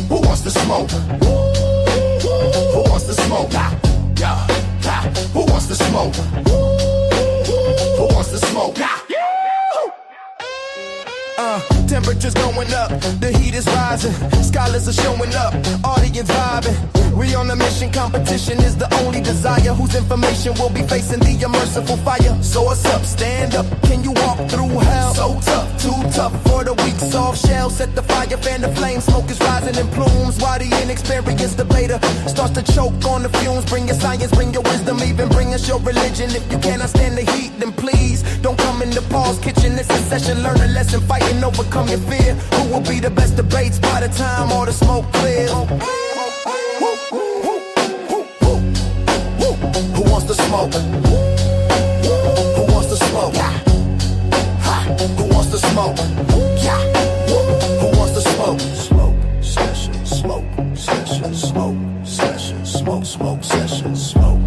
Who wants to smoke? Who wants to smoke? Who wants to smoke? Who wants to smoke? Temperatures going up, the heat is rising. Scholars are showing up, audience vibing. We on a mission, competition is the only desire. Whose information will be facing the immersive fire. So what's up, stand up, can you walk through hell? So tough, too tough for the weak, soft shell. Set the fire, fan the flame, smoke is rising in plumes. While the inexperienced debater starts to choke on the fumes. Bring your science, bring your wisdom, even bring us your religion. If you cannot stand the heat, then please don't come in the Paul's kitchen. It's a session, learn a lesson, fight and overcome your fear. Who will be the best debates by the time all the smoke clears? Who wants to smoke? Who wants to smoke? Who wants to smoke? Who wants to smoke? Smoke session, smoke session, smoke session, smoke session, smoke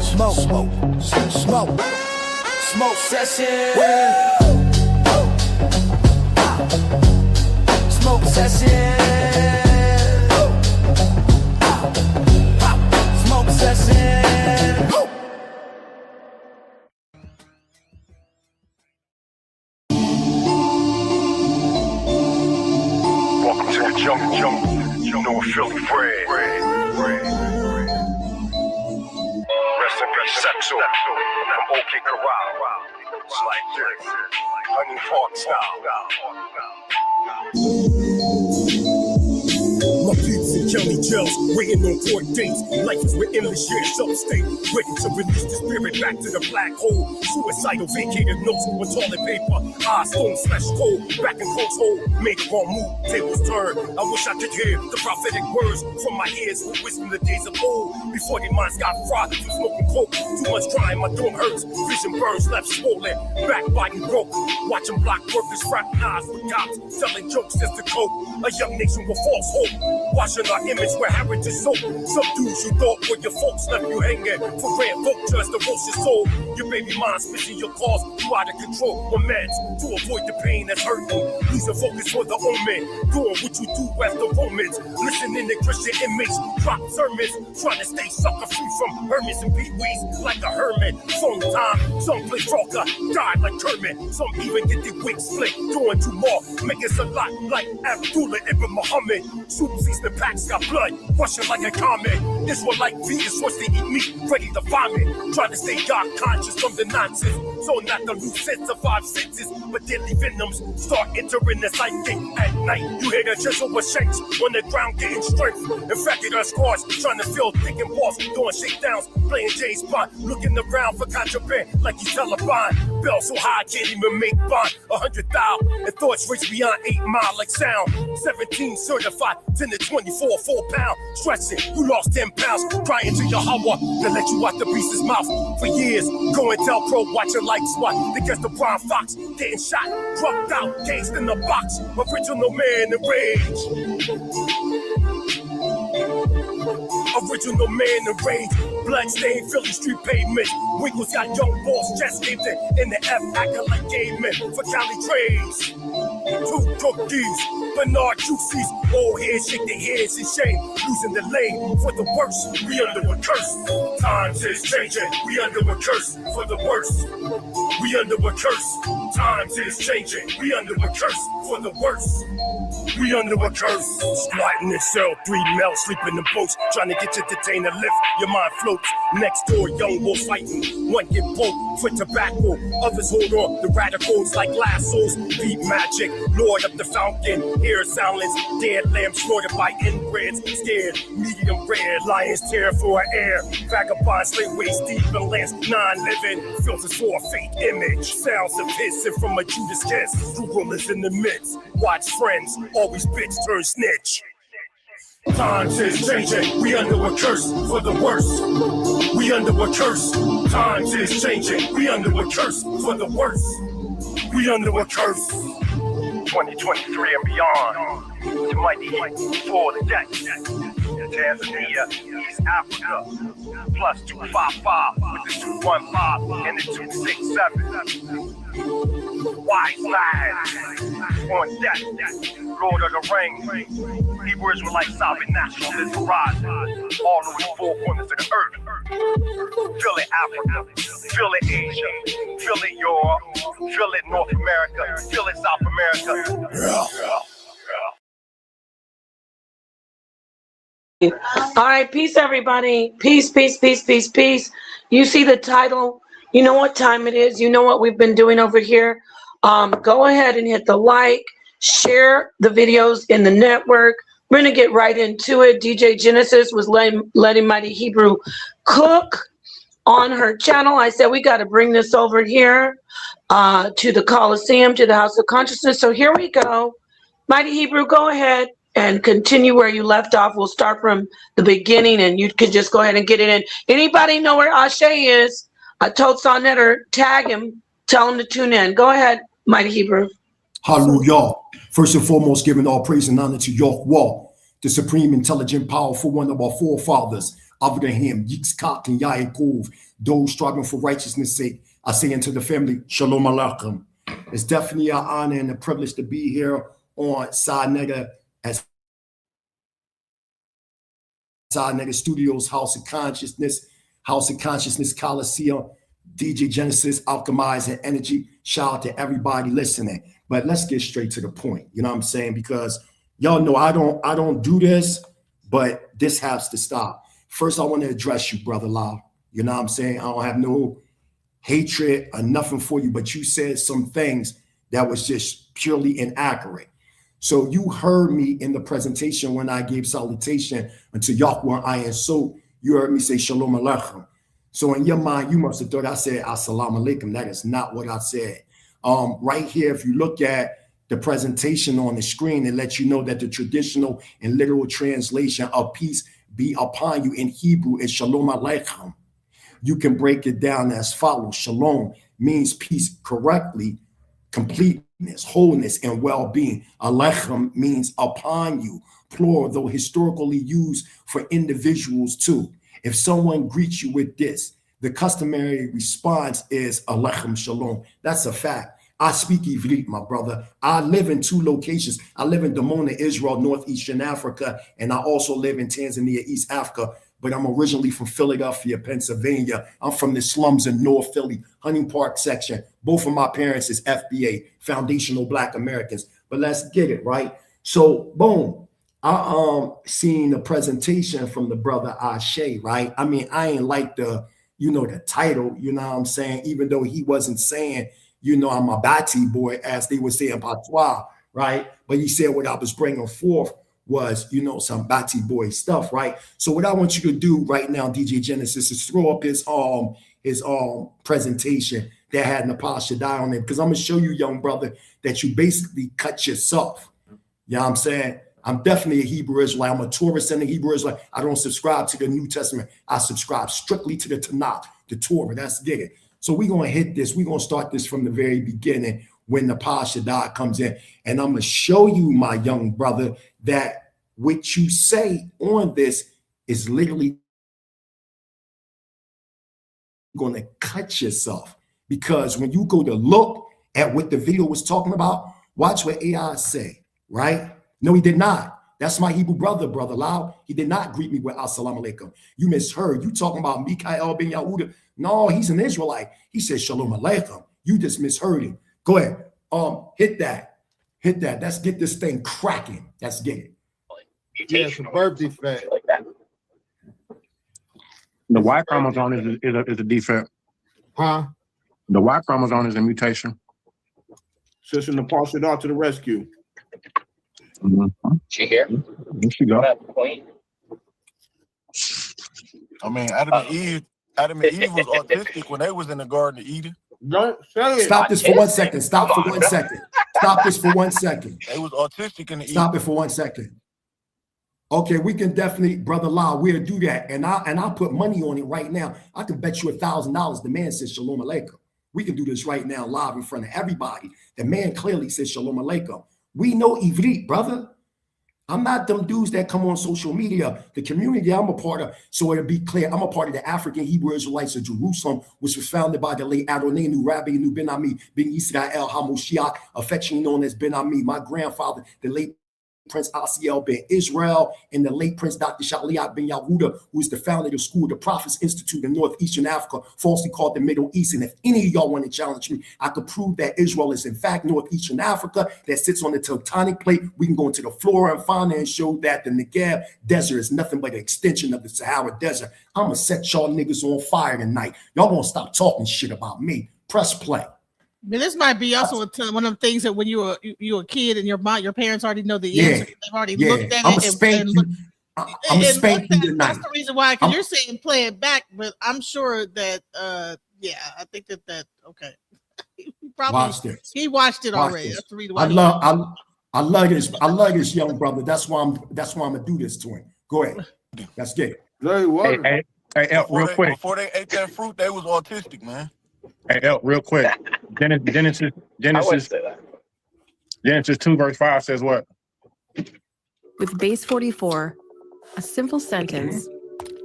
smoke session, smoke session. Smoke session. Smoke session. Welcome to the jungle. You know Philly Fred. Rest in peace, Sexo from OK Corral. It's like this, Honey Park style. My peeps in county jails, waiting on court dates. Life is written in the shared self-state, ready to release the spirit back to the black hole. Suicidal vacated notes on toilet paper. Stone slash cold, back in close hole. Made a wrong move, tables turn. I wish I could hear the prophetic words from my ears who wisdom the days of old. Before their minds got fried through smoking coke. Too much crying, my dome hurts. Vision burns, left swollen, back body broke. Watching block workers fraternize with cops, telling jokes just to cope. A young nation with false hope. Washing our image where heritage soap. Some dudes you thought were your folks left you hanging. For rare vultures to roast your soul. Your baby mind's missing your cause. You out of control on meds to avoid the pain that's hurting. Losing focus for the omen. Doing what you do as the Romans. Listening to Christian inmates drop sermons. Trying to stay sucker free from hermits and pee-wees like a hermit. Sometimes some play Frogger, die like Kermit. Some even get their wigs split. Doing too more. Make us a lot like Abdullah Ibn Muhammad. Soup season packs got blood, rushing like a comet. Israelite vegans once they eat meat, ready to vomit. Trying to stay God conscious from the nonsense. So not to lose sense of five senses, but deadly venoms start entering the psychic at night. You hear the chisel with shanks on the ground getting strength. Infected our scars, trying to feel thick and balls, doing shakedowns, playing James Bond, looking around for contraband like he's Taliban. Bell so high, can't even make bond. 100,000 and thoughts reach beyond 8 Mile like sound. 17 certified, 10 to 24, 4 pound. Stressing, you lost 10 pounds, crying to your Hawa to let you out the beast's mouth. For years, go and tell pro, watching like SWAT. They catch the brown fox, getting shot, drugged out, caged in the box. Original man in rage. Original man in rage. Bloodstained Philly street pavement. Wiggles got young boss chest caved in the F, acting like gay men for Cali trades. 2 cookies, Bernard juices. Old heads shake their heads in shame. Losing the lane for the worst. We under a curse. Times is changing. We under a curse for the worst. We under a curse. Times is changing. We under a curse for the worst. We under a curse. Squatting in cell 3 mel, sleeping in boats. Trying to get your detainer lift. Your mind floats. Next door, young wolf fighting. One get broke for tobacco. Others hold on. The radicals like lassos. Beat magic. Lord up the fountain. Hear silence. Dead lambs slaughtered by inbreds. Scared. Medium red. Lions tear for air. Vagabonds lay waist deep in lands. Non-living. Filters for a fake image. Sounds of hissing from a Judas kiss. Google is in the midst. Watch friends. Always bitch turn snitch. Times is changing, we under a curse for the worst. We under a curse. Times is changing, we under a curse for the worst. We under a curse. 2023 and beyond. You might need for the deck. Tanzania, East Africa. +255 with the 215 and the 267. Wise side, on deck, Lord of the Rings, Hebrew Israelite sovereign nationalism rising, all over the four corners of the earth. Feel it Africa, feel it Asia, feel it Europe, feel it North America, feel it South America. All right, peace, everybody. Peace, peace, peace, peace, peace. You see the title. You know what time it is. You know what we've been doing over here. Go ahead and hit the like, share the videos in the network. We're going to get right into it. DJ Genesis was letting Mighty Hebrew cook on her channel. I said, we got to bring this over here to the Coliseum, to the House of Consciousness. So here we go. Mighty Hebrew, go ahead and continue where you left off. We'll start from the beginning and you can just go ahead and get it in. Anybody know where Ashe is? I told Sonnet or tag him, tell him to tune in. Go ahead, Mighty Hebrew. Hallelujah. First and foremost, giving all praise and honor to Yahweh, the supreme, intelligent, powerful one of our forefathers, Abraham, Yitzchak, and Yaakov, those striving for righteousness' sake. I say unto the family, Shalom Aleichem. It's definitely an honor and a privilege to be here on Sonnet as Sonnet Studios, House of Consciousness Coliseum, DJ Genesis, Alchemizing Energy. Shout out to everybody listening. But let's get straight to the point. You know what I'm saying? Because y'all know I don't do this, but this has to stop. First, I want to address you, Brother Lau. You know what I'm saying? I don't have no hatred or nothing for you, but you said some things that was just purely inaccurate. So you heard me in the presentation when I gave salutation unto Yahweh Iron Soul. You heard me say Shalom Aleichem. So in your mind, you must have thought I said Assalamu Alaikum. That is not what I said. Right here, if you look at the presentation on the screen, it lets you know that the traditional and literal translation of peace be upon you in Hebrew is Shalom Aleichem. You can break it down as follows. Shalom means peace correctly, completeness, wholeness, and well-being. Aleichem means upon you, plural, though historically used for individuals too. If someone greets you with this, the customary response is Aleichem Shalom. That's a fact. I speak Ivrit, my brother. I live in two locations. I live in Dimona, Israel, Northeastern Africa, and I also live in Tanzania, East Africa. But I'm originally from Philadelphia, Pennsylvania. I'm from the slums in North Philly, Hunting Park section. Both of my parents is FBA, Foundational Black Americans. But let's get it, right? So, boom. I seen the presentation from the brother Ashe, right? I mean, I ain't like the title, you know what I'm saying? Even though he wasn't saying, I'm a Bati boy, as they would say in patois, right? But he said what I was bringing forth was, some Bati boy stuff, right? So what I want you to do right now, DJ Genesis, is throw up his presentation that had Nepal Shaddai on it, because I'm going to show you, young brother, that you basically cut yourself. You know what I'm saying? I'm definitely a Hebrew Israelite. I'm a tourist and a Hebrew Israelite. I don't subscribe to the New Testament. I subscribe strictly to the Tanakh, the Torah. Let's get it. So we're going to hit this. We're going to start this from the very beginning when the Shaddai comes in. And I'm going to show you, my young brother, that what you say on this is literally going to cut yourself. Because when you go to look at what the video was talking about, watch what AI say, right? No, he did not. That's my Hebrew brother, Brother Lau. He did not greet me with Assalamu Alaikum. You misheard. You talking about Mikael ben Yehuda. No, he's an Israelite. He said Shalom Aleichem. You just misheard him. Go ahead. Hit that. Hit that. Let's get this thing cracking. Let's get it. Yeah, it's a birth defect. Like that. The Y chromosome is a defect. Huh? The Y chromosome is a mutation. Sister Nepal Shaddai to the rescue. Mm-hmm. She here? There she go. That point. I mean, Adam and Eve was autistic when they was in the Garden of Eden. Don't say it. Stop this for 1 second. Stop for 1 second. Stop this for 1 second. They was autistic in the Stop it for 1 second. Okay, we can definitely, Brother Lau, we'll do that. And I'll put money on it right now. I can bet you $1,000 the man says Shalom Aleichem. We can do this right now live in front of everybody. The man clearly says Shalom Aleichem. We know Ivrit, brother. I'm not them dudes that come on social media. The community I'm a part of, so it'll be clear, I'm a part of the African Hebrew Israelites of Jerusalem, which was founded by the late Adonai Rabbi Ben Ami, Ben Yisrael HaMoshiach, affectionately known as Ben Ami. My grandfather, the late Prince Asiel ben Israel, and the late Prince Dr. Shaliat ben Yahuda, who is the founder of the School of the Prophets Institute in Northeastern Africa, falsely called the Middle East. And if any of y'all want to challenge me, I could prove that Israel is in fact Northeastern Africa that sits on the tectonic plate. We can go into the flora and fauna and show that the Negev Desert is nothing but an extension of the Sahara Desert. I'm going to set y'all niggas on fire tonight. Y'all going to stop talking shit about me. Press play. But this might be also one of the things that when you were a kid and your parents already know the answer. They've already looked at it. I'm spanking tonight. That's the reason why, because you're saying play it back, but I'm sure that I think that okay. He watched it already. That's the reason why. I love this young brother. That's why I'm gonna do this to him. Go ahead. Let's get it. Hey, real quick. Before they ate that fruit, they was autistic, man. Hey, real quick. Genesis 2 verse 5 says what? With base 44, a simple sentence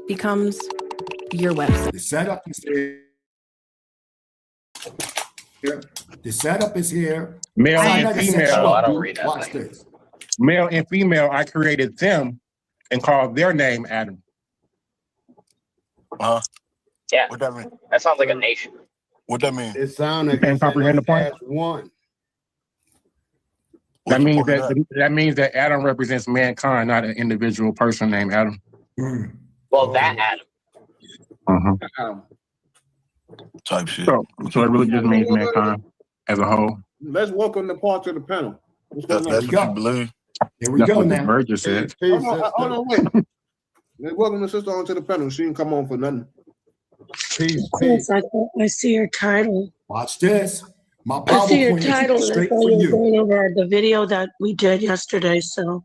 becomes your website. The setup is here. The setup is here. Male and female. I don't read that. Watch this. Male and female, I created them and called their name Adam. Yeah. What that mean? That sounds like a nation. What that mean? It sounds like can't comprehend the point. One. That means that Adam represents mankind, not an individual person named Adam. Well, that Adam. Adam. Type shit. So it really just means mankind as a whole. Let's welcome the part to the panel. That's what you believe. Here we That's go what now. the bird just said. Hold on, wait. Let's welcome the sister onto the panel. She didn't come on for nothing. Peace. Yes, I see your title. Watch this. My I see your PowerPoint title, is and I straight thought for you were you. going over the video that we did yesterday, so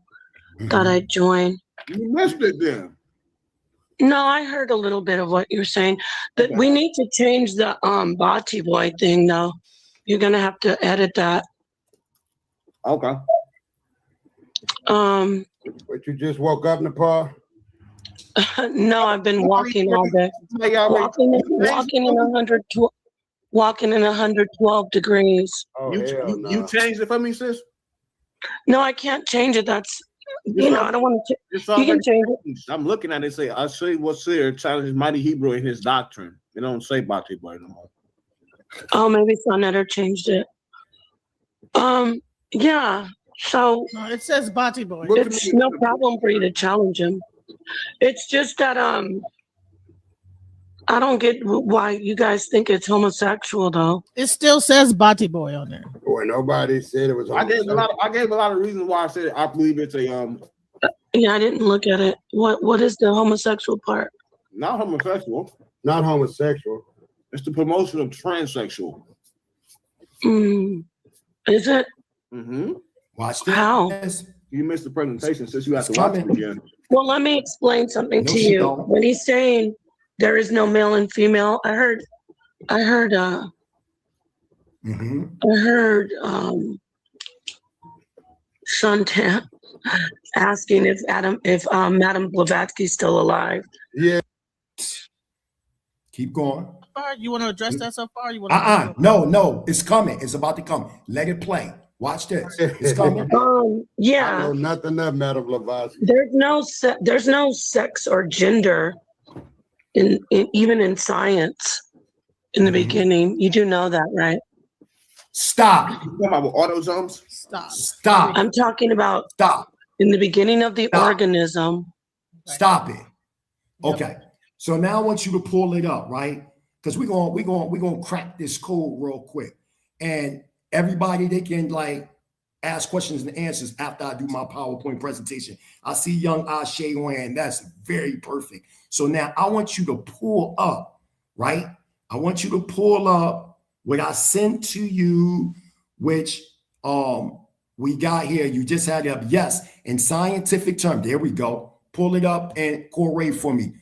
thought I'd join. You missed it then. No, I heard a little bit of what you're saying. That we need to change the Bati Boy thing, though. You're gonna have to edit that. Okay. But you just woke up, Nepal? No, I've been walking all day. Walking in 112 degrees. Oh, You changed it for me, sis? No, I can't change it. That's I don't want to. You can change it. I'm looking at it. Say, I say what's there. Challenges mighty Hebrew in his doctrine. It don't say Bati Boy no more. Oh, maybe Sonetter changed it. Yeah. So No, it says Bati Boy. it's no problem for you to challenge him. It's just that I don't get why you guys think it's homosexual though. It still says Bati Boy on there. Boy, nobody said it was. I gave a lot of reasons why I said it. I believe it's a Yeah, I didn't look at it. What is the homosexual part? not homosexual. Not homosexual. It's the promotion of transsexual. Is it? Mm-hmm. Watch this. How? You missed the presentation since you have to watch it again. Well, let me explain something No, to she you. don't. When he's saying there is no male and female, I heard Suntan asking if Madame Blavatsky's still alive. Yeah. Keep going. You want to address that so far? You want No, it's coming. It's about to come. Let it play. Watch this. It's coming. I Yeah. know nothing of Madame Blavatsky. There's no sex or gender in even in science in the beginning. You do know that, right? Stop. You talking about autosomes? Stop. I'm talking about in the beginning of the organism. Stop it. Okay. So now I want you to pull it up, right? Because we're gonna crack this code real quick. And everybody, they can like ask questions and answers after I do my PowerPoint presentation. I see young Ashe on, that's very perfect. So now I want you to pull up, right? I want you to pull up what I sent to you, which we got here. You just had it up. Yes, in scientific terms. There we go. Pull it up and correlate for me.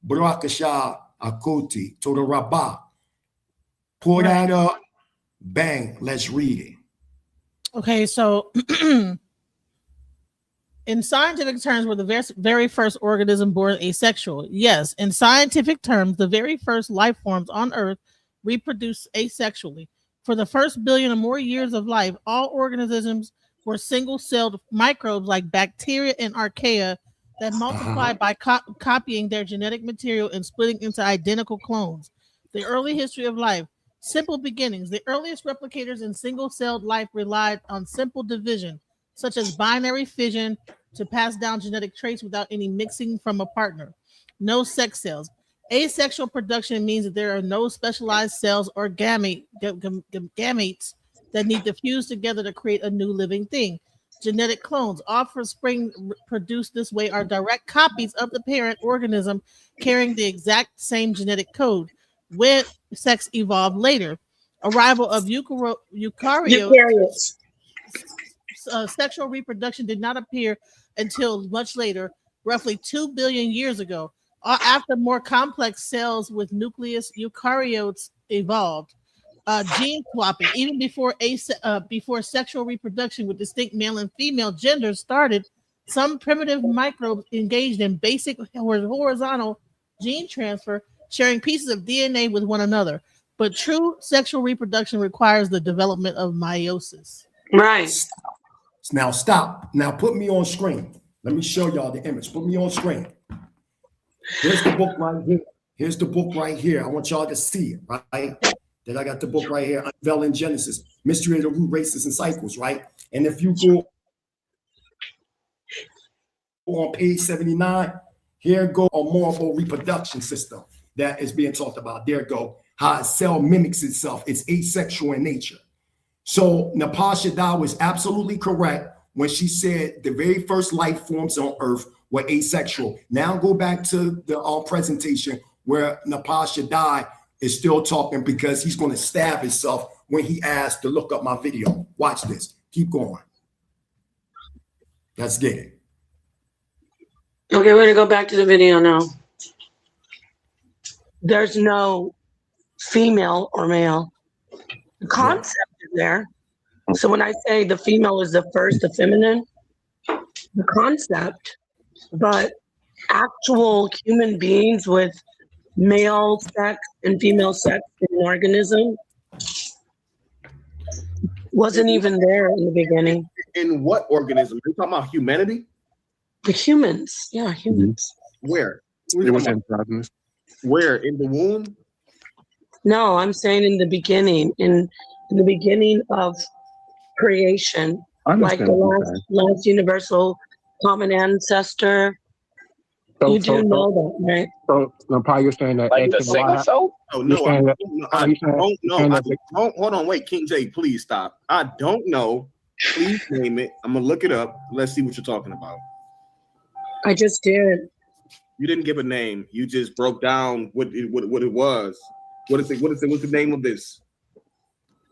Barakasha Akoti to the Rabbah. Pull that up. Bang. Let's read it. Okay, so In scientific terms, were the very first organism born asexual? Yes. In scientific terms, the very first life forms on Earth reproduce asexually. For the first billion or more years of life, all organisms were single-celled microbes like bacteria and archaea that multiplied by copying their genetic material and splitting into identical clones. The early history of life. Simple beginnings. The earliest replicators in single-celled life relied on simple division, such as binary fission, to pass down genetic traits without any mixing from a partner. No sex cells. Asexual production means that there are no specialized cells or gametes that need to fuse together to create a new living thing. Genetic clones. Offspring produced this way are direct copies of the parent organism carrying the exact same genetic code. When sex evolved later. Arrival of eukaryotes. Sexual reproduction did not appear until much later, roughly 2 billion years ago, after more complex cells with nucleus eukaryotes evolved. Gene swapping, even before sexual reproduction with distinct male and female genders started, some primitive microbes engaged in basic horizontal gene transfer, sharing pieces of DNA with one another. But true sexual reproduction requires the development of meiosis. Right. Now stop. Now put me on screen. Let me show y'all the image. Put me on screen. Here's the book right here. Here's the book right here. I want y'all to see it, right? That I got the book right here, Unveiling Genesis, Mystery of the Root, Races, and Cycles, right? And if you go on page 79, here go a morpho reproduction system that is being talked about. There go how a cell mimics itself. It's asexual in nature. So Napasha Da was absolutely correct when she said the very first life forms on Earth were asexual. Now go back to the presentation where Napasha Da is still talking because he's going to stab himself when he asked to look up my video. Watch this. Keep going. Let's get it. Okay, we're going to go back to the video now. There's no female or male. The concept is there. So when I say the female is the first, the feminine, the concept, but actual human beings with male sex and female sex in an organism wasn't even there in the beginning. In what organism? Are you talking about humanity? The humans. Yeah, humans. Where? It was in Where? In the womb? No, I'm saying in the beginning, in the beginning of creation, like the last universal common ancestor. You do know that, right? So, Paul, you're saying that like the single cell? Oh no, I don't know. Hold on, wait, King J, please stop. I don't know. Please name it. I'm gonna look it up. Let's see what you're talking about. I just did. You didn't give a name. You just broke down what it was. What is it? What's the name of this?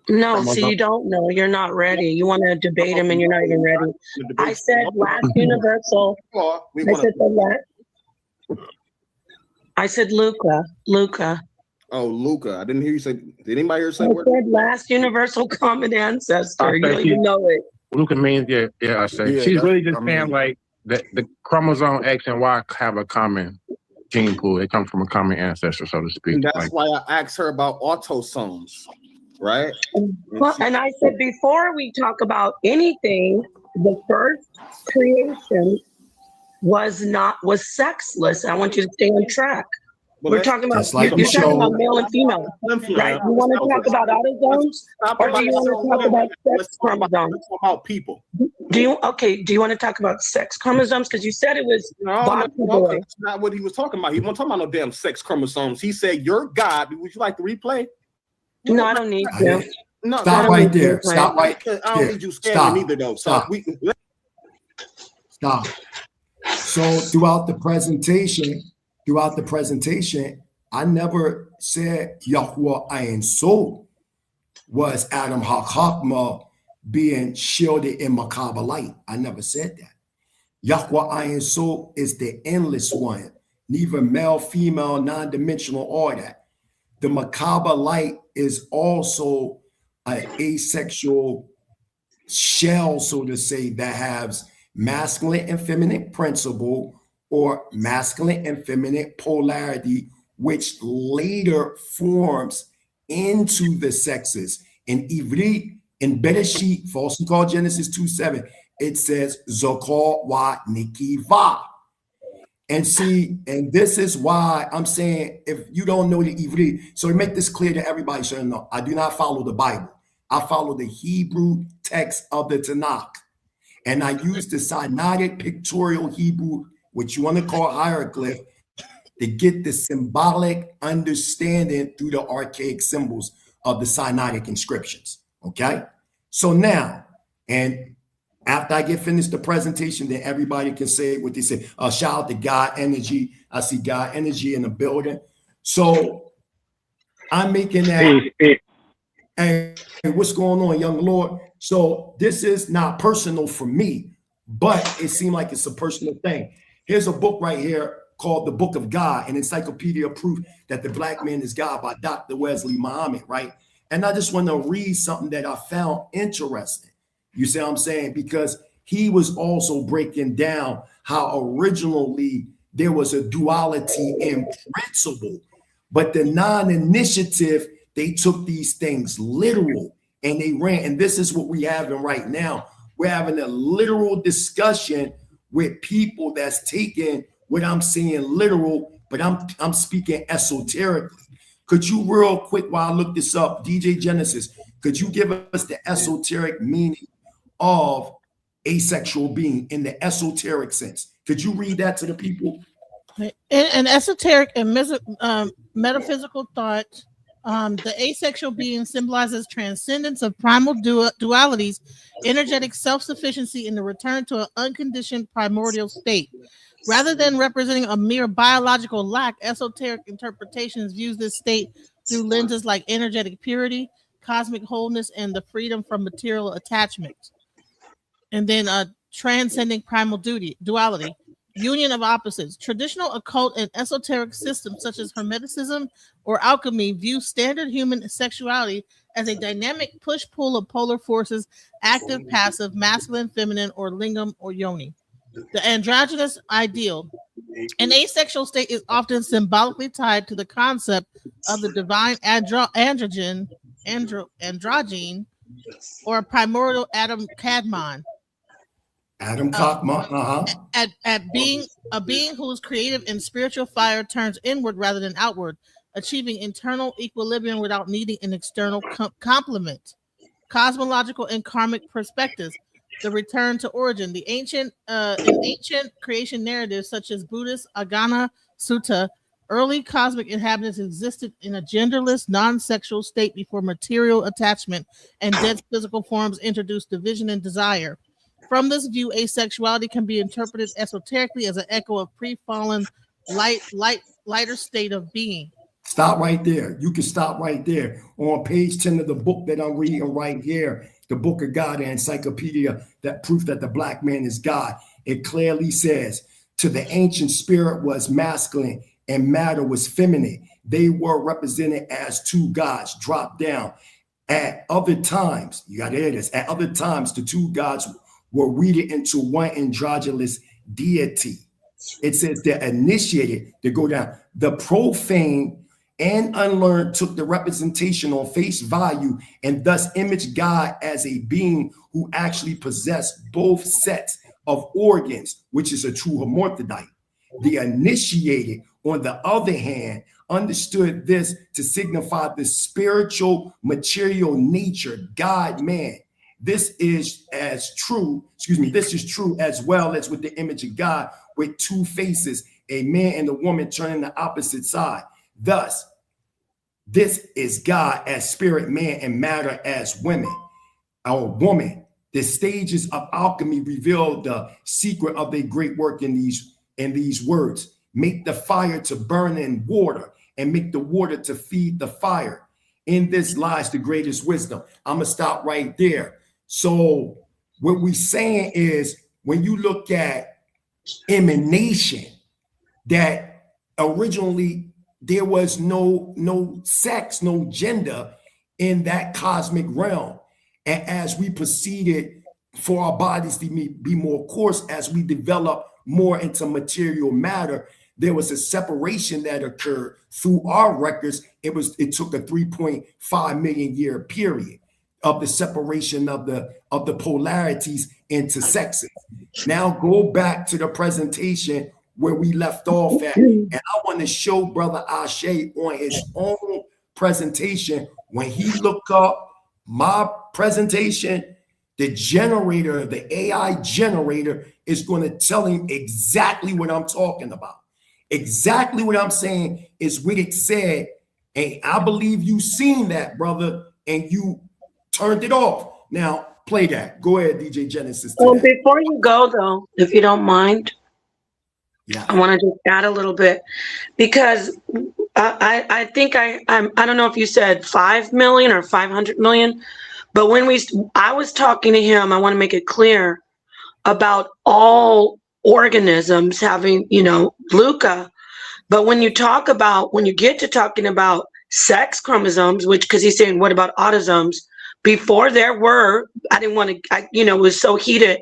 No, see, you don't know. You're not ready. You want to debate him, and you're not even ready. I said last universal. I said Luca. Oh, Luca. I didn't hear you say. Did anybody hear say? I said last universal common ancestor. You don't even know it. Luca means I say she's really just saying like the chromosome X and Y have a common gene pool. They come from a common ancestor, so to speak. And that's why I asked her about autosomes, right? Well, and I said before we talk about anything, the first creation was sexless. I want you to stay on track. Well, we're talking about you're talking about male and female, right? You want to talk about autosomes, or do you want to talk about sex chromosomes? About people. Do you want to talk about sex chromosomes? Because you said it was no, that's not what he was talking about. He wasn't talking about no damn sex chromosomes. He said, "Your God." Would you like to replay? No, I don't need to. No, stop right there. Stop right there. I don't need you scamming either, though. So Stop. So throughout the presentation, I never said Yahweh Ayin Soul was Adam HaChakma being shielded in Merkabah light. I never said that. Yahweh Ayin Soul is the endless one, neither male, female, non-dimensional, or that. The Merkabah light is also an asexual shell, so to say, that has masculine and feminine principle, or masculine and feminine polarity, which later forms into the sexes. In Ivrit, in Bereshit, falsely called Genesis 2:7, it says Zokor wa Nikiva. And see, and this is why I'm saying, if you don't know the Ivrit, so to make this clear to everybody, so you know, I do not follow the Bible. I follow the Hebrew text of the Tanakh. And I use the Sinaitic pictorial Hebrew, which you want to call hieroglyph, to get the symbolic understanding through the archaic symbols of the Sinaitic inscriptions. Okay? So now, and after I get finished the presentation, then everybody can say what they say. Shout out to God Energy. I see God Energy in the building. So I'm making that. Hey, what's going on, young Lord? So this is not personal for me, but it seemed like it's a personal thing. Here's a book right here called The Book of God, an encyclopedia of proof that the black man is God by Dr. Wesley Muhammad, right? And I just want to read something that I found interesting. You see what I'm saying? Because he was also breaking down how originally there was a duality in principle, but the non-initiative, they took these things literal and they ran. And this is what we're having right now. We're having a literal discussion with people that's taking what I'm saying literal, but I'm speaking esoterically. Could you real quick, while I look this up, DJ Genesis, could you give us the esoteric meaning of asexual being in the esoteric sense? Could you read that to the people? In esoteric and metaphysical thought, the asexual being symbolizes transcendence of primal dualities, energetic self-sufficiency, and the return to an unconditioned primordial state. Rather than representing a mere biological lack, esoteric interpretations views this state through lenses like energetic purity, cosmic wholeness, and the freedom from material attachment. And then transcending primal duality, union of opposites. Traditional occult and esoteric systems such as Hermeticism or alchemy view standard human sexuality as a dynamic push-pull of polar forces, active, passive, masculine, feminine, or lingam or yoni. The androgynous ideal. An asexual state is often symbolically tied to the concept of the divine androgen, or primordial Adam Kadmon. At being a being whose creative and spiritual fire turns inward rather than outward, achieving internal equilibrium without needing an external complement. Cosmological and karmic perspectives. The return to origin. The ancient creation narratives such as Buddhist Agana Sutta, early cosmic inhabitants existed in a genderless, non-sexual state before material attachment and dense physical forms introduced division and desire. From this view, asexuality can be interpreted esoterically as an echo of pre-fallen lighter state of being. Stop right there. You can stop right there. On page 10 of the book that I'm reading right here, the Book of God, the encyclopedia, that proof that the black man is God, it clearly says, to the ancient spirit was masculine and matter was feminine. They were represented as two gods dropped down. At other times, you got to hear this, at other times, the two gods were weeded into one androgynous deity. It says they're initiated to go down. The profane and unlearned took the representation on face value and thus imaged God as a being who actually possessed both sets of organs, which is a true hermaphrodite. The initiated, on the other hand, understood this to signify the spiritual material nature, God, man. This is true as well as with the image of God with two faces, a man and a woman turning the opposite side. Thus, this is God as spirit, man, and matter as women. Our woman. The stages of alchemy reveal the secret of their great work in these words. Make the fire to burn in water and make the water to feed the fire. In this lies the greatest wisdom. I'm going to stop right there. So what we're saying is when you look at emanation, that originally there was no sex, no gender in that cosmic realm. And as we proceeded for our bodies to be more coarse as we develop more into material matter. There was a separation that occurred through our records. It took a 3.5 million year period of the separation of the polarities into sexes. Now go back to the presentation where we left off at, and I want to show Brother Ashe on his own presentation. When he looked up my presentation, the generator, the AI generator, is going to tell him exactly what I'm talking about. Exactly what I'm saying is what it said. And I believe you seen that, brother, and you turned it off. Now play that. Go ahead, DJ Genesis. Before you go, though, if you don't mind, yeah, I want to just add a little bit, because I think I don't know if you said 5 million or 500 million, but when I was talking to him, I want to make it clear about all organisms having, Luca. But when you get to talking about sex chromosomes, because he's saying, what about autosomes? Before there were, it was so heated.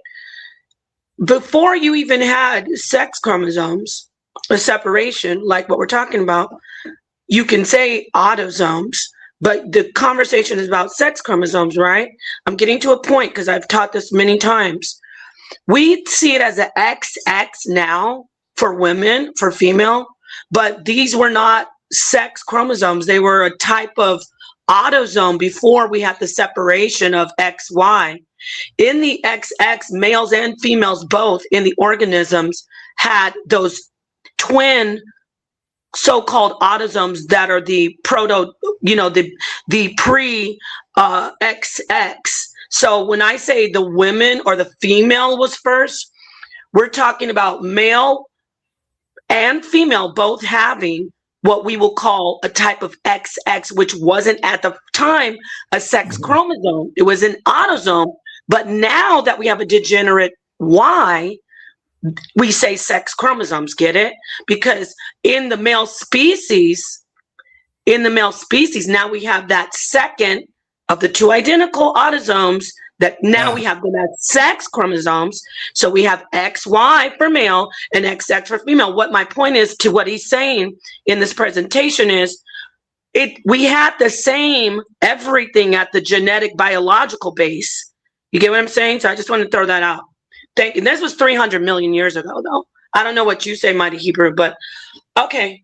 Before you even had sex chromosomes, a separation, like what we're talking about, you can say autosomes, but the conversation is about sex chromosomes, right? I'm getting to a point because I've taught this many times. We see it as an XX now for women, for female, but these were not sex chromosomes. They were a type of autosome before we had the separation of XY. In the XX, males and females both in the organisms had those twin so-called autosomes that are the proto, the pre-XX. So when I say the women or the female was first, we're talking about male and female both having what we will call a type of XX, which wasn't at the time a sex chromosome. It was an autosome. But now that we have a degenerate Y, we say sex chromosomes, get it? Because in the male species, now we have that second of the two identical autosomes that now we have them as sex chromosomes. So we have XY for male and XX for female. What my point is to what he's saying in this presentation is we had the same everything at the genetic biological base. You get what I'm saying? So I just want to throw that out. Thank you. This was 300 million years ago, though. I don't know what you say, Mighty Hebrew, but okay.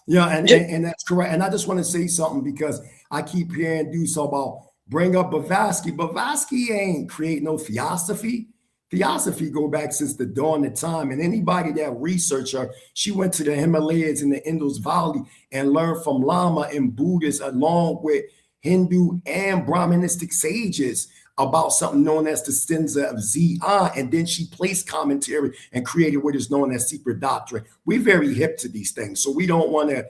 Yeah, and that's correct. And I just want to say something because I keep hearing dudes about bring up Blavatsky. Blavatsky ain't create no theosophy. Theosophy go back since the dawn of time. And anybody that research her, she went to the Himalayas in the Indus Valley and learned from Lama and Buddhists along with Hindu and Brahmanistic sages about something known as the stanza of Zion, and then she placed commentary and created what is known as secret doctrine. We're very hip to these things, so we don't want to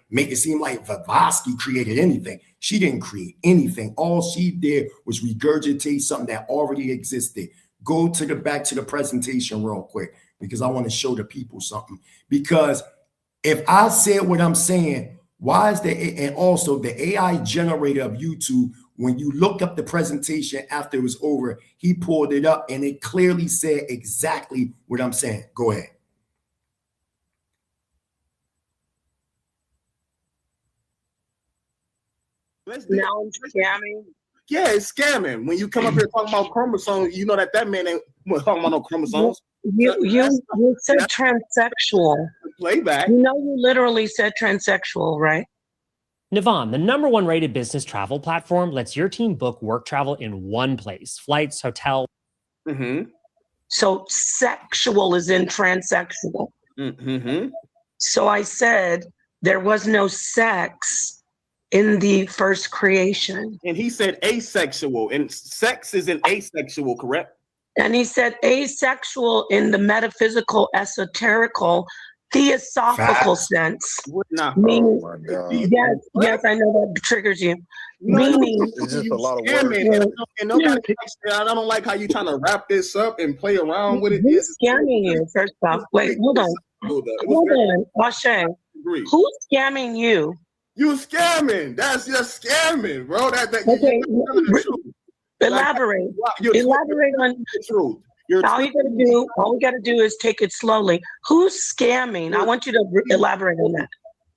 make it seem like Blavatsky created anything. She didn't create anything. All she did was regurgitate something that already existed. Go back to the presentation real quick because I want to show the people something. Because if I said what I'm saying, why is and also the AI generator of YouTube, when you look up the presentation after it was over, he pulled it up and it clearly said exactly what I'm saying. Go ahead. Now I'm scamming. Yeah, it's scamming. When you come up here talking about chromosomes, you know that man ain't talking about no chromosomes. You said transsexual. Playback. You know, you literally said transsexual, right? Navan, the #1 rated business travel platform, lets your team book work travel in one place. Flights, hotel. Mm-hmm. So sexual is in transsexual. Mm-hmm. So I said there was no sex in the first creation. And he said asexual, and sex is in asexual, correct? And he said asexual in the metaphysical, esoterical, theosophical sense. Meaning, yes, I know that triggers you. Meaning, it's just a lot of words. And nobody, I don't like how you trying to wrap this up and play around with it. Who's scamming you? First off, wait, hold on, Ashe. Who's scamming you? You scamming? That's just scamming, bro. Elaborate. Elaborate on the truth. All we gotta do is take it slowly. Who's scamming? I want you to elaborate on that.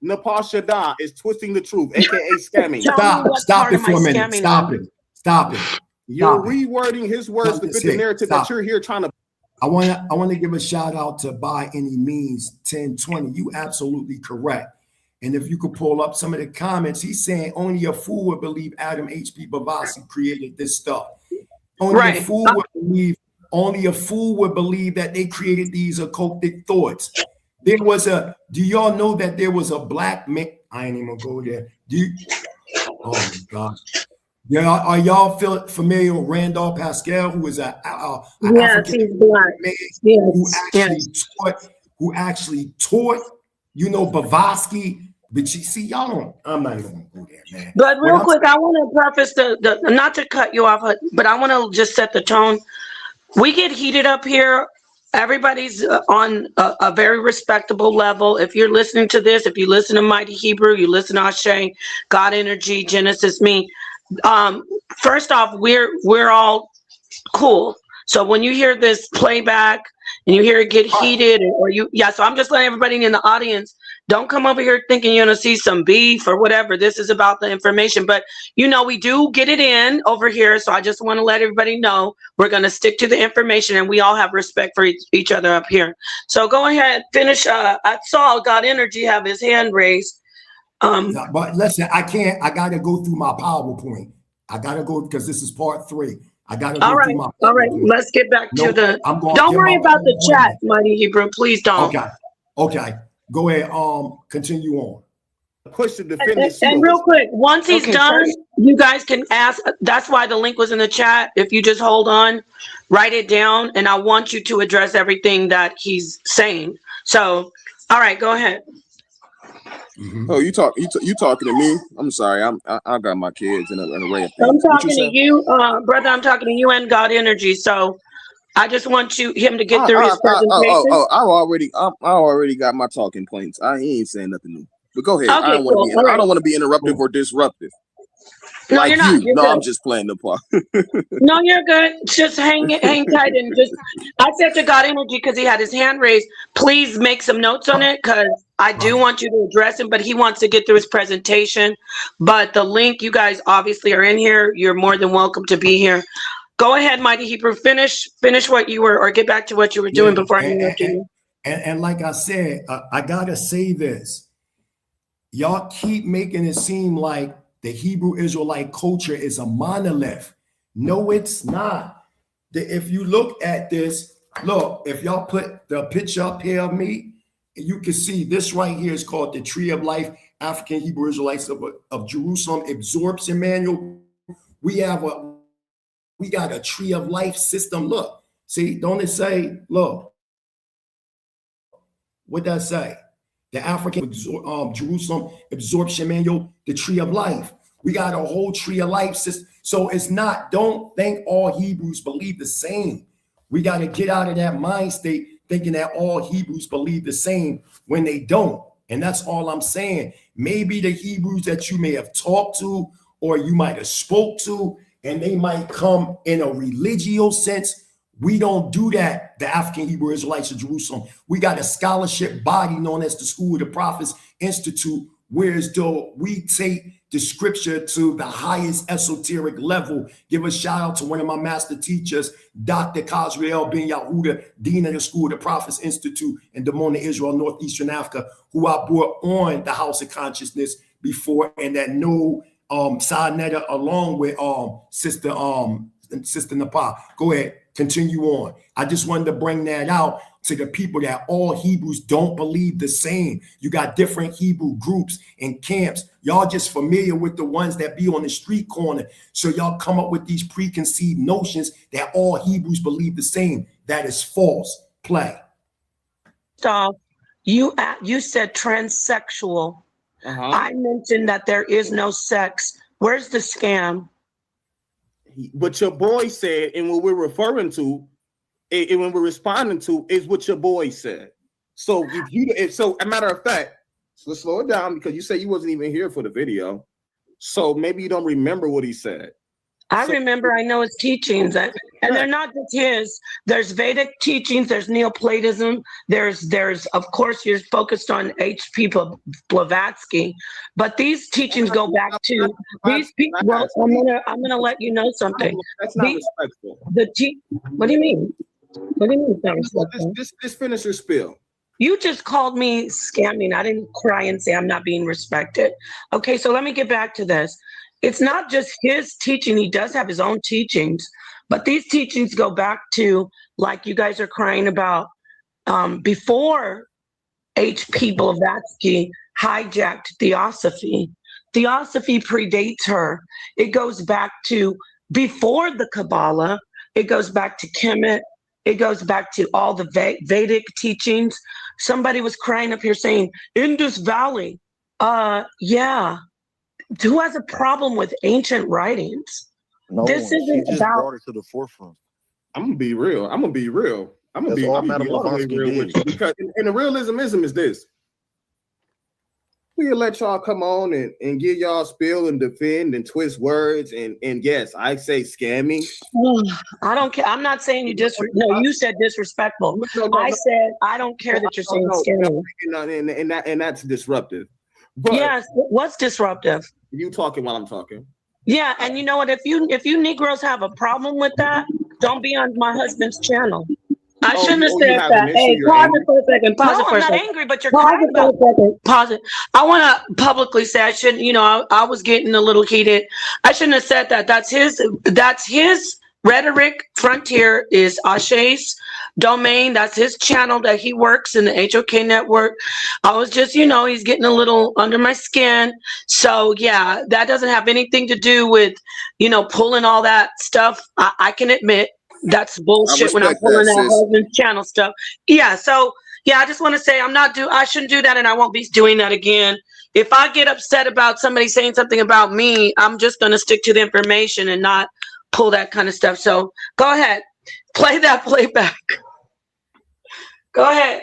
Nepal Shada is twisting the truth, aka scamming. Stop it for a minute. Stop it. You're rewording his words to fit the narrative that you're here trying to. I want to give a shout out to By Any Means 1020. You absolutely correct. And if you could pull up some of the comments, he's saying only a fool would believe Adam H.P. Blavatsky created this stuff. Only a fool would believe that they created these occultic thoughts. There was do y'all know that there was a black man? I ain't even gonna go there. Oh my gosh. Yeah, are y'all familiar with Randolph Pascal, who is African man who actually taught, Blavatsky? But you see, y'all don't. I'm not even gonna go there, man. But real quick, I want to preface the not to cut you off, but I want to just set the tone. We get heated up here. Everybody's on a very respectable level. If you're listening to this, if you listen to Mighty Hebrew, you listen to Ashe, God Energy, Genesis, me. First off, we're all cool. So when you hear this playback and you hear it get heated, so I'm just letting everybody in the audience, don't come over here thinking you're gonna see some beef or whatever. This is about the information, but we do get it in over here. So I just want to let everybody know we're gonna stick to the information, and we all have respect for each other up here. So go ahead, finish. I saw God Energy have his hand raised. But listen, I can't. I gotta go through my PowerPoint. I gotta go because this is part 3. I gotta go through my PowerPoint. All right. Let's get back to don't worry about the chat, Mighty Hebrew. Please don't. Okay. Go ahead. Continue on. Push the defendant. And real quick, once he's done, you guys can ask. That's why the link was in the chat. If you just hold on, write it down, and I want you to address everything that he's saying. So, all right, go ahead. Mm-hmm. Oh, you talking to me? I'm sorry. I got my kids in a way of things. I'm talking to you, brother. I'm talking to you and God Energy. So I just want him to get through his presentation. I already got my talking points. He ain't saying nothing new. But go ahead. Okay, I don't want to be interruptive or disruptive. No, you're not. You're no, good. I'm just playing the part. No, you're good. Just hang tight and just. I said to God Energy because he had his hand raised. Please make some notes on it because I do want you to address him, but he wants to get through his presentation. But the link, you guys obviously are in here. You're more than welcome to be here. Go ahead, Mighty Hebrew. Finish what you were, or get back to what you were doing before I interrupted you. And like I said, I gotta say this. Y'all keep making it seem like the Hebrew Israelite culture is a monolith. No, it's not. If you look at this, if y'all put the picture up here of me, you can see this right here is called the Tree of Life, African Hebrew Israelites of Jerusalem Absorption Manual. We got a Tree of Life system. Look, see, don't it say, look, what that say? The African Jerusalem Absorption Manual, the Tree of Life. We got a whole Tree of Life system. So it's not, don't think all Hebrews believe the same. We got to get out of that mind state thinking that all Hebrews believe the same when they don't. And that's all I'm saying. Maybe the Hebrews that you may have talked to or you might have spoke to, and they might come in a religio sense. We don't do that, the African Hebrew Israelites of Jerusalem. We got a scholarship body known as the School of the Prophets Institute, whereas though we take the scripture to the highest esoteric level. Give a shout out to one of my master teachers, Dr. Kazriel Ben Yahuda, Dean of the School of the Prophets Institute in Dimona, Israel, Northeastern Africa, who I brought on the House of Consciousness before, and that know Sarnetta along with Sister Nepal. Go ahead. Continue on. I just wanted to bring that out to the people that all Hebrews don't believe the same. You got different Hebrew groups and camps. Y'all just familiar with the ones that be on the street corner. So y'all come up with these preconceived notions that all Hebrews believe the same. That is false. Play. So you said transsexual. I mentioned that there is no sex. Where's the scam? What your boy said, and what we're referring to, and when we're responding to, is what your boy said. So so a matter of fact, so let's slow it down because you said you wasn't even here for the video. So maybe you don't remember what he said. I remember, I know his teachings, and they're not just his. There's Vedic teachings, there's Neoplatism, there's of course, you're focused on H.P. Blavatsky, but these teachings go back to these people. Well, I'm gonna let you know something. That's not respectful. What do you mean? What do you mean it's not respectful? Just finish your spiel. You just called me scamming. I didn't cry and say I'm not being respected. Okay, so let me get back to this. It's not just his teaching. He does have his own teachings, but these teachings go back to, like you guys are crying about, before H.P. Blavatsky hijacked Theosophy. Theosophy predates her. It goes back to before the Kabbalah. It goes back to Kemet. It goes back to all the Vedic teachings. Somebody was crying up here saying, Indus Valley. Yeah. Who has a problem with ancient writings? No this one. isn't She just about. brought it to the forefront. I'm gonna be real. I'm gonna be real. I'm gonna That's be all all the way Madam real with you, because and the realism is this. We'll let y'all come on and give y'all spill and defend and twist words and yes, I say scamming. I don't care. I'm not saying you no, you said disrespectful. I said I don't care that you're saying scamming. And that's disruptive. But yes, what's disruptive? You talking while I'm talking. Yeah, and you know what? If you Negroes have a problem with that, don't be on my husband's channel. I shouldn't have said that. Hey, pause it for a second. Pause it for a second. I'm not angry, but you're crying about it. Pause it. I want to publicly say I shouldn't. You know, I was getting a little heated. I shouldn't have said that. That's his rhetoric. Frontier is Ashe's domain. That's his channel that he works in the HOK network. I was just, he's getting a little under my skin. So yeah, that doesn't have anything to do with, pulling all that stuff. I can admit that's bullshit when I'm pulling that husband's channel stuff. Yeah. So yeah, I just want to say I shouldn't do that, and I won't be doing that again. If I get upset about somebody saying something about me, I'm just going to stick to the information and not pull that kind of stuff. So go ahead, play that playback. Go ahead.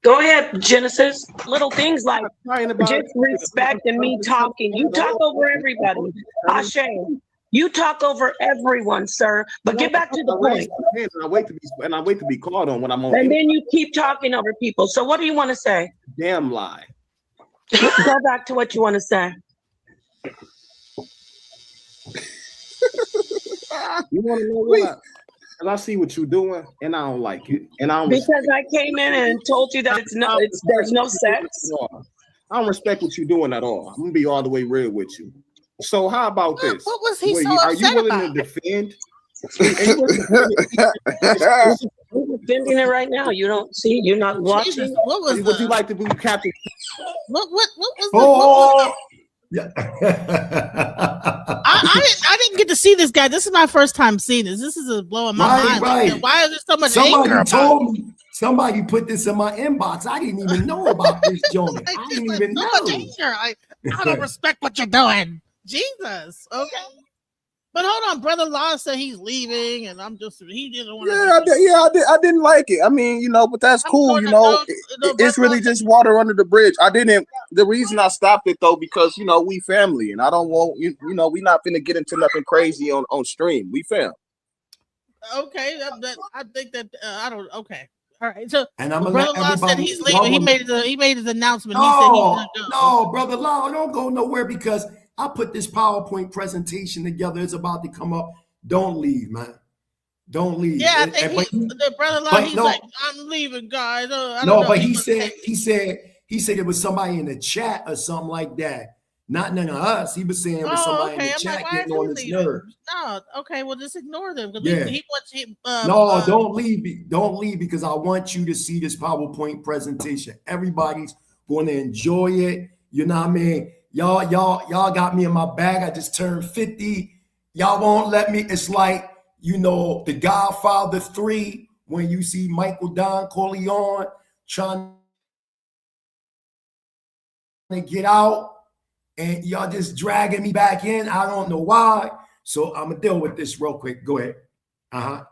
Go ahead, Genesis. Little things like just respect and me talking. You talk over everybody. Ashe, you talk over everyone, sir. But get back to the point. And I wait to be called on when I'm on. And then you keep talking over people. So what do you want to say? Damn lie. Go back to what you want to say. You want to know what? And I see what you're doing, and I don't like it. And I don't because I came in and told you that there's no sex. I don't respect what you're doing at all. I'm gonna be all the way real with you. So how about this? What was he so upset about? Are you willing to defend? You're defending it right now. You don't see. You're not watching. Jesus, would you like to be Captain? What was Yeah. I didn't get to see this guy. This is my first time seeing this. This is blowing my mind. Right. Like, why is there so much anger about it? Somebody put this in my inbox. I didn't even know about this, Jonah. I didn't even know. I don't respect what you're doing. Jesus. Okay. But hold on, Brother Law said he's leaving, and he didn't want to. I didn't like it. I mean, but that's cool. It's really just water under the bridge. The reason I stopped it though, because we family, and I don't want we not finna get into nothing crazy on stream. We fam. Okay, I think that I don't. Okay, all right. So, and I'm Brother Law said he's leaving. He made his announcement. No, Brother Law, don't go nowhere because I put this PowerPoint presentation together. It's about to come up. Don't leave, man. Don't leave. Yeah, I think the Brother Law. He's like, I'm leaving, guys. But he said it was somebody in the chat or something like that. Not none of us. He was saying it was somebody in the chat getting on his nerves. No, okay, well just ignore them. Yeah. Don't leave. Don't leave because I want you to see this PowerPoint presentation. Everybody's going to enjoy it. You know what I mean? Y'all got me in my bag. I just turned 50. Y'all won't let me. It's like, The Godfather 3, when you see Michael Don Corleone trying to get out and y'all just dragging me back in. I don't know why. So I'm gonna deal with this real quick. Go ahead.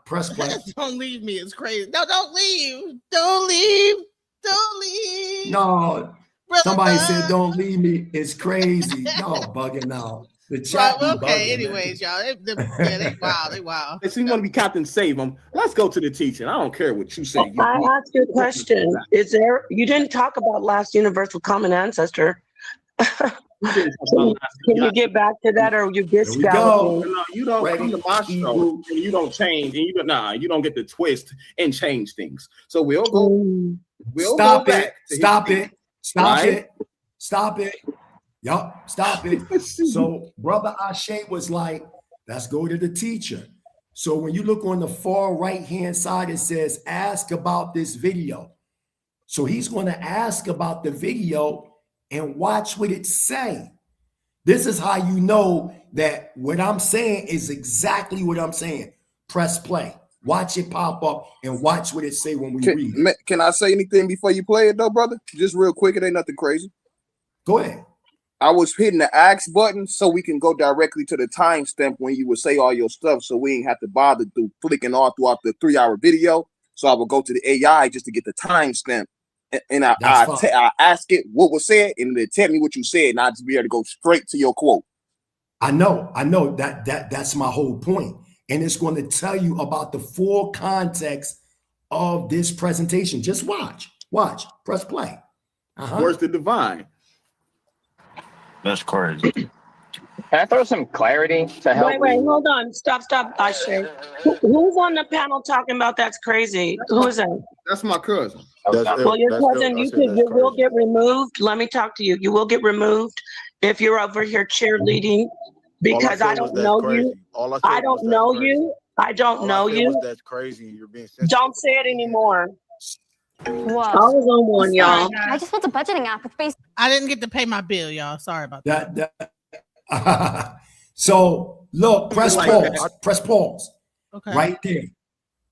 Press play. Don't leave me. It's crazy. No, don't leave. Don't leave. Don't leave. No. Somebody said don't leave me. It's crazy. Y'all bugging out. The chat well, okay, anyways, y'all. They wild. They wild. If you want to be Captain Save them, let's go to the teaching. I don't care what you say. I asked you a question. You didn't talk about last universal common ancestor. Can you get back to that, or you discount? No, you don't come to my show and you don't change, and you don't get the twist and change things. So we'll go. Stop it. Yup, stop it. So Brother Ashe was like, let's go to the teacher. So when you look on the far right-hand side, it says, ask about this video. So he's going to ask about the video and watch what it say. This is how you know that what I'm saying is exactly what I'm saying. Press play. Watch it pop up and watch what it say when we read it. Can I say anything before you play it though, brother? Just real quick. It ain't nothing crazy. Go ahead. I was hitting the ask button so we can go directly to the timestamp when you would say all your stuff, so we ain't have to bother flicking all throughout the 3-hour video. So I would go to the AI just to get the timestamp, and I ask it what was said, and it tell me what you said, and I just be able to go straight to your quote. I know that's my whole point, and it's going to tell you about the full context of this presentation. Just watch, press play. Where's the divine? That's crazy. Can I throw some clarity to help? Wait, hold on. Stop, Ashe. Who's on the panel talking about that's crazy? Who is that? That's my cousin. Well, your cousin, you will get removed. Let me talk to you. You will get removed if you're over here cheerleading because I don't know you. I don't know you. I don't know you. That's crazy. You're being sensitive. Don't say it anymore. Whoa. I was on one, y'all. I just want the budgeting app. It's based. I didn't get to pay my bill, y'all. Sorry about that. So look, press pause. Okay. Right there.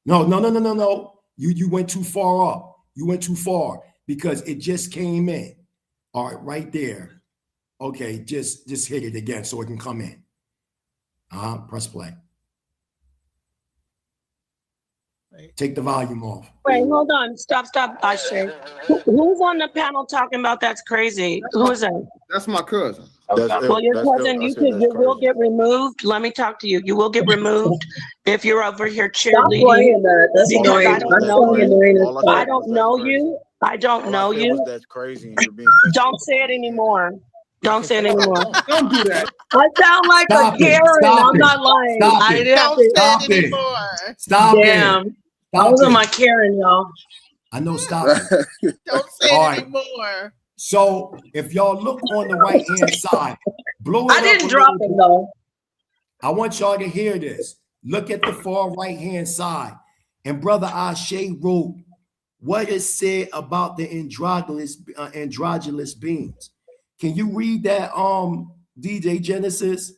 No. You went too far up. You went too far because it just came in. All right, right there. Okay, just hit it again so it can come in. Press play. Take the volume off. Wait, hold on. Stop, Ashe. Who's on the panel talking about that's crazy? Who is that? That's my cousin. Well, your cousin, you will get removed. Let me talk to you. You will get removed if you're over here cheerleading. That's annoying. I don't know you. I don't know you. That's crazy. Don't say it anymore. Don't say it anymore. Don't do that. I sound like a Karen. I'm not lying. I didn't have to Don't say it anymore. Stop Damn. it. I was on my Karen, y'all. I know. Stop it. Don't say it anymore. So if y'all look on the right hand side, blow it I didn't drop it though. I want y'all to hear this. Look at the far right hand side, and Brother Ashe wrote what it said about the androgynous beings. Can you read that, DJ Genesis?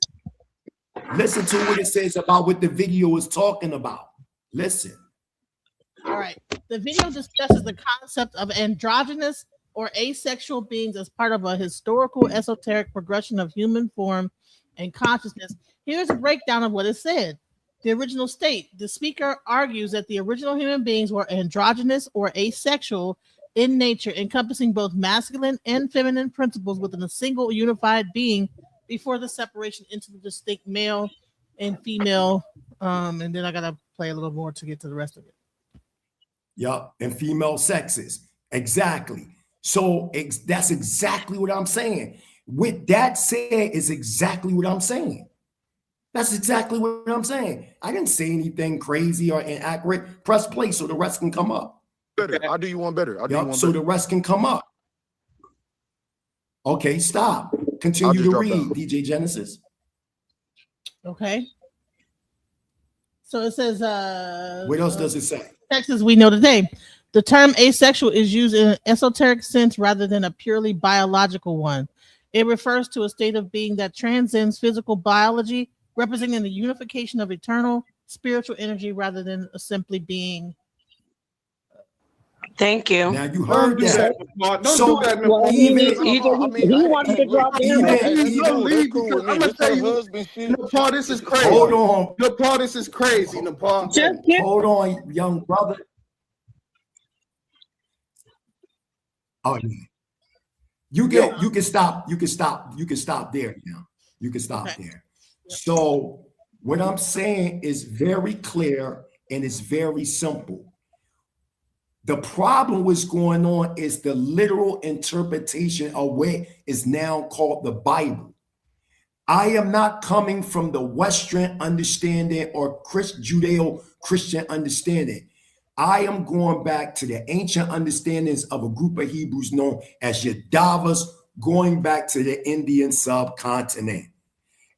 Listen to what it says about what the video is talking about. Listen. All right. The video discusses the concept of androgynous or asexual beings as part of a historical esoteric progression of human form and consciousness. Here's a breakdown of what it said. The original state. The speaker argues that the original human beings were androgynous or asexual in nature, encompassing both masculine and feminine principles within a single unified being before the separation into the distinct male and female. And then I got to play a little more to get to the rest of it. Yup, and female sexes. Exactly. So that's exactly what I'm saying. With that said is exactly what I'm saying. That's exactly what I'm saying. I didn't say anything crazy or inaccurate. Press play so the rest can come up. Better. I'll do you one better. So the rest can come up. Okay, stop. Continue to read, DJ Genesis. Okay. So it says what else does it say? Texas we know today. The term asexual is used in an esoteric sense rather than a purely biological one. It refers to a state of being that transcends physical biology, representing the unification of eternal spiritual energy rather than simply being. Thank you. Now you heard that. Don't do that. Well, he wanted to drop in. Nepal, this is crazy. Hold on. Nepal, this is crazy. Nepal. Hold on, young brother. Oh, yeah. You can stop there now. You can stop there. So what I'm saying is very clear and it's very simple. The problem what's going on is the literal interpretation of what is now called the Bible. I am not coming from the Western understanding or Judeo-Christian understanding. I am going back to the ancient understandings of a group of Hebrews known as Yadavas, going back to the Indian subcontinent.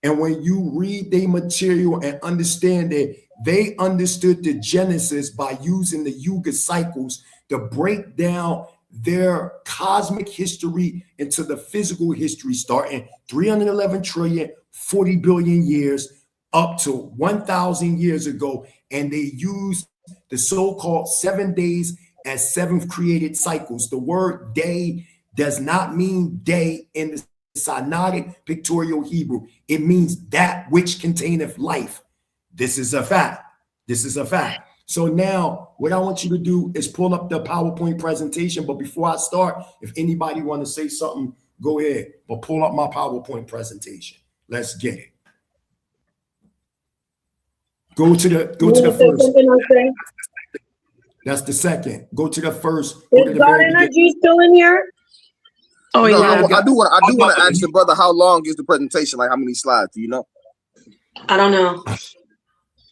And when you read their material and understand it, they understood the Genesis by using the Yuga cycles to break down their cosmic history into the physical history, starting 311 trillion, 40 billion years up to 1,000 years ago. And they used the so-called 7 days as 7 created cycles. The word day does not mean day in the Sinaitic pictorial Hebrew. It means that which containeth life. This is a fact. This is a fact. So now what I want you to do is pull up the PowerPoint presentation. But before I start, if anybody want to say something, go ahead. But pull up my PowerPoint presentation. Let's get it. Go to the first. That's the second. Go to the first. Is God Energy still in here? Oh, no, yeah. I do want to ask the brother, how long is the presentation? Like, how many slides? Do you know? I don't know.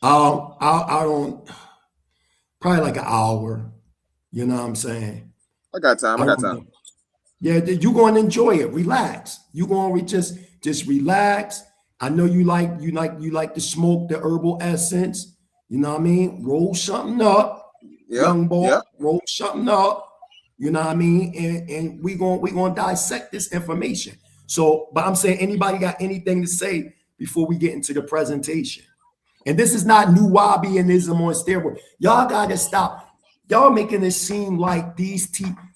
I don't. Probably like an hour. You know what I'm saying? I got time. Yeah, you're going to enjoy it. Relax. You're going to just relax. I know you like to smoke the herbal essence. You know what I mean? Roll something up, young boy. Roll something up. You know what I mean? And we gonna dissect this information. So, but I'm saying, anybody got anything to say before we get into the presentation? And this is not new Wahabianism on steroids. Y'all gotta stop. Y'all making it seem like these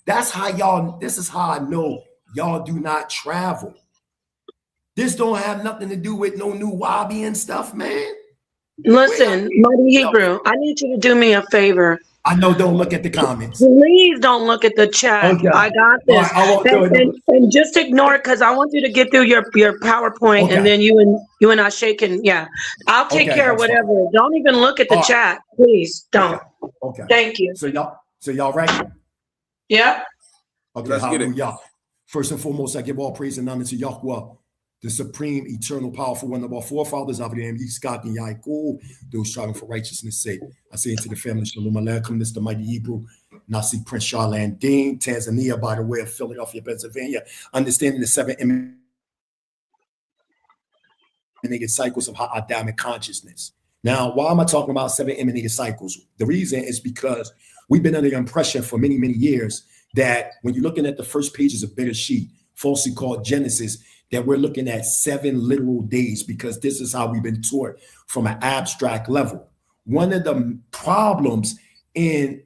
this is how I know y'all do not travel. This don't have nothing to do with no new Wahabian stuff, man. Listen, Mighty Hebrew, I need you to do me a favor. I know, don't look at the comments. Please don't look at the chat. Okay. I got this. And just ignore it, because I want you to get through your PowerPoint, okay. And then you and I can, yeah. I'll take care of whatever. Fine. Don't even look at the chat. Please don't. Okay. Thank you. So y'all ready? Yeah. Okay, let's get it. Y'all. First and foremost, I give all praise and honor to Yahweh, the supreme, eternal, powerful one of our forefathers, Abraham, Yitzchak, and Yaakov, those striving for righteousness' sake. I say to the family, Shalom Aleichem, this is the Mighty Hebrew, Nasi Prince Charland Dean, Tanzania, by the way of Philadelphia, Pennsylvania, understanding the 7 emanated cycles of Adamic consciousness. Now, why am I talking about 7 emanated cycles? The reason is because we've been under the impression for many, many years that when you're looking at the first pages of Bereshit, falsely called Genesis, that we're looking at 7 literal days, because this is how we've been taught from an abstract level. One of the problems in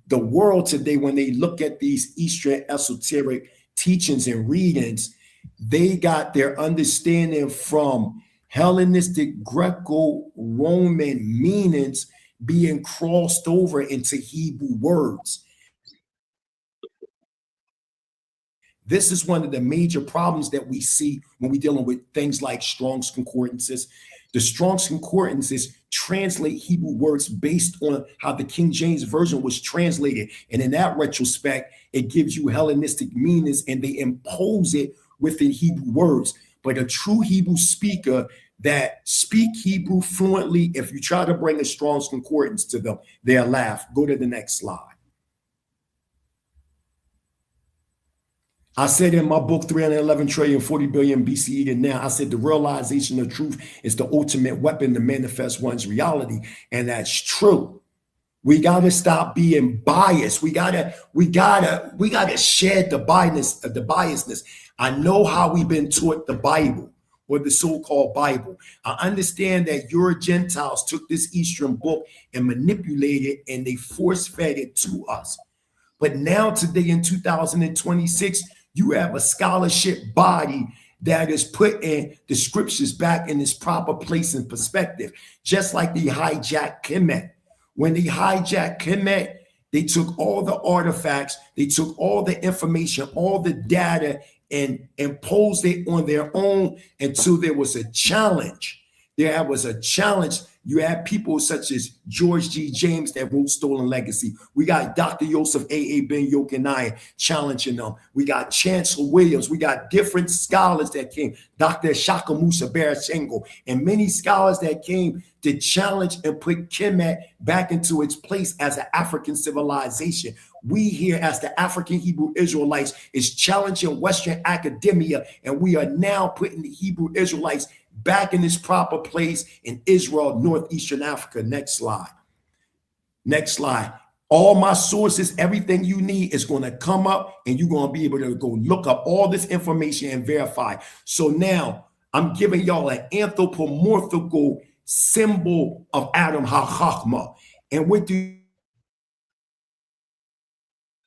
the world today, when they look at these Eastern esoteric teachings and readings, they got their understanding from Hellenistic Greco-Roman meanings being crossed over into Hebrew words. This is one of the major problems that we see when we're dealing with things like Strong's Concordances. The Strong's Concordances translate Hebrew words based on how the King James Version was translated. And in that retrospect, it gives you Hellenistic meanings and they impose it within Hebrew words. But a true Hebrew speaker that speak Hebrew fluently, if you try to bring a Strong's Concordance to them, they'll laugh. Go to the next slide. I said in my book, 311 trillion, 40 billion BCE to now, I said the realization of truth is the ultimate weapon to manifest one's reality. And that's true. We got to stop being biased. We gotta shed the biasness. I know how we've been taught the Bible, or the so-called Bible. I understand that your Gentiles took this Eastern book and manipulated it, and they force-fed it to us. But now today in 2026, you have a scholarship body that is putting the scriptures back in its proper place and perspective, just like they hijacked Kemet. When they hijacked Kemet, they took all the artifacts, they took all the information, all the data, and imposed it on their own until there was a challenge. There was a challenge. You had people such as George G. James that wrote Stolen Legacy. We got Dr. Joseph A.A. Ben Yokanai challenging them. We got Chancellor Williams. We got different scholars that came, Dr. Shaka Musa Barashengo, and many scholars that came to challenge and put Kemet back into its place as an African civilization. We here as the African Hebrew Israelites is challenging Western academia, and we are now putting the Hebrew Israelites back in its proper place in Israel, Northeastern Africa. Next slide. Next slide. All my sources, everything you need is going to come up, and you're going to be able to go look up all this information and verify. So now I'm giving y'all an anthropomorphical symbol of Adam HaChachma. And what do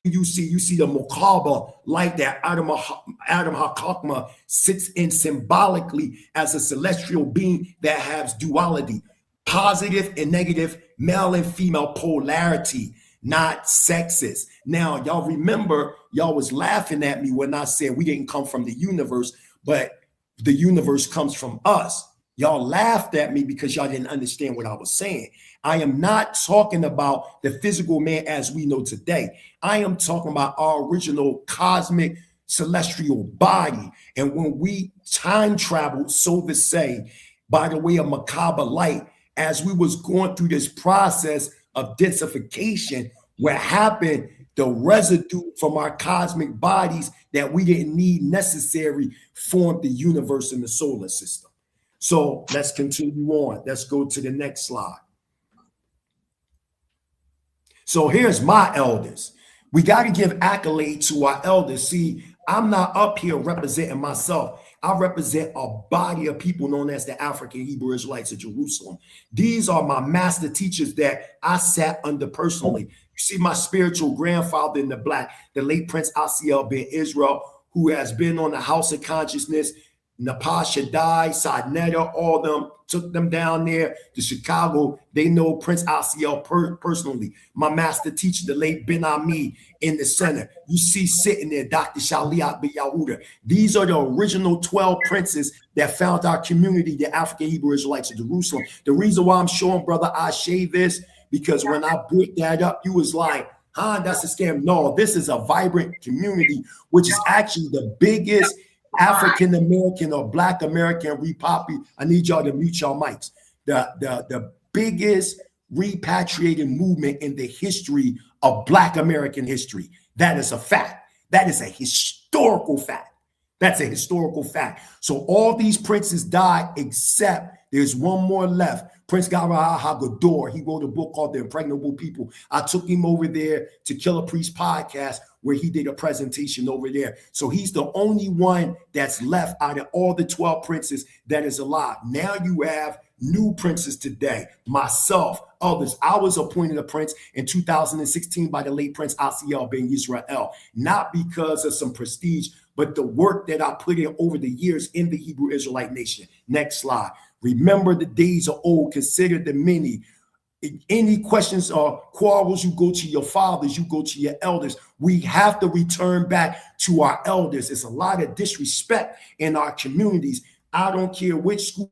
you see? You see the Merkabah like that. Adam HaChachma sits in symbolically as a celestial being that has duality, positive and negative, male and female polarity, not sexist. Now, y'all remember, y'all was laughing at me when I said we didn't come from the universe, but the universe comes from us. Y'all laughed at me because y'all didn't understand what I was saying. I am not talking about the physical man as we know today. I am talking about our original cosmic celestial body. And when we time traveled, so to say, by the way of Merkabah light, as we was going through this process of densification, what happened, the residue from our cosmic bodies that we didn't need necessary formed the universe and the solar system. So let's continue on. Let's go to the next slide. So here's my elders. We got to give accolade to our elders. See, I'm not up here representing myself. I represent a body of people known as the African Hebrew Israelites of Jerusalem. These are my master teachers that I sat under personally. You see my spiritual grandfather in the black, the late Prince Asiel ben Israel, who has been on the House of Consciousness, Napah Shaddai, Sadnetta, all them, took them down there to Chicago. They know Prince Asiel personally. My master teacher, the late Ben Ami, in the center. You see sitting there, Dr. Shaliat Ben Yahuda. These are the original 12 princes that found our community, the African Hebrew Israelites of Jerusalem. The reason why I'm showing Brother Ashe this, because when I break that up, you was like, huh, that's a scam. No, this is a vibrant community, which is actually the biggest African American or Black American repopulation. I need y'all to mute y'all mics. The biggest repatriating movement in the history of Black American history. That is a fact. That is a historical fact. That's a historical fact. So all these princes died except there's one more left. Prince Garaha Hagador, he wrote a book called The Impregnable People. I took him over there to Killer Priest podcast where he did a presentation over there. So he's the only one that's left out of all the 12 princes that is alive. Now you have new princes today, myself, others. I was appointed a prince in 2016 by the late Prince Asiel ben Yisrael, not because of some prestige, but the work that I put in over the years in the Hebrew Israelite nation. Next slide. Remember the days are old, consider the many. Any questions or quarrels, you go to your fathers, you go to your elders. We have to return back to our elders. It's a lot of disrespect in our communities. I don't care which school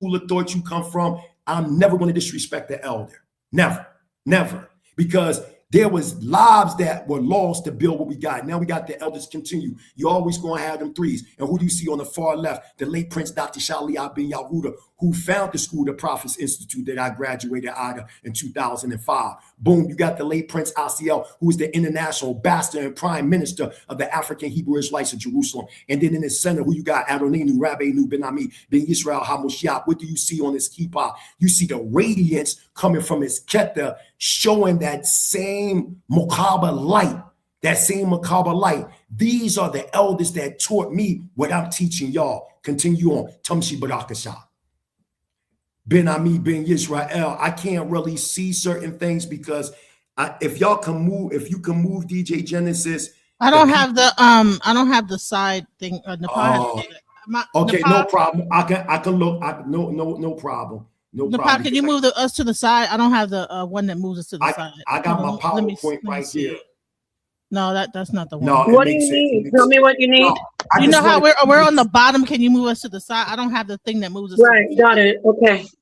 of thought you come from. I'm never going to disrespect the elder. Never, never. Because there was lives that were lost to build what we got. Now we got the elders continue. You're always going to have them threes. And who do you see on the far left? The late Prince Dr. Shaliah ben Yahuda, who found the School of the Prophets Institute that I graduated out of in 2005. Boom, you got the late Prince Asiel, who is the international ambassador and prime minister of the African Hebrew Israelites of Jerusalem. And then in the center, who you got? Adonenu, Rabbeinu, Ben Ami, Ben Yisrael, HaMoshiach. What do you see on his kippah? You see the radiance coming from his kether, showing that same Merkabah light, that same Merkabah light. These are the elders that taught me what I'm teaching y'all. Continue on. Tamshi Barakashah. Ben Ami, Ben Yisrael. I can't really see certain things because if y'all can move, if you can move DJ Genesis. I don't have the side thing. Okay, no problem. I can look. No problem. No problem. Can you move us to the side? I don't have the one that moves us to the side. I got my PowerPoint right here. No, that's not the one. No, what do you need? Tell me what you need. No, you know how we're on the bottom. Can you move us to the side? I don't have the thing that moves us. Right, got it.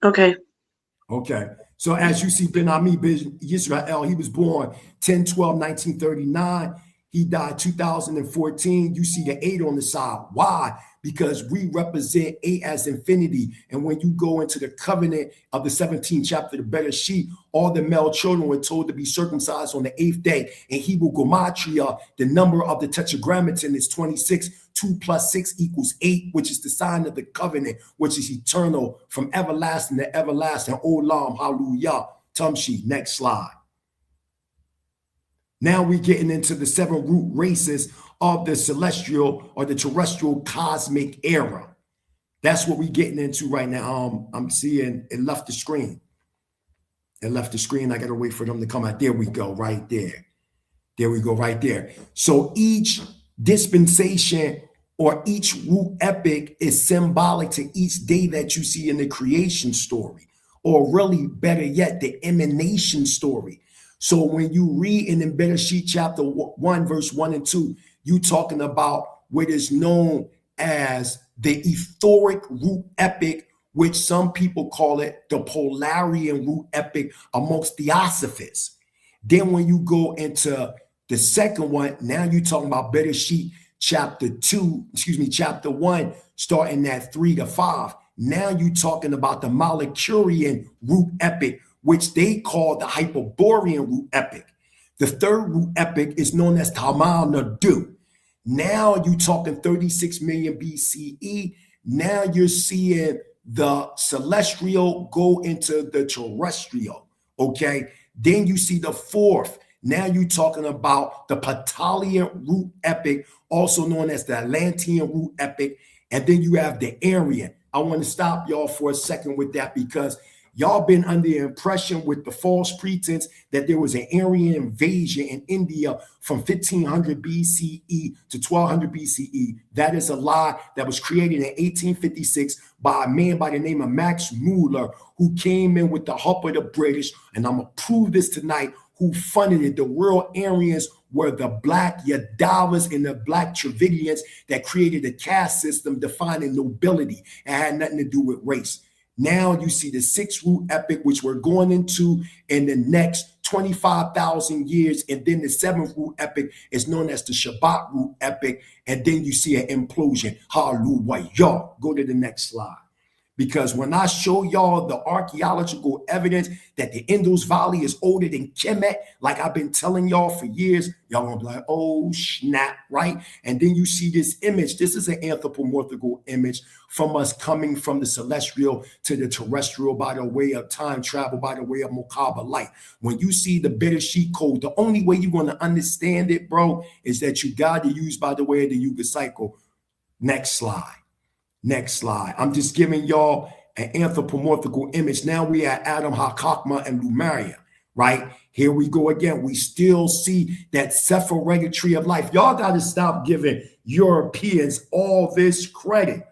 Okay. So as you see, Ben Ami Yisrael, he was born 10/12/1939. He died 2014. You see the 8 on the side. Why? Because we represent 8 as infinity. And when you go into the covenant of the 17th chapter, the Bereshit, all the male children were told to be circumcised on the 8th day. And Hebrew Gematria, the number of the Tetragrammaton is 26. 2 + 6 = 8, which is the sign of the covenant, which is eternal from everlasting to everlasting. Olam, hallelujah. Tumshi, next slide. Now we're getting into the 7 root races of the celestial or the terrestrial cosmic era. That's what we're getting into right now. I'm seeing it left the screen. It left the screen. I got to wait for them to come out. There we go, right there. There we go, right there. So each dispensation or each root epic is symbolic to each day that you see in the creation story, or really better yet, the emanation story. So when you read in Bereshit chapter 1, verse 1 and 2, you talking about what is known as the etheric root epic, which some people call it the Polarian root epic amongst theosophists. Then when you go into the second one, now you're talking about Bereshit chapter 1, starting at 3 to 5. Now you're talking about the Molecurian root epic, which they call the Hyperborean root epic. The third root epic is known as Tamal Nadu. Now you're talking 36 million BCE. Now you're seeing the celestial go into the terrestrial, okay? Then you see the fourth. Now you're talking about the Ptolemy root epic, also known as the Atlantean root epic. And then you have the Aryan. I want to stop y'all for a second with that, because y'all been under the impression with the false pretense that there was an Aryan invasion in India from 1500 BCE to 1200 BCE. That is a lie that was created in 1856 by a man by the name of Max Muller, who came in with the help of the British. And I'm going to prove this tonight, who funded it. The real Aryans were the black Yadavas and the black Dravidians that created a caste system defining nobility. It had nothing to do with race. Now you see the 6th root epic, which we're going into in the next 25,000 years. And then the 7th root epic is known as the Shabbat root epic. And then you see an implosion. Hallelujah. Y'all go to the next slide. Because when I show y'all the archaeological evidence that the Indus Valley is older than Kemet, like I've been telling y'all for years, y'all gonna be like, oh snap, right? And then you see this image. This is an anthropomorphical image from us coming from the celestial to the terrestrial by the way of time travel, by the way of Merkabah light. When you see the Bereshit code, the only way you're gonna understand it, bro, is that you got to use by the way of the Yuga cycle. Next slide. Next slide. I'm just giving y'all an anthropomorphical image. Now we are Adam, Hakakma, and Lumeria, right? Here we go again. We still see that Sephirogatry of life. Y'all got to stop giving Europeans all this credit.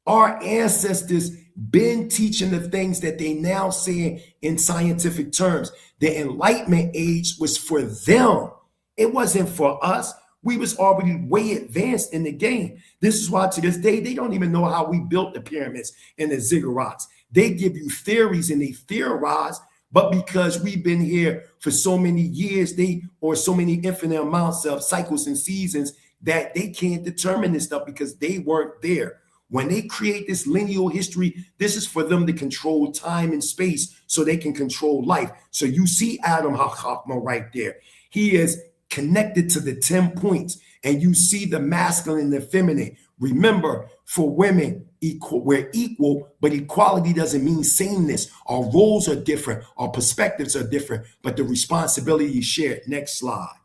Our ancestors been teaching the things that they now saying in scientific terms. The Enlightenment age was for them. It wasn't for us. We was already way advanced in the game. This is why to this day, they don't even know how we built the pyramids and the ziggurats. They give you theories and they theorize, but because we've been here for so many years, or so many infinite amounts of cycles and seasons, that they can't determine this stuff because they weren't there. When they create this lineal history, this is for them to control time and space so they can control life. So you see Adam HaChachma right there. He is connected to the 10 points, and you see the masculine and the feminine. Remember, for women, we're equal, but equality doesn't mean sameness. Our roles are different, our perspectives are different, but the responsibility is shared. Next slide.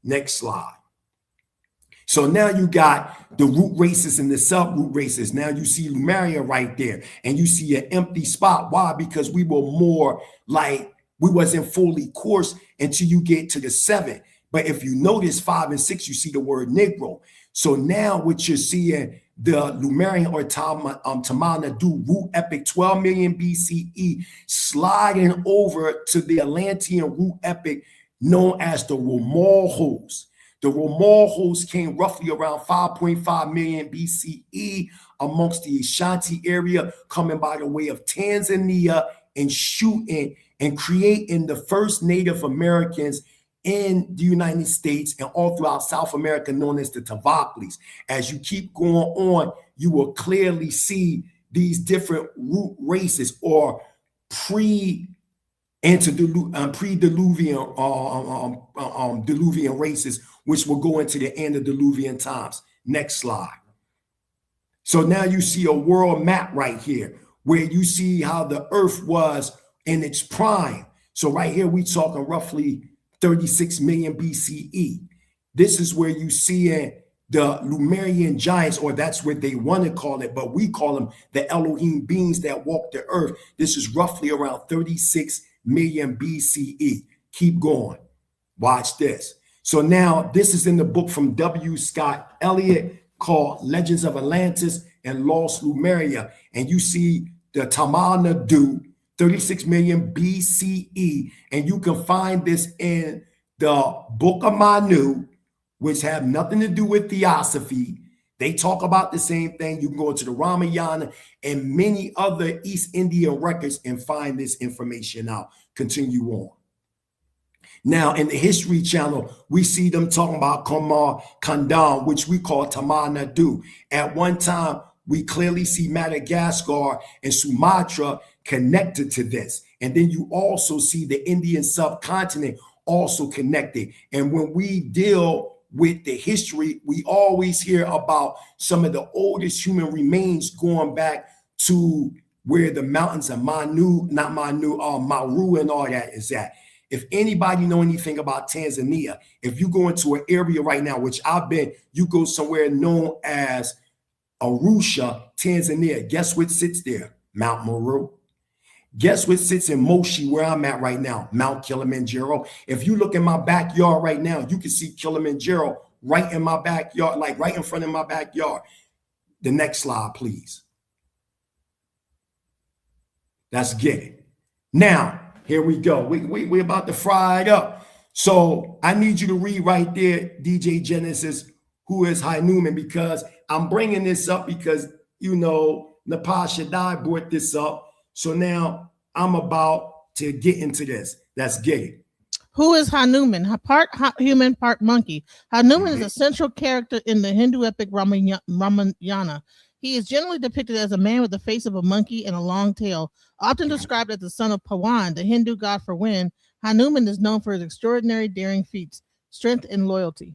Next slide. So now you got the root races and the sub-root races. Now you see Lumeria right there, and you see an empty spot. Why? Because we were more like, we wasn't fully coursed until you get to the 7. But if you notice 5 and 6, you see the word Negro. So now what you're seeing, the Lumerian or Tamal Nadu root epic 12 million BCE sliding over to the Atlantean root epic known as the Romalhos. The Romalhos came roughly around 5.5 million BCE amongst the Ashanti area, coming by the way of Tanzania and shooting and creating the first Native Americans in the United States and all throughout South America, known as the Tavaklis. As you keep going on, you will clearly see these different root races or pre-diluvian diluvian races, which will go into the antediluvian times. Next slide. So now you see a world map right here where you see how the earth was in its prime. So right here, we talking roughly 36 million BCE. This is where you see the Lemurian giants, or that's what they want to call it, but we call them the Elohim beings that walk the earth. This is roughly around 36 million BCE. Keep going. Watch this. So now this is in the book from W. Scott Elliott called Legends of Atlantis and Lost Lemuria. And you see the Tamar-Nadu, 36 million BCE. And you can find this in the Book of Manu, which have nothing to do with theosophy. They talk about the same thing. You can go to the Ramayana and many other East Indian records and find this information out. Continue on. Now, in the History Channel, we see them talking about Kumar Kandam, which we call Tamar-Nadu. At one time, we clearly see Madagascar and Sumatra connected to this. And then you also see the Indian subcontinent also connected. And when we deal with the history, we always hear about some of the oldest human remains going back to where the mountains of Maru and all that is at. If anybody know anything about Tanzania, if you go into an area right now, which I've been, you go somewhere known as Arusha, Tanzania. Guess what sits there? Mount Meru. Guess what sits in Moshi, where I'm at right now? Mount Kilimanjaro. If you look in my backyard right now, you can see Kilimanjaro right in my backyard, like right in front of my backyard. The next slide, please. Let's get it. Now, here we go. We're about to fry it up. So I need you to read right there, DJ Genesis, who is Hanuman, because I'm bringing this up because, you know, Nepal Shaddai brought this up. So now I'm about to get into this. Let's get it. Who is Hanuman? Part human, part monkey. Hanuman is a central character in the Hindu epic Ramayana. He is generally depicted as a man with the face of a monkey and a long tail, often described as the son of Pawan, the Hindu god for wind. Hanuman is known for his extraordinary daring feats, strength, and loyalty.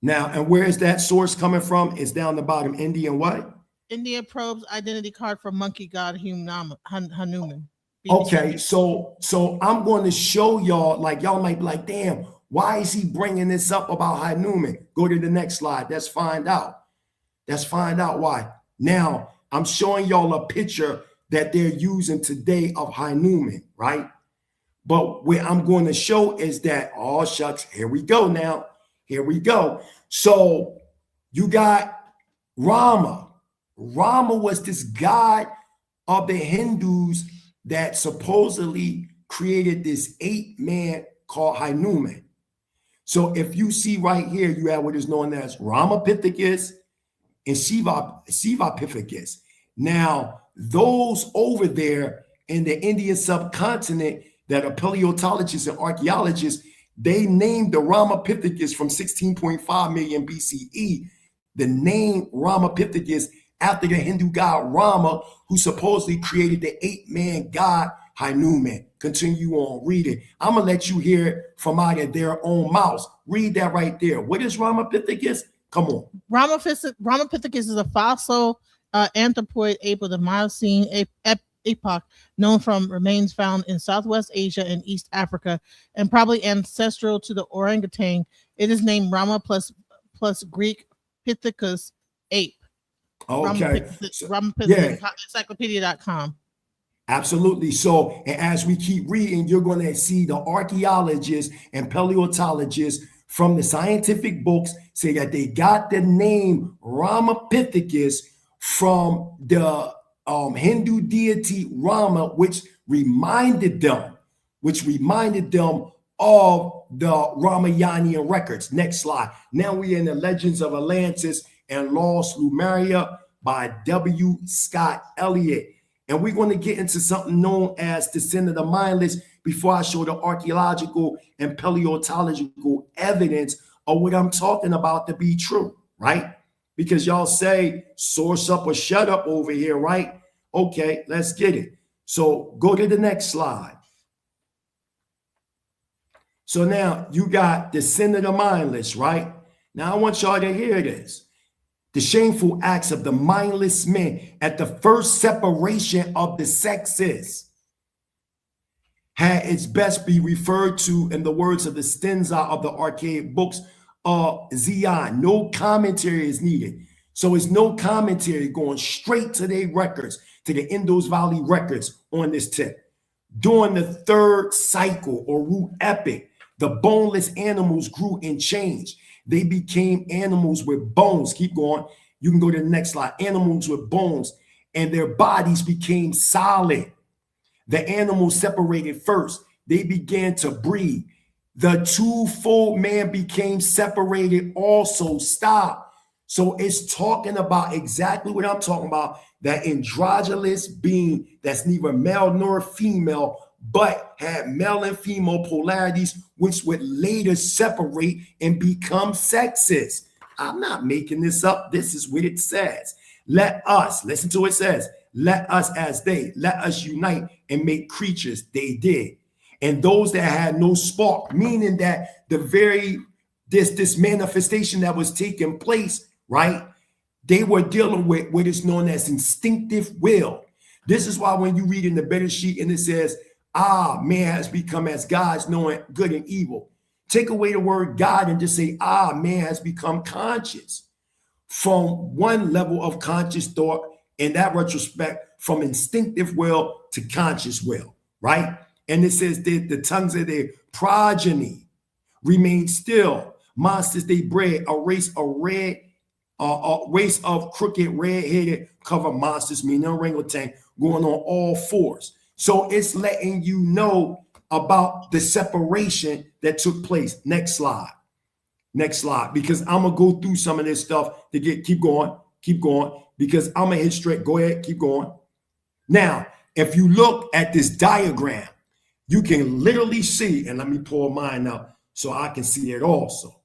Now, and where is that source coming from? It's down the bottom. Indian what? India probes identity card for monkey god Hanuman. Okay, so I'm going to show y'all, like y'all might be like, damn, why is he bringing this up about Hanuman? Go to the next slide. Let's find out. Let's find out why. Now, I'm showing y'all a picture that they're using today of Hanuman, right? But what I'm going to show is that, oh, shucks, here we go now. Here we go. So you got Rama. Rama was this god of the Hindus that supposedly created this 8-man called Hanuman. So if you see right here, you have what is known as Ramapithecus and Shivapithecus. Now, those over there in the Indian subcontinent that are paleontologists and archaeologists, they named the Ramapithecus from 16.5 million BCE, the name Ramapithecus after the Hindu god Rama, who supposedly created the 8-man god Hanuman. Continue on, read it. I'm going to let you hear it from out of their own mouths. Read that right there. What is Ramapithecus? Come on. Ramapithecus is a fossil anthropoid ape of the Miocene epoch, known from remains found in Southwest Asia and East Africa, and probably ancestral to the orangutan. It is named Rama plus Greek Pithecus, ape. Okay. Encyclopedia.com. Absolutely. So, and as we keep reading, you're going to see the archaeologists and paleontologists from the scientific books say that they got the name Ramapithecus from the Hindu deity Rama, which reminded them of the Ramayana records. Next slide. Now we in the Legends of Atlantis and Lost Lemuria by W. Scott Elliott. And we're going to get into something known as Descent of the Mindless before I show the archaeological and paleontological evidence of what I'm talking about to be true, right? Because y'all say source up or shut up over here, right? Okay, let's get it. So go to the next slide. So now you got Descent of the Mindless, right? Now I want y'all to hear this. The shameful acts of the mindless men at the first separation of the sexes had its best be referred to in the words of the stanza of the archaic books of Zion. No commentary is needed. So it's no commentary, going straight to their records, to the Indus Valley records on this tip. During the third cycle or root epic, the boneless animals grew and changed. They became animals with bones. Keep going. You can go to the next slide. Animals with bones, and their bodies became solid. The animals separated first. They began to breed. The twofold man became separated also. Stop. So it's talking about exactly what I'm talking about. That androgynous being that's neither male nor female, but had male and female polarities, which would later separate and become sexes. I'm not making this up. This is what it says. Let us, listen to what it says, let us as they, let us unite and make creatures. They did. And those that had no spark, meaning that the very, this manifestation that was taking place, right? They were dealing with what is known as instinctive will. This is why when you read in the better sheet and it says, man has become as gods, knowing good and evil. Take away the word God and just say, man has become conscious. From one level of conscious thought, in that retrospect, from instinctive will to conscious will, right? And it says that the tongues of their progeny remain still. Monsters they bred, a race of crooked, red-headed cover monsters, meaning orangutan, going on all fours. So it's letting you know about the separation that took place. Next slide. Next slide. Because I'm going to go through some of this stuff to keep going, because I'm going to hit straight. Go ahead, keep going. Now, if you look at this diagram, you can literally see, and let me pull mine up so I can see it also.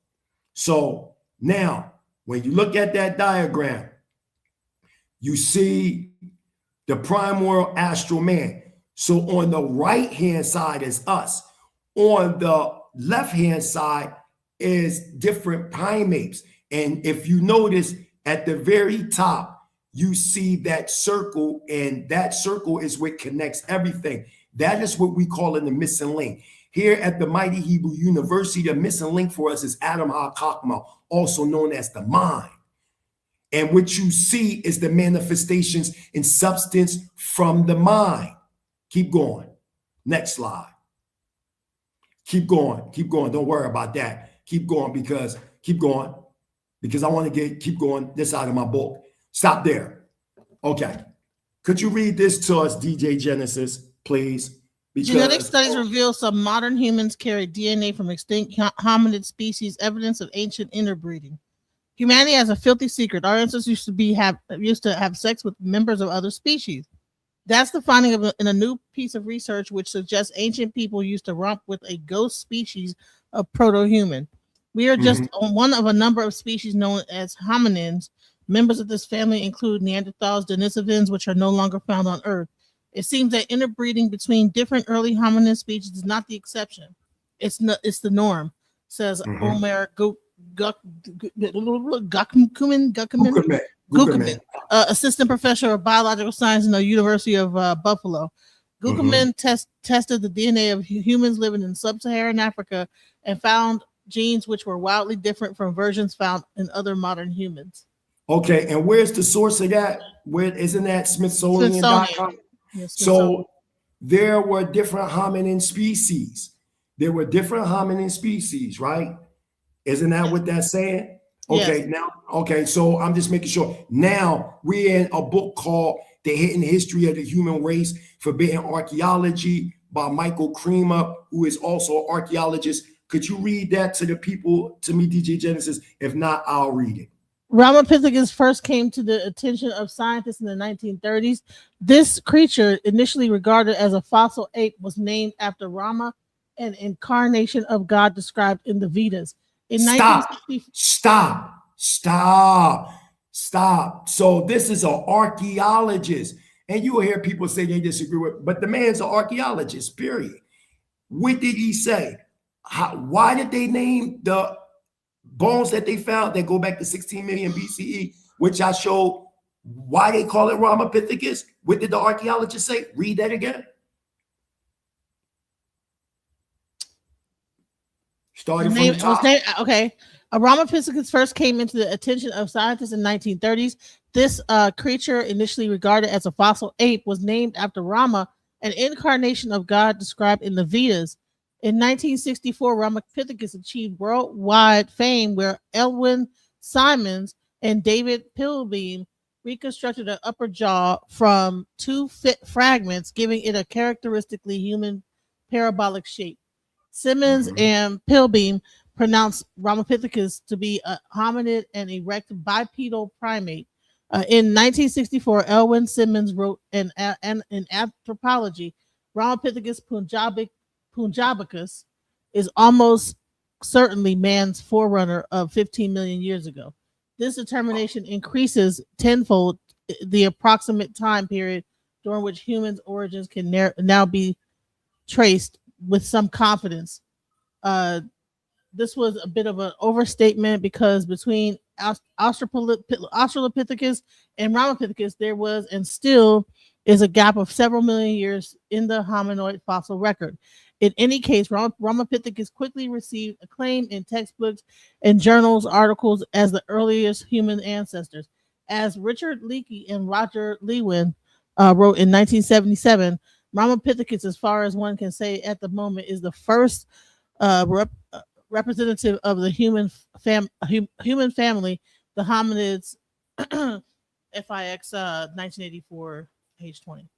So now, when you look at that diagram, you see the primordial astral man. So on the right-hand side is us. On the left-hand side is different primates. And if you notice at the very top, you see that circle, and that circle is what connects everything. That is what we call in the missing link. Here at the Mighty Hebrew University, the missing link for us is Adam HaKakma, also known as the mind. And what you see is the manifestations in substance from the mind. Keep going. Next slide. Keep going. Keep going. Don't worry about that. Keep going because I want to keep going this side of my book. Stop there. Okay. Could you read this to us, DJ Genesis, please? Because genetic studies reveal some modern humans carry DNA from extinct hominid species, evidence of ancient interbreeding. Humanity has a filthy secret. Our ancestors used to have sex with members of other species. That's the finding in a new piece of research which suggests ancient people used to romp with a ghost species of proto-human. We are just one of a number of species known as hominins. Members of this family include Neanderthals, Denisovans, which are no longer found on Earth. It seems that interbreeding between different early hominin species is not the exception. It's the norm, says Omer Guckerman, assistant professor of biological science in the University of Buffalo. Guckerman tested the DNA of humans living in sub-Saharan Africa and found genes which were wildly different from versions found in other modern humans. Okay, and where's the source of that? Where isn't that Smithsonian.com? Yes, so there were different hominin species. Right? Isn't that what that's saying? Okay, yes. So I'm just making sure. Now we're in a book called The Hidden History of the Human Race, Forbidden Archaeology by Michael Kremer, who is also an archaeologist Could you read that to the people, to me, DJ Genesis? If not, I'll read it. Ramapithecus first came to the attention of scientists in the 1930s. This creature, initially regarded as a fossil ape, was named after Rama, an incarnation of God described in the Vedas. In Stop. So this is an archaeologist, and you will hear people say they disagree with, but the man's an archaeologist, period. What did he say? Why did they name the bones that they found that go back to 16 million BCE, which I showed why they call it Ramapithecus? What did the archaeologist say? Read that again. Starting from the top. Okay. Ramapithecus first came into the attention of scientists in the 1930s. This creature, initially regarded as a fossil ape, was named after Rama, an incarnation of God described in the Vedas. In 1964, Ramapithecus achieved worldwide fame where Elwin Simons and David Pilbeam reconstructed an upper jaw from two fragments, giving it a characteristically human parabolic shape. Simmons and Pilbeam pronounced Ramapithecus to be a hominid and erect bipedal primate. In 1964, Elwin Simmons wrote in Anthropology, Ramapithecus punjabicus is almost certainly man's forerunner of 15 million years ago. This determination increases tenfold the approximate time period during which humans' origins can now be traced with some confidence. This was a bit of an overstatement because between Australopithecus and Ramapithecus, there was and still is a gap of several million years in the hominoid fossil record. In any case, Ramapithecus quickly received acclaim in textbooks and journals articles as the earliest human ancestors. As Richard Leakey and Roger Lewin wrote in 1977, Ramapithecus, as far as one can say at the moment, is the first representative of the human family, the hominids. FIX 1984, page 20.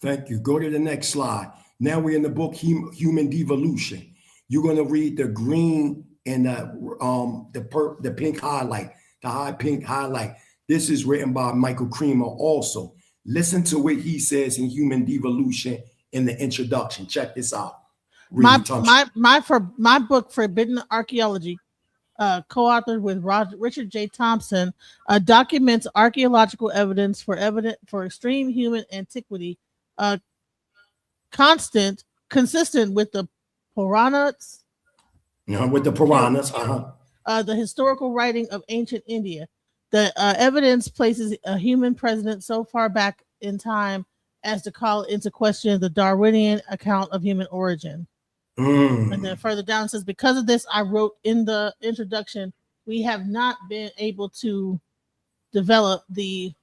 Thank you. Go to the next slide. Now we're in the book Human Devolution. You're going to read the green and the pink highlight, the high pink highlight. This is written by Michael Creamer also. Listen to what he says in Human Devolution in the introduction. Check this out. My book, Forbidden Archaeology, co-authored with Richard J. Thompson, documents archaeological evidence for extreme human antiquity, consistent with the Puranas. With the Puranas, the historical writing of ancient India. The evidence places a human presence so far back in time as to call into question the Darwinian account of human origin. And then further down it says, because of this, I wrote in the introduction, we have not been able to develop in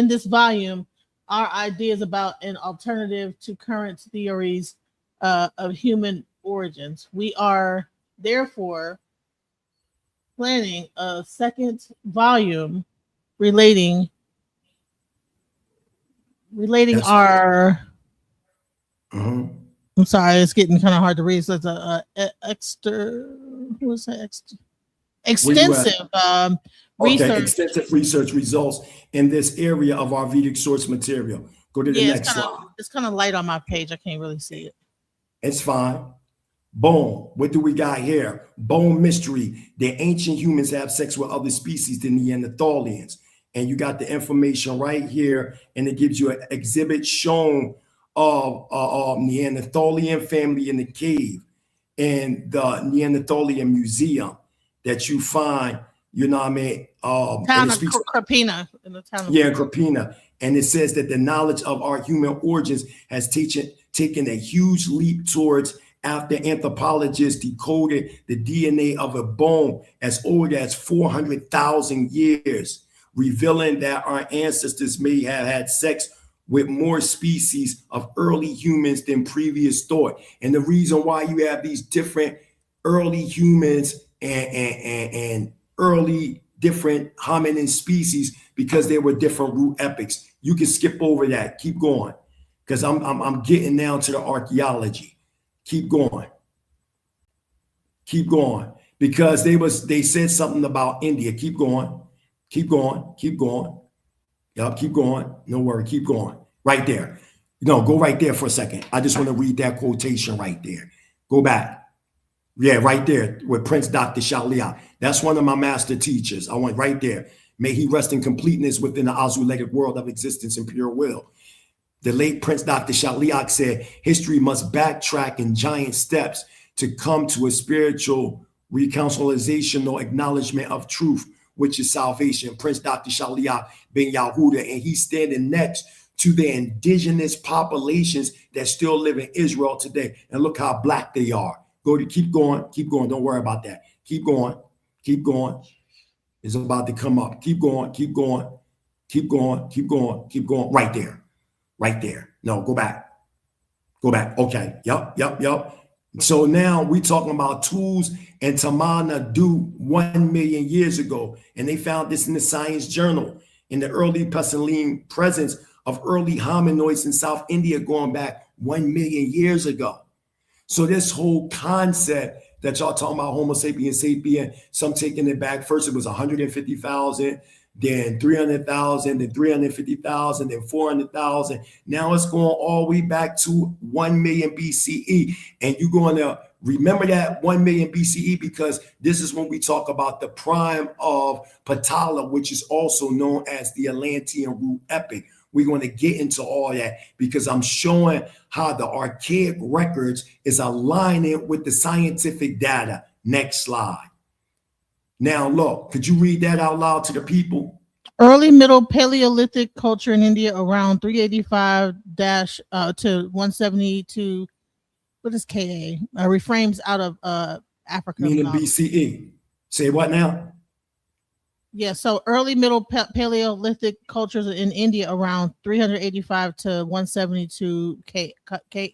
this volume, our ideas about an alternative to current theories of human origins. We are therefore planning a second volume relating our. I'm sorry, it's getting kind of hard to read. So it's extensive research. Extensive research results in this area of our Vedic source material. Go to the next slide. It's kind of light on my page. I can't really see it. It's fine. Bone. What do we got here? Bone mystery. The ancient humans have sex with other species than Neanderthalians. And you got the information right here, and it gives you an exhibit shown of Neanderthalian family in the cave in the Neanderthalian Museum that you find, you know what I mean? Town of Krapina. In the town of Krapina. And it says that the knowledge of our human origins has taken a huge leap towards after anthropologists decoded the DNA of a bone as old as 400,000 years, revealing that our ancestors may have had sex with more species of early humans than previous thought. And the reason why you have these different early humans and early different hominin species, because there were different root epochs. You can skip over that. Keep going, because I'm getting down to the archaeology. Keep going. Keep going. Because they said something about India. Keep going. Keep going. Keep going. Yup, keep going. No worry. Keep going. Right there. No, go right there for a second. I just want to read that quotation right there. Go back. Yeah, right there with Prince Dr. Shalia. That's one of my master teachers. I went right there. May he rest in completeness within the Azuletic world of existence and pure will. The late Prince Dr. Shaliak said, history must backtrack in giant steps to come to a spiritual reconciliation or acknowledgement of truth, which is salvation. Prince Dr. Shaliak ben Yahuda, and he's standing next to the indigenous populations that still live in Israel today. And look how black they are. Keep going. Don't worry about that. Keep going. Keep going. It's about to come up. Keep going. Keep going. Keep going. Keep going. Keep going. Right there. Right there. No, go back. Go back. Okay. Yup. So now we're talking about tools and Tamana do 1 million years ago. And they found this in the Science Journal in the early Pestilene presence of early hominoids in South India going back 1 million years ago. So this whole concept that y'all talking about Homo sapiens sapien, some taking it back. First it was 150,000, then 300,000, then 350,000, then 400,000. Now it's going all the way back to 1 million BCE. And you're going to remember that 1 million BCE because this is when we talk about the prime of Patala, which is also known as the Atlantean root epic. We're going to get into all that because I'm showing how the archaic records is aligning with the scientific data. Next slide. Now, look, could you read that out loud to the people? Early Middle Paleolithic culture in India around 385 to 172. What is Ka? Reframes out of Africa. Meaning BCE. Say what now? Yeah, so early Middle Paleolithic cultures in India around 385 to 172 K.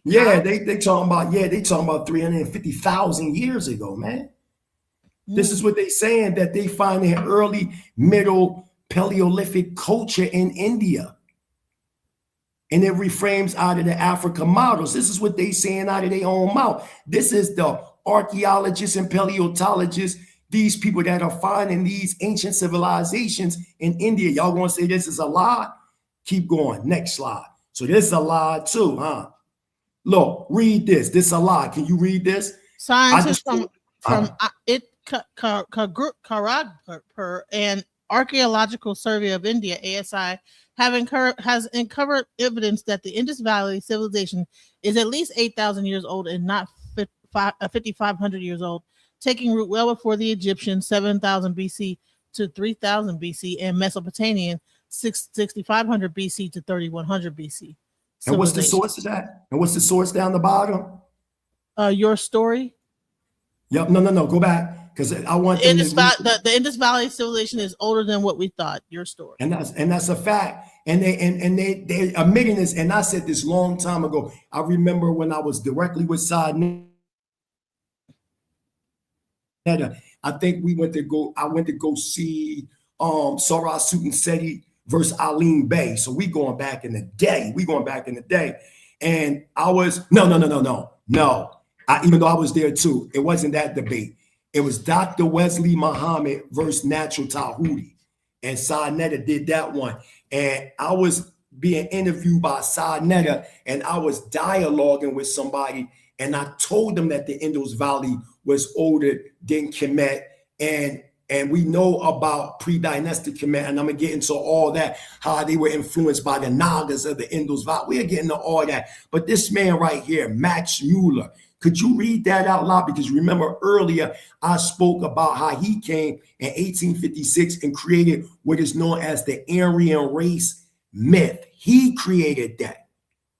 Yeah, they talking about 350,000 years ago, man. This is what they saying, that they find an early Middle Paleolithic culture in India. And it reframes out of the Africa models. This is what they saying out of their own mouth. This is the archaeologists and paleontologists, these people that are finding these ancient civilizations in India. Y'all gonna say this is a lie? Keep going. Next slide. So this is a lie too, huh? Look, read this. This is a lie. Can you read this? Scientists from Kharagpur and Archaeological Survey of India, ASI, has uncovered evidence that the Indus Valley civilization is at least 8,000 years old and not 5,500 years old, taking root well before the Egyptian 7,000 BC to 3,000 BC and Mesopotamian 6,500 BC to 3,100 BC. And what's the source of that? And what's the source down the bottom? Your story. Yep. No. Go back because I want the Indus Valley civilization is older than what we thought. Your story. And that's a fact. And they admitting this. And I said this long time ago. I remember when I was directly with Side. I think I went to go see Sarah Sutin Seti versus Aline Bay. So we going back in the day. And I was no. Even though I was there too, it wasn't that debate. It was Dr. Wesley Muhammad versus Natural Tahuti. And Sarnetta did that one. And I was being interviewed by Sarnetta and I was dialoguing with somebody. And I told them that the Indus Valley was older than Kemet. And we know about pre-dynastic Kemet. And I'm going to get into all that, how they were influenced by the Nagas of the Indus Valley. We're getting into all that. But this man right here, Max Mueller, could you read that out loud? Because remember earlier, I spoke about how he came in 1856 and created what is known as the Aryan race myth. He created that,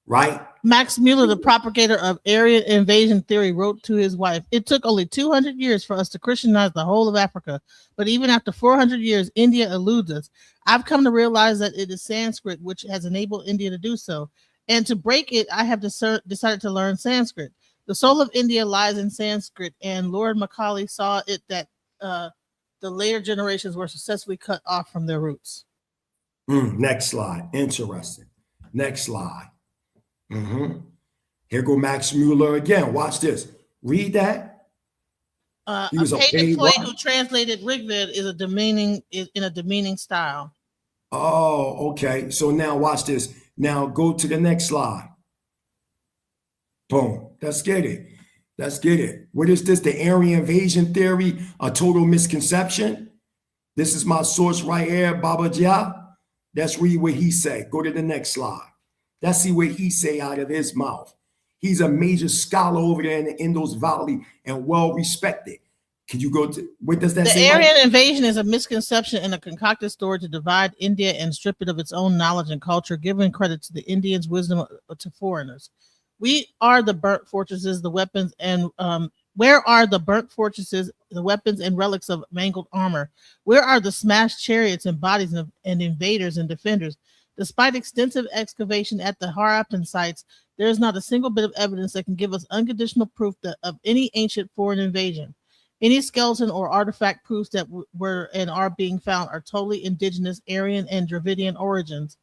right? Max Mueller, the propagator of Aryan invasion theory, wrote to his wife, "It took only 200 years for us to Christianize the whole of Africa. But even after 400 years, India eludes us. I've come to realize that it is Sanskrit which has enabled India to do so. And to break it, I have decided to learn Sanskrit. The soul of India lies in Sanskrit, and Lord Macaulay saw it that the later generations were successfully cut off from their roots." Next slide. Interesting. Next slide. Here go Max Mueller again. Watch this. Read that. He was a paid employee who translated Rigved is in a demeaning style. Oh, okay. So now watch this. Now go to the next slide. Boom. Let's get it. Let's get it. What is this? The Aryan invasion theory, a total misconception. This is my source right here, Baba Jia. Let's read what he said. Go to the next slide. Let's see what he say out of his mouth. He's a major scholar over there in the Indus Valley and well respected. Can you go to what does that say? The Aryan invasion is a misconception and a concocted story to divide India and strip it of its own knowledge and culture, giving credit to the Indians' wisdom to foreigners. We are the burnt fortresses, the weapons, and where are the burnt fortresses, the weapons and relics of mangled armor? Where are the smashed chariots and bodies and invaders and defenders? Despite extensive excavation at the Harappan sites, there is not a single bit of evidence that can give us unconditional proof of any ancient foreign invasion. Any skeleton or artifact proofs that were and are being found are totally indigenous Aryan and Dravidian origins.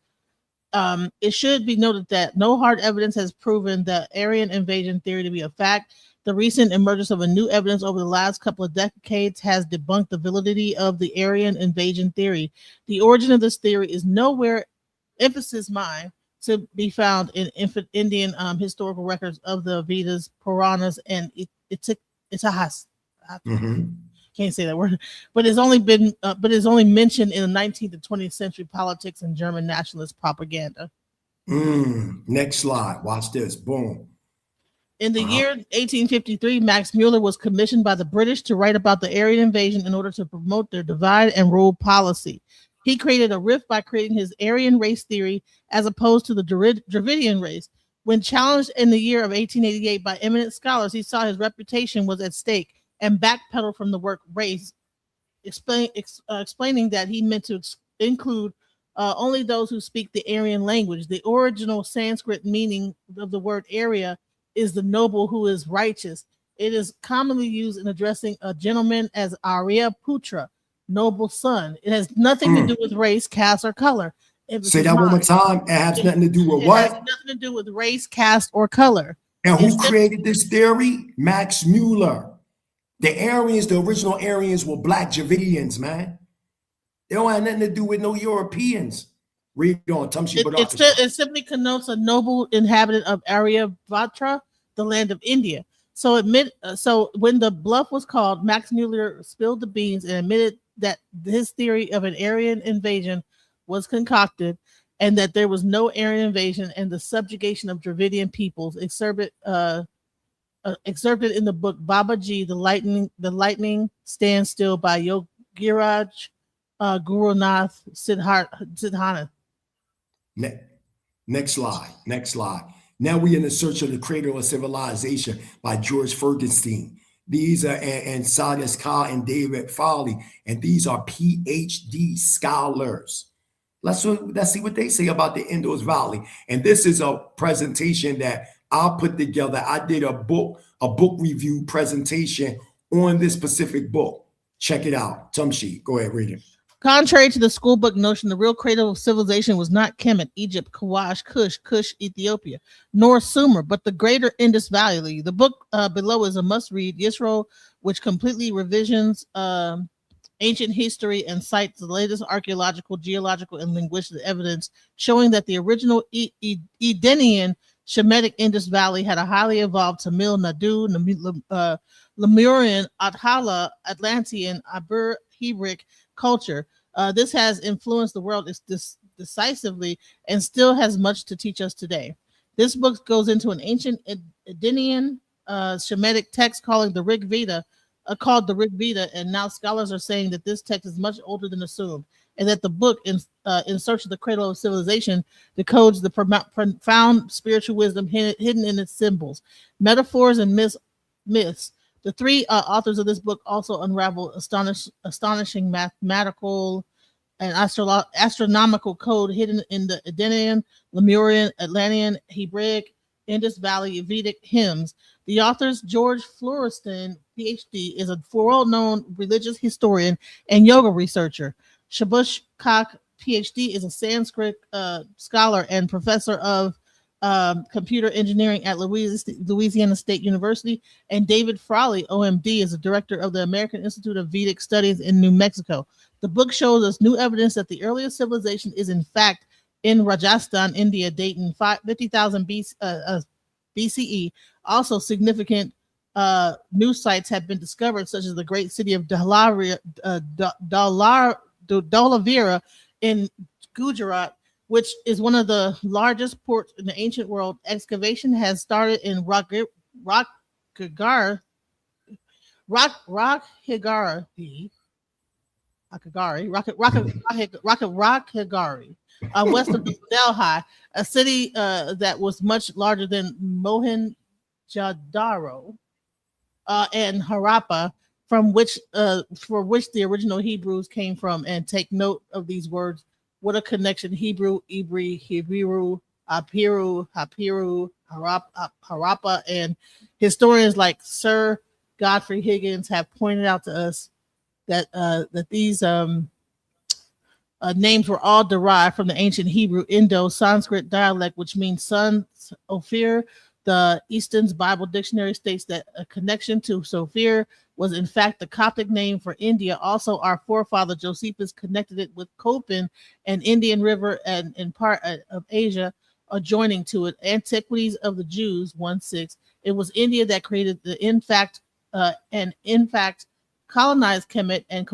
It should be noted that no hard evidence has proven the Aryan invasion theory to be a fact. The recent emergence of a new evidence over the last couple of decades has debunked the validity of the Aryan invasion theory. The origin of this theory is nowhere, emphasis mine, to be found in Indian historical records of the Vedas, Puranas, and Itihas. Can't say that word, but it's only mentioned in the 19th and 20th century politics and German nationalist propaganda. Next slide. Watch this. Boom. In the year 1853, Max Mueller was commissioned by the British to write about the Aryan invasion in order to promote their divide and rule policy. He created a rift by creating his Aryan race theory as opposed to the Dravidian race. When challenged in the year of 1888 by eminent scholars, he saw his reputation was at stake and backpedaled from the word race, explaining that he meant to include only those who speak the Aryan language. The original Sanskrit meaning of the word Arya is the noble who is righteous. It is commonly used in addressing a gentleman as Arya Putra, noble son. It has nothing to do with race, caste, or color. Say that one more time. It has nothing to do with what? It has nothing to do with race, caste, or color. And who created this theory? Max Mueller. The Aryans, the original Aryans, were black Dravidians, man. They don't have nothing to do with no Europeans. Read on. It simply connotes a noble inhabitant of Aryavatra, the land of India. So when the bluff was called, Max Mueller spilled the beans and admitted that his theory of an Aryan invasion was concocted and that there was no Aryan invasion and the subjugation of Dravidian peoples excerpted in the book Babaji, The Lightning Stands Still by Yogiraj Gurunath Siddhanath. Next slide. Now we in the search of the cradle of civilization by George Ferguson. These are and Sadas Khan and David Foley, and these are PhD scholars. Let's see what they say about the Indus Valley. And this is a presentation that I put together. I did a book review presentation on this specific book. Check it out. Tumshi, go ahead, read it. Contrary to the school book notion, the real cradle of civilization was not Kemet, Egypt, Kawash, Kush, Ethiopia, nor Sumer, but the greater Indus Valley. The book below is a must-read. Yisro, which completely revisions ancient history and cites the latest archaeological, geological, and linguistic evidence showing that the original Edenian Shemitic Indus Valley had a highly evolved Tamil Nadu, Lemurian, Athala, Atlantean, Ibero-Hebraic culture. This has influenced the world decisively and still has much to teach us today. This book goes into an ancient Edenian Shemitic text called the Rig Veda, and now scholars are saying that this text is much older than assumed, and that the book, in search of the cradle of civilization, decodes the profound spiritual wisdom hidden in its symbols, metaphors, and myths. The three authors of this book also unravel astonishing mathematical and astronomical code hidden in the Edenian, Lemurian, Atlantean, Hebraic, Indus Valley Vedic hymns. The authors, George Florestan, PhD, is a world-known religious historian and yoga researcher. Shabush Kak, PhD, is a Sanskrit scholar and professor of computer engineering at Louisiana State University, and David Frawley, OMD, is the director of the American Institute of Vedic Studies in New Mexico. The book shows us new evidence that the earliest civilization is in fact in Rajasthan, India, dating 50,000 BCE. Also significant new sites have been discovered, such as the great city of Dhalavira in Gujarat, which is one of the largest ports in the ancient world. Excavation has started in Rakhigari, west of Delhi, a city that was much larger than Mohenjo-daro and Harappa, for which the original Hebrews came from. And take note of these words. What a connection! Hebrew, Apiru, Harappa, and historians like Sir Godfrey Higgins have pointed out to us that these names were all derived from the ancient Hebrew Indo-Sanskrit dialect, which means son Ophir. The Easton's Bible Dictionary states that a connection to Sophir was in fact the Coptic name for India. Also, our forefather Josephus connected it with Copan, an Indian river and part of Asia adjoining to it. Antiquities of the Jews 1:6. It was India that created in fact colonized Kemet and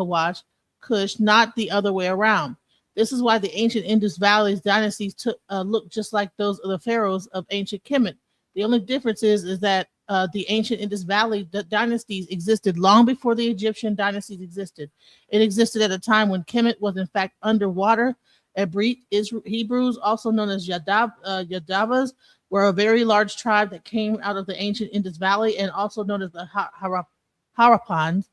Kush, not the other way around. This is why the ancient Indus Valley's dynasties look just like those of the pharaohs of ancient Kemet. The only difference is that the ancient Indus Valley dynasties existed long before the Egyptian dynasties existed. It existed at a time when Kemet was in fact underwater. Hebrews, also known as Yadavas, were a very large tribe that came out of the ancient Indus Valley, and also known as the Harappans.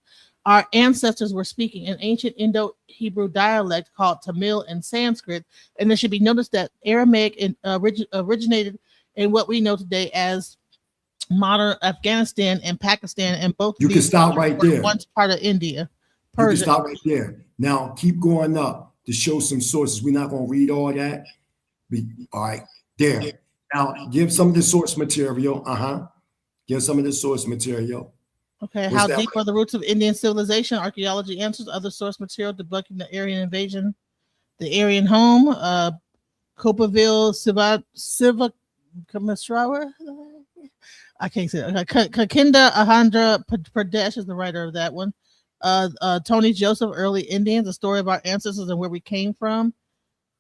Our ancestors were speaking an ancient Indo-Hebrew dialect called Tamil and Sanskrit, and it should be noticed that Aramaic originated in what we know today as modern Afghanistan and Pakistan, and both you can stop right there. Once part of India. Persia. You can stop right there. Now keep going up to show some sources. We're not going to read all that. All right, there. Now give some of the source material. Give some of the source material. Okay, how deep are the roots of Indian civilization? Archaeology answers. Other source material debunking the Aryan invasion, the Aryan home, Copperville, Siva Kamisrawa. I can't say it. Kakinda Ahandra Pradesh is the writer of that one. Tony Joseph, Early Indians, the story of our ancestors and where we came from.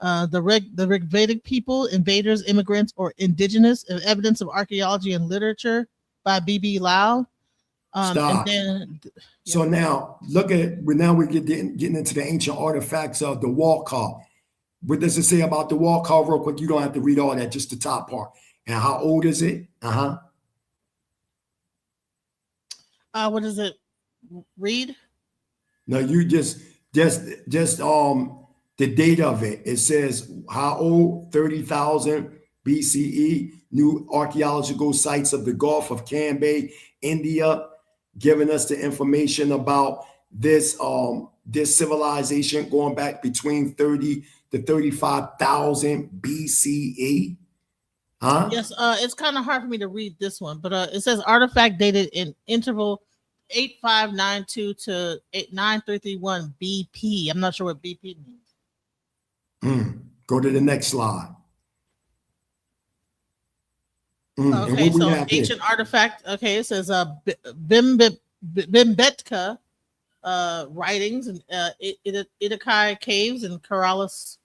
The Rigvedic people, invaders, immigrants, or indigenous, evidence of archaeology and literature by B.B. Lau. Stop. So now look at it. Now we're getting into the ancient artifacts of the wall call. What does it say about the wall call real quick? You don't have to read all that, just the top part. And how old is it? What does it read? No, you just the date of it. It says how old? 30,000 BCE. New archaeological sites of the Gulf of Cambay, India, giving us the information about this civilization going back between 30 to 35,000 BCE. Yes, it's kind of hard for me to read this one, but it says artifact dated in interval 8592 to 9331 BP. I'm not sure what BP means. Go to the next slide. Okay, so ancient artifact. Okay, it says Bimbetka writings and Idakai caves and Karalis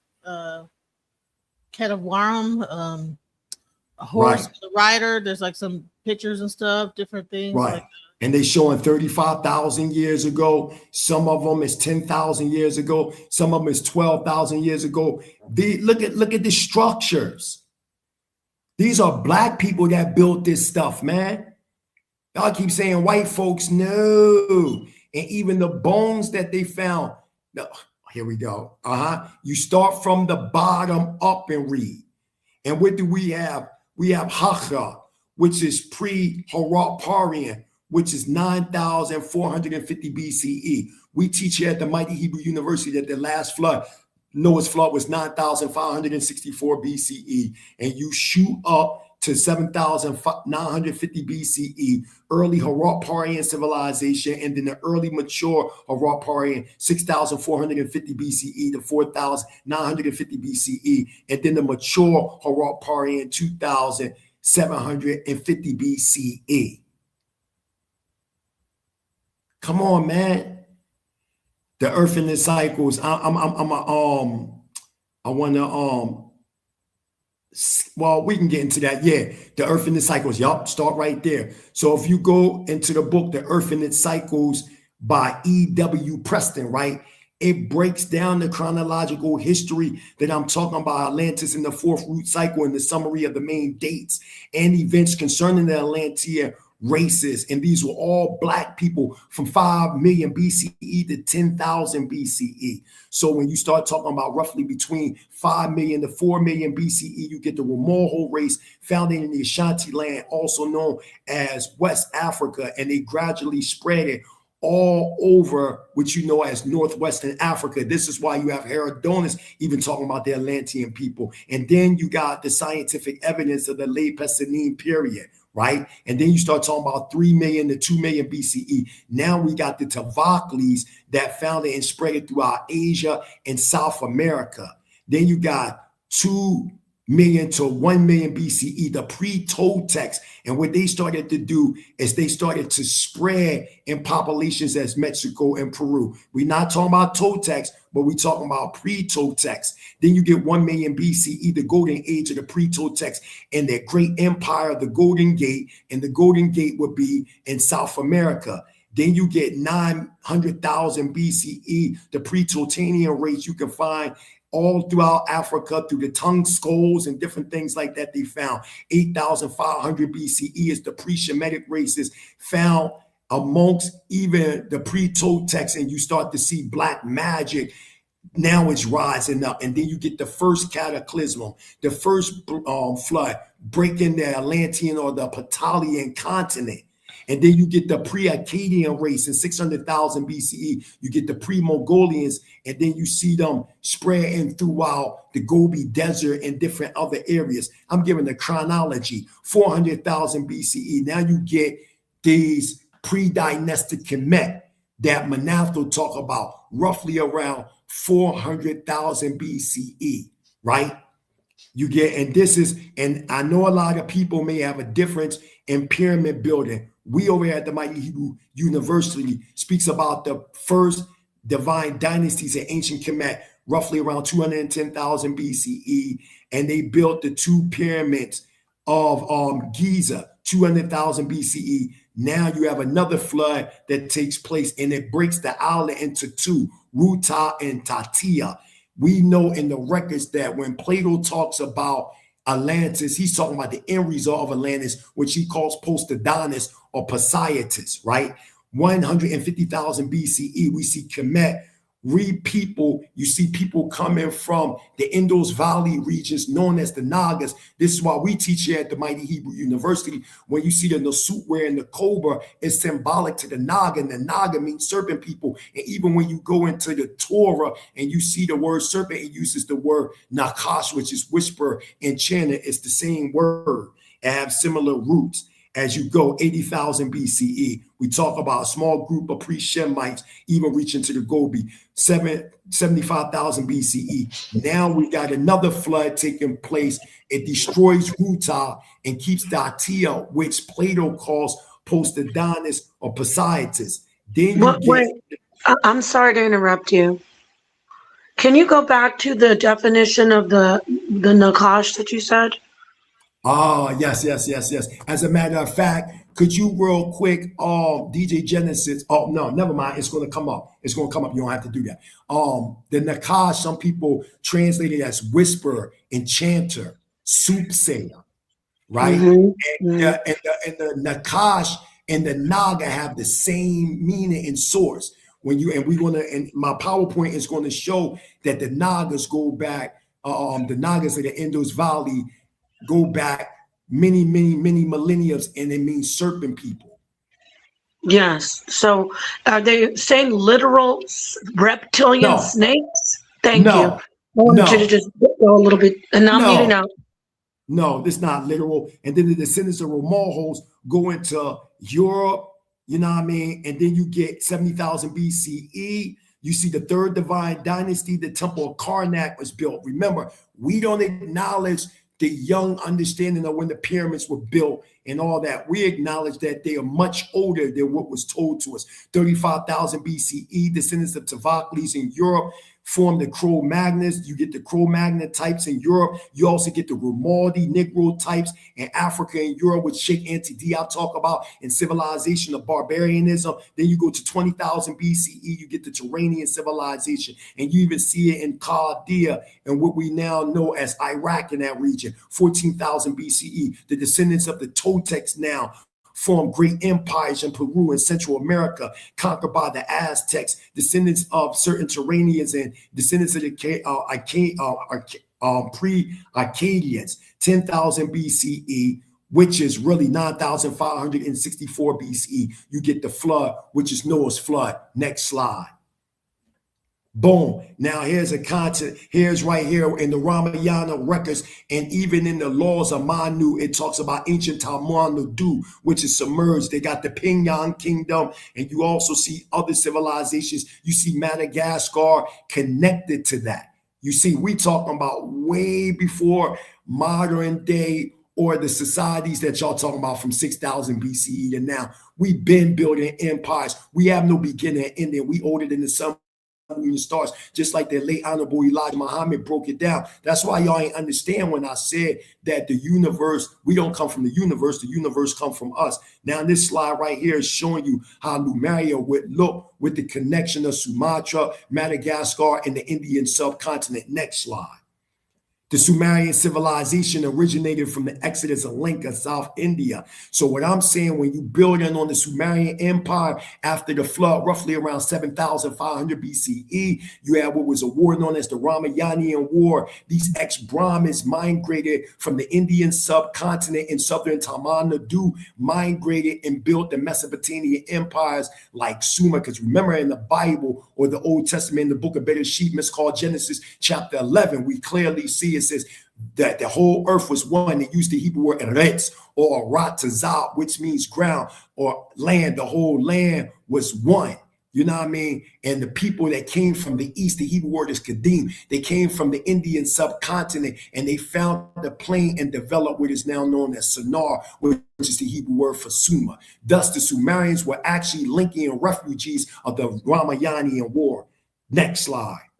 Katawaram, a horse, the rider. There's like some pictures and stuff, different things. Right. Like and they showing 35,000 years ago. Some of them is 10,000 years ago. Some of them is 12,000 years ago. Look at the structures. These are black people that built this stuff, man. Y'all keep saying white folks, no. And even the bones that they found. No, here we go. You start from the bottom up and read. And what do we have? We have Hacha, which is pre-Harapparian, which is 9,450 BCE. We teach here at the Mighty Hebrew University that the last flood Noah's flood was 9,564 BCE, and you shoot up to 7,950 BCE, early Haraparian civilization, and then the early mature Haraparian 6,450 BCE to 4,950 BCE, and then the mature Haraparian 2,750 BCE. Come on, man. The earth and its cycles. Well, we can get into that. Yeah, the earth and its cycles. Yup, start right there. So if you go into the book, The Earth and Its Cycles by E.W. Preston, right? It breaks down the chronological history that I'm talking about, Atlantis in the fourth root cycle, and the summary of the main dates and events concerning the Atlantean races. And these were all black people from 5 million BCE to 10,000 BCE. So when you start talking about roughly between 5 million to 4 million BCE, you get the Ramoho race founded in the Ashanti land, also known as West Africa, and they gradually spread it all over what you know as Northwestern Africa. This is why you have Herodotus even talking about the Atlantean people. And then you got the scientific evidence of the late Pleiadian period, right? And then you start talking about 3 million to 2 million BCE. Now we got the Tavaklis that founded and spread it throughout Asia and South America. Then you got 2 million to 1 million BCE, the pre-Toltecs. And what they started to do is they started to spread in populations as Mexico and Peru. We're not talking about Toltecs, but we're talking about pre-Toltecs. Then you get 1 million BCE, the golden age of the pre-Toltecs and their great empire, the Golden Gate. And the Golden Gate would be in South America. Then you get 900,000 BCE, the pre-Toltanian race you can find all throughout Africa through the tongue skulls and different things like that they found. 8,500 BCE is the pre-Shemitic races found amongst even the pre-Toltecs, and you start to see black magic. Now it's rising up, and then you get the first cataclysm, the first flood, breaking the Atlantean or the Patalian continent. And then you get the pre-Akkadian race in 600,000 BCE. You get the pre-Mongolians, and then you see them spreading throughout the Gobi Desert and different other areas. I'm giving the chronology, 400,000 BCE. Now you get these pre-dynastic Kemet that Manatho talk about, roughly around 400,000 BCE, right? You get, and this is, and I know a lot of people may have a difference in pyramid building. We over here at the Mighty Hebrew University speaks about the first divine dynasties in ancient Kemet, roughly around 210,000 BCE, and they built the 2 pyramids of Giza, 200,000 BCE. Now you have another flood that takes place, and it breaks the island into 2, Ruta and Tatia. We know in the records that when Plato talks about Atlantis, he's talking about the end result of Atlantis, which he calls Post-Adonis or Poseitis, right? 150,000 BCE, we see Kemet people. You see people coming from the Indus Valley regions known as the Nagas. This is why we teach here at the Mighty Hebrew University. When you see the Nasut wearing the cobra, it's symbolic to the Naga, and the Naga means serpent people. And even when you go into the Torah and you see the word serpent, it uses the word Nakash, which is whisper in China. It's the same word and have similar roots. As you go 80,000 BCE, we talk about a small group of pre-Shemites even reaching to the Gobi, 75,000 BCE. Now we got another flood taking place. It destroys Ruta and keeps Datia, which Plato calls Post-Adonis or Poseitis. Then you wait, I'm sorry to interrupt you. Can you go back to the definition of the Nakash that you said? Yes. As a matter of fact, could you real quick, DJ Genesis? Oh, no, never mind. It's going to come up. You don't have to do that. The Nakash, some people translate it as whisperer, enchanter, soothsayer, right? Mm-hmm. And the Nakash and the Naga have the same meaning and source. And my PowerPoint is going to show that the Nagas go back, the Nagas of the Indus Valley go back many millennia, and it means serpent people. Yes. So are they saying literal reptilian snakes? Thank you. want you to just go a little bit, and I'm muted out. No, this is not literal. And then the descendants of Romulhos go into Europe, you know what I mean? And then you get 70,000 BCE. You see the third divine dynasty, the temple of Karnak was built. Remember, we don't acknowledge the young understanding of when the pyramids were built and all that. We acknowledge that they are much older than what was told to us. 35,000 BCE, descendants of Tavocles in Europe form the Cro-Magnons. You get the Cro-Magnon types in Europe. You also get the Romaldi Negro types in Africa and Europe, which Sheikh Anta Diop talk about in civilization of barbarianism. Then you go to 20,000 BCE, you get the Turanian civilization, and you even see it in Chaldea and what we now know as Iraq in that region. 14,000 BCE, the descendants of the Toltecs now formed great empires in Peru and Central America, conquered by the Aztecs, descendants of certain Turanians and descendants of the pre-Akkadians, 10,000 BCE, which is really 9,564 BCE. You get the flood, which is Noah's flood. Next slide. Boom. Now here's a content. Here's right here in the Ramayana records, and even in the laws of Manu, it talks about ancient Tamil Nadu, which is submerged. They got the Pingan kingdom, and you also see other civilizations. You see Madagascar connected to that. You see, we talking about way before modern day or the societies that y'all talking about from 6,000 BCE to now. We've been building empires. We have no beginning and ending. We older than the sun. Stars, just like the late Honorable Elijah Muhammad broke it down. That's why y'all ain't understand when I said that the universe, we don't come from the universe come from us. Now this slide right here is showing you how Lemuria would look with the connection of Sumatra, Madagascar, and the Indian subcontinent. Next slide. The Sumerian civilization originated from the exodus of Lanka, South India. So what I'm saying, when you build in on the Sumerian empire after the flood, roughly around 7,500 BCE, you have what was a war known as the Ramayanian War. These ex-Brahmins migrated from the Indian subcontinent in southern Tamil Nadu, migrated and built the Mesopotamian empires like Sumer. Because remember in the Bible or the Old Testament, in the book of Bereshit, miscalled Genesis chapter 11, we clearly see it says that the whole earth was one. They used the Hebrew word eretz or ratazal, which means ground or land. The whole land was one. You know what I mean? And the people that came from the east, the Hebrew word is Kadim. They came from the Indian subcontinent and they found the plain and developed what is now known as Sinar, which is the Hebrew word for Sumer. Thus, the Sumerians were actually Lincoln refugees of the Ramayanian War. Next slide.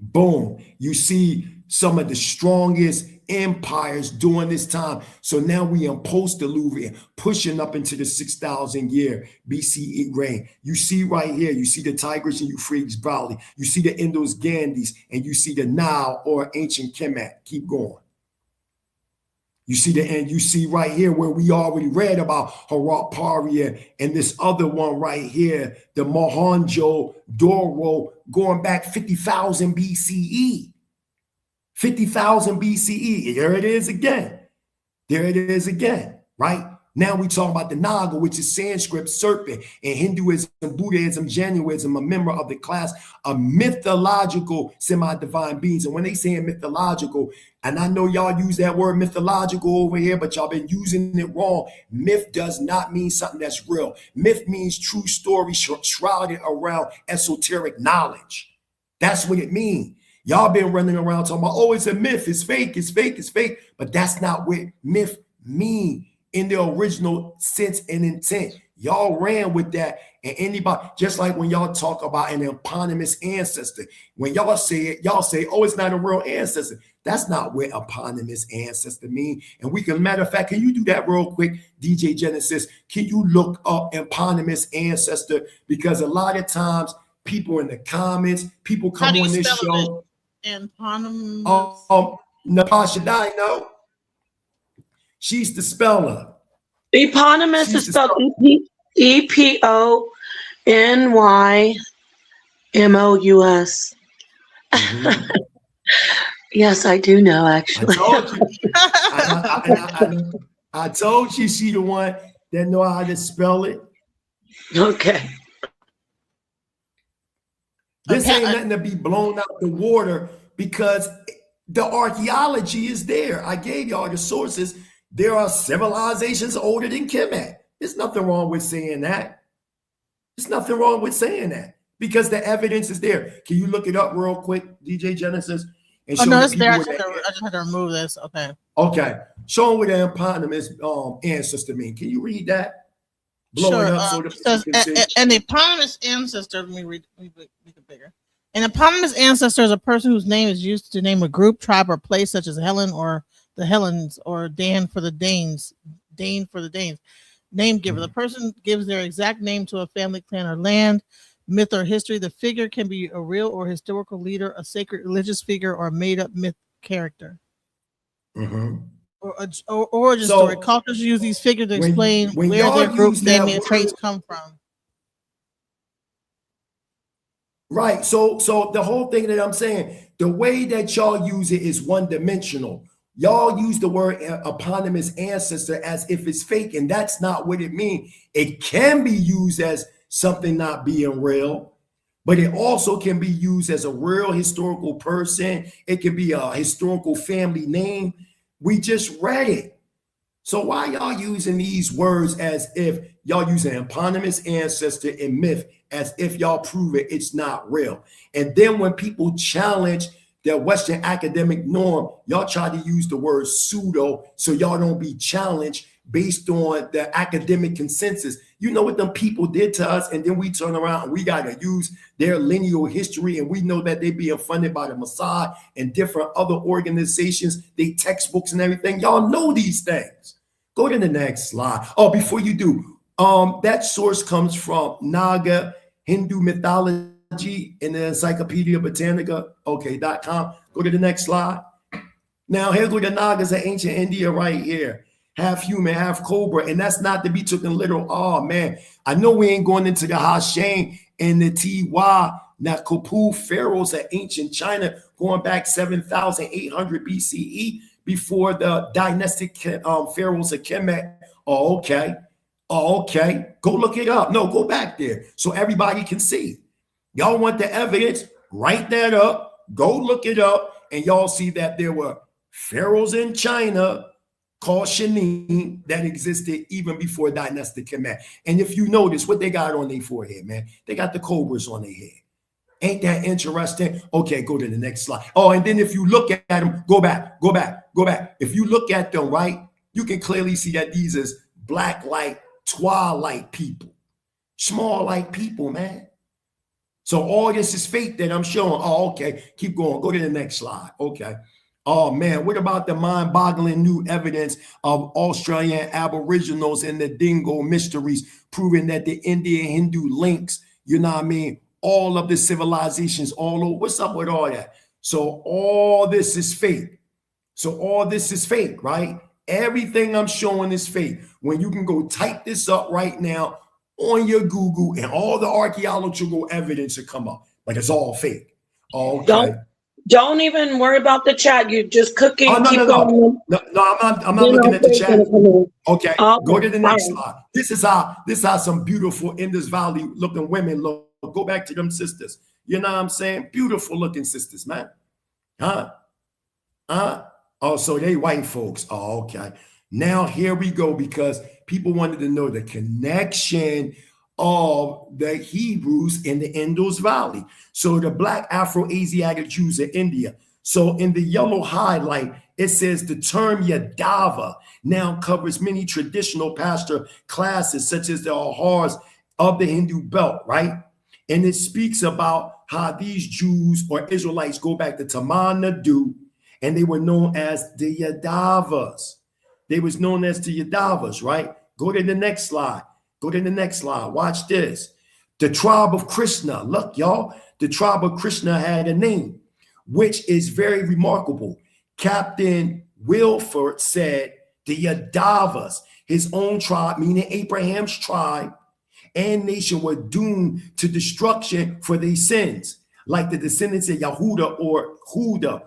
Boom. You see some of the strongest empires during this time. So now we in post-Diluvian, pushing up into the 6,000 year BCE reign. You see right here, you see the Tigris and Euphrates Valley. You see the Indus Ganges, and you see the Nile or ancient Kemet. Keep going. You see the end. You see right here where we already read about Harapparia and this other one right here, the Mohenjo-Daro, going back 50,000 BCE. 50,000 BCE. There it is again. There it is again, right? Now we talk about the Naga, which is Sanskrit serpent, and Hinduism, Buddhism, Jainism, a member of the class of mythological semi-divine beings. And when they say mythological, and I know y'all use that word mythological over here, but y'all been using it wrong. Myth does not mean something that's real. Myth means true story shrouded around esoteric knowledge. That's what it means. Y'all been running around talking about, oh, it's a myth, it's fake, it's fake, it's fake. But that's not what myth mean in the original sense and intent. Y'all ran with that, and anybody, just like when y'all talk about an eponymous ancestor, when y'all say it, y'all say, oh, it's not a real ancestor. That's not what eponymous ancestor mean. And we can, matter of fact, can you do that real quick, DJ Genesis? Can you look up eponymous ancestor? Because a lot of times people in the comments, people come on this show. Eponymous. Natasha Dye, no. She's the speller. Eponymous is spelled EPONYMOUS. Yes, I do know, actually. I told you she the one that know how to spell it. Okay. This ain't nothing to be blown out the water because the archaeology is there. I gave y'all the sources. There are civilizations older than Kemet. There's nothing wrong with saying that. There's nothing wrong with saying that because the evidence is there. Can you look it up real quick, DJ Genesis? And show no, it's there. I just had to remove this. Okay. Okay. Show them what the eponymous ancestor mean. Can you read that? Blow it up so the says, an eponymous ancestor. Let me read. Make it bigger. An eponymous ancestor is a person whose name is used to name a group, tribe, or place, such as Helen or the Helens, or Dan for the Danes. Dane for the Danes. Name giver. The person gives their exact name to a family, clan, or land, myth, or history. The figure can be a real or historical leader, a sacred religious figure, or a made-up myth character. Or origin story. Cultures use these figures to explain where their group name and traits come from. Right. So the whole thing that I'm saying, the way that y'all use it is one-dimensional. Y'all use the word eponymous ancestor as if it's fake, and that's not what it means. It can be used as something not being real, but it also can be used as a real historical person. It can be a historical family name. We just read it. So why y'all using these words as if y'all using eponymous ancestor and myth as if y'all prove it's not real? And then when people challenge the Western academic norm, y'all try to use the word pseudo so y'all don't be challenged based on the academic consensus. You know what them people did to us, and then we turn around and we got to use their lineal history, and we know that they being funded by the Mossad and different other organizations, they textbooks and everything. Y'all know these things. Go to the next slide. Oh, before you do, that source comes from Naga Hindu mythology in the Encyclopedia Britannica, .com. Go to the next slide. Now, here go the Nagas of ancient India right here. Half human, half cobra, and that's not to be taken literal. Oh man, I know we ain't going into the Hashem and the Tiwa, Nakopu pharaohs of ancient China going back 7,800 BCE before the dynastic pharaohs of Kemet. Oh, okay. Oh, okay. Go look it up. No, go back there so everybody can see. Y'all want the evidence? Write that up. Go look it up, and y'all see that there were pharaohs in China called Shanim that existed even before dynastic Kemet. And if you notice what they got on their forehead, man, they got the cobras on their head. Ain't that interesting? Okay, go to the next slide. Oh, and then if you look at them, go back. If you look at them, right, you can clearly see that these is black light, twilight people, small light people, man. So all this is fake that I'm showing. Oh, okay, keep going. Go to the next slide. Okay. Oh man, what about the mind-boggling new evidence of Australian Aboriginals and the Dingo mysteries, proving that the Indian Hindu links, you know what I mean, all of the civilizations all over. What's up with all that? So all this is fake. Right? Everything I'm showing is fake. When you can go type this up right now on your Google and all the archaeological evidence will come up, but it's all fake. Okay. Don't even worry about the chat. You're just cooking. Oh, no, I'm not looking at the chat. Okay, go to the next slide. This is how some beautiful Indus Valley looking women look. Go back to them sisters. You know what I'm saying? Beautiful looking sisters, man. Huh? Oh, so they white folks. Oh, okay. Now here we go, because people wanted to know the connection of the Hebrews in the Indus Valley. So the black Afro-Asiatic Jews of India. So in the yellow highlight, it says the term Yadava now covers many traditional pastor classes, such as the Ahars of the Hindu belt, right? And it speaks about how these Jews or Israelites go back to Taman Nadu, and they were known as the Yadavas. They was known as the Yadavas, right? Go to the next slide. Watch this. The tribe of Krishna. Look, y'all. The tribe of Krishna had a name, which is very remarkable. Captain Wilford said the Yadavas, his own tribe, meaning Abraham's tribe, and nation were doomed to destruction for their sins, like the descendants of Yahuda or Huda,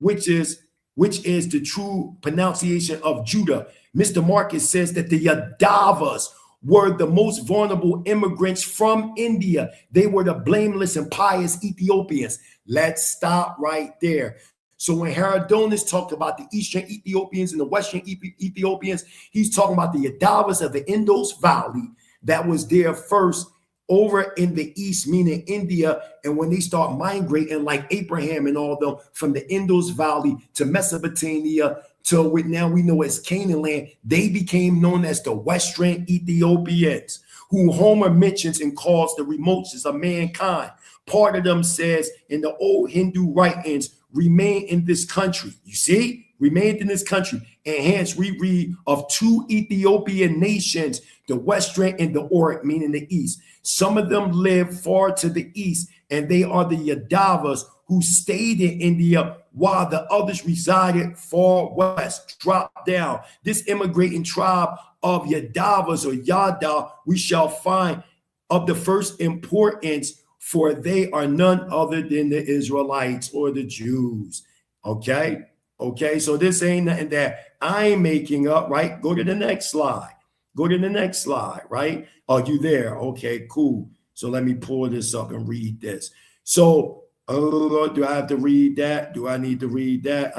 which is the true pronunciation of Judah. Mr. Marcus says that the Yadavas were the most vulnerable immigrants from India. They were the blameless and pious Ethiopians. Let's stop right there. So when Herodotus talked about the Eastern Ethiopians and the Western Ethiopians, he's talking about the Yadavas of the Indus Valley that was there first over in the East, meaning India. And when they start migrating like Abraham and all them from the Indus Valley to Mesopotamia to what now we know as Canaan land, they became known as the Western Ethiopians, who Homer mentions and calls the remoteness of mankind. Part of them says in the old Hindu writings, remain in this country. You see, remained in this country. And hence we read of two Ethiopian nations, the Western and the Orient, meaning the East. Some of them live far to the East, and they are the Yadavas who stayed in India while the others resided far west, dropped down. This immigrating tribe of Yadavas or Yada, we shall find of the first importance, for they are none other than the Israelites or the Jews. Okay? Okay, so this ain't nothing that I'm making up, right? Go to the next slide. Go to the next slide, right? Are you there? Okay, cool. So let me pull this up and read this. So, do I have to read that? Do I need to read that?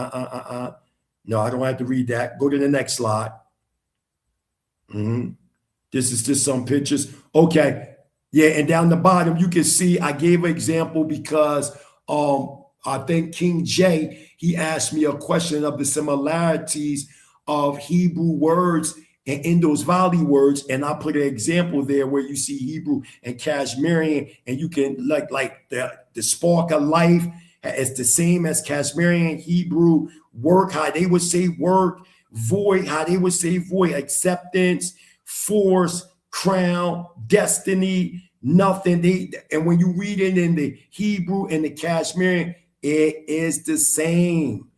No, I don't have to read that. Go to the next slide. This is just some pictures. Okay. Yeah, and down the bottom, you can see I gave an example because I think King J, he asked me a question of the similarities of Hebrew words and Indus Valley words, and I put an example there where you see Hebrew and Kashmirian, and you can like the spark of life is the same as Kashmirian Hebrew. Work, how they would say work. Void, how they would say void. Acceptance, force, crown, destiny, nothing. And when you read it in the Hebrew and the Kashmirian, it is the same.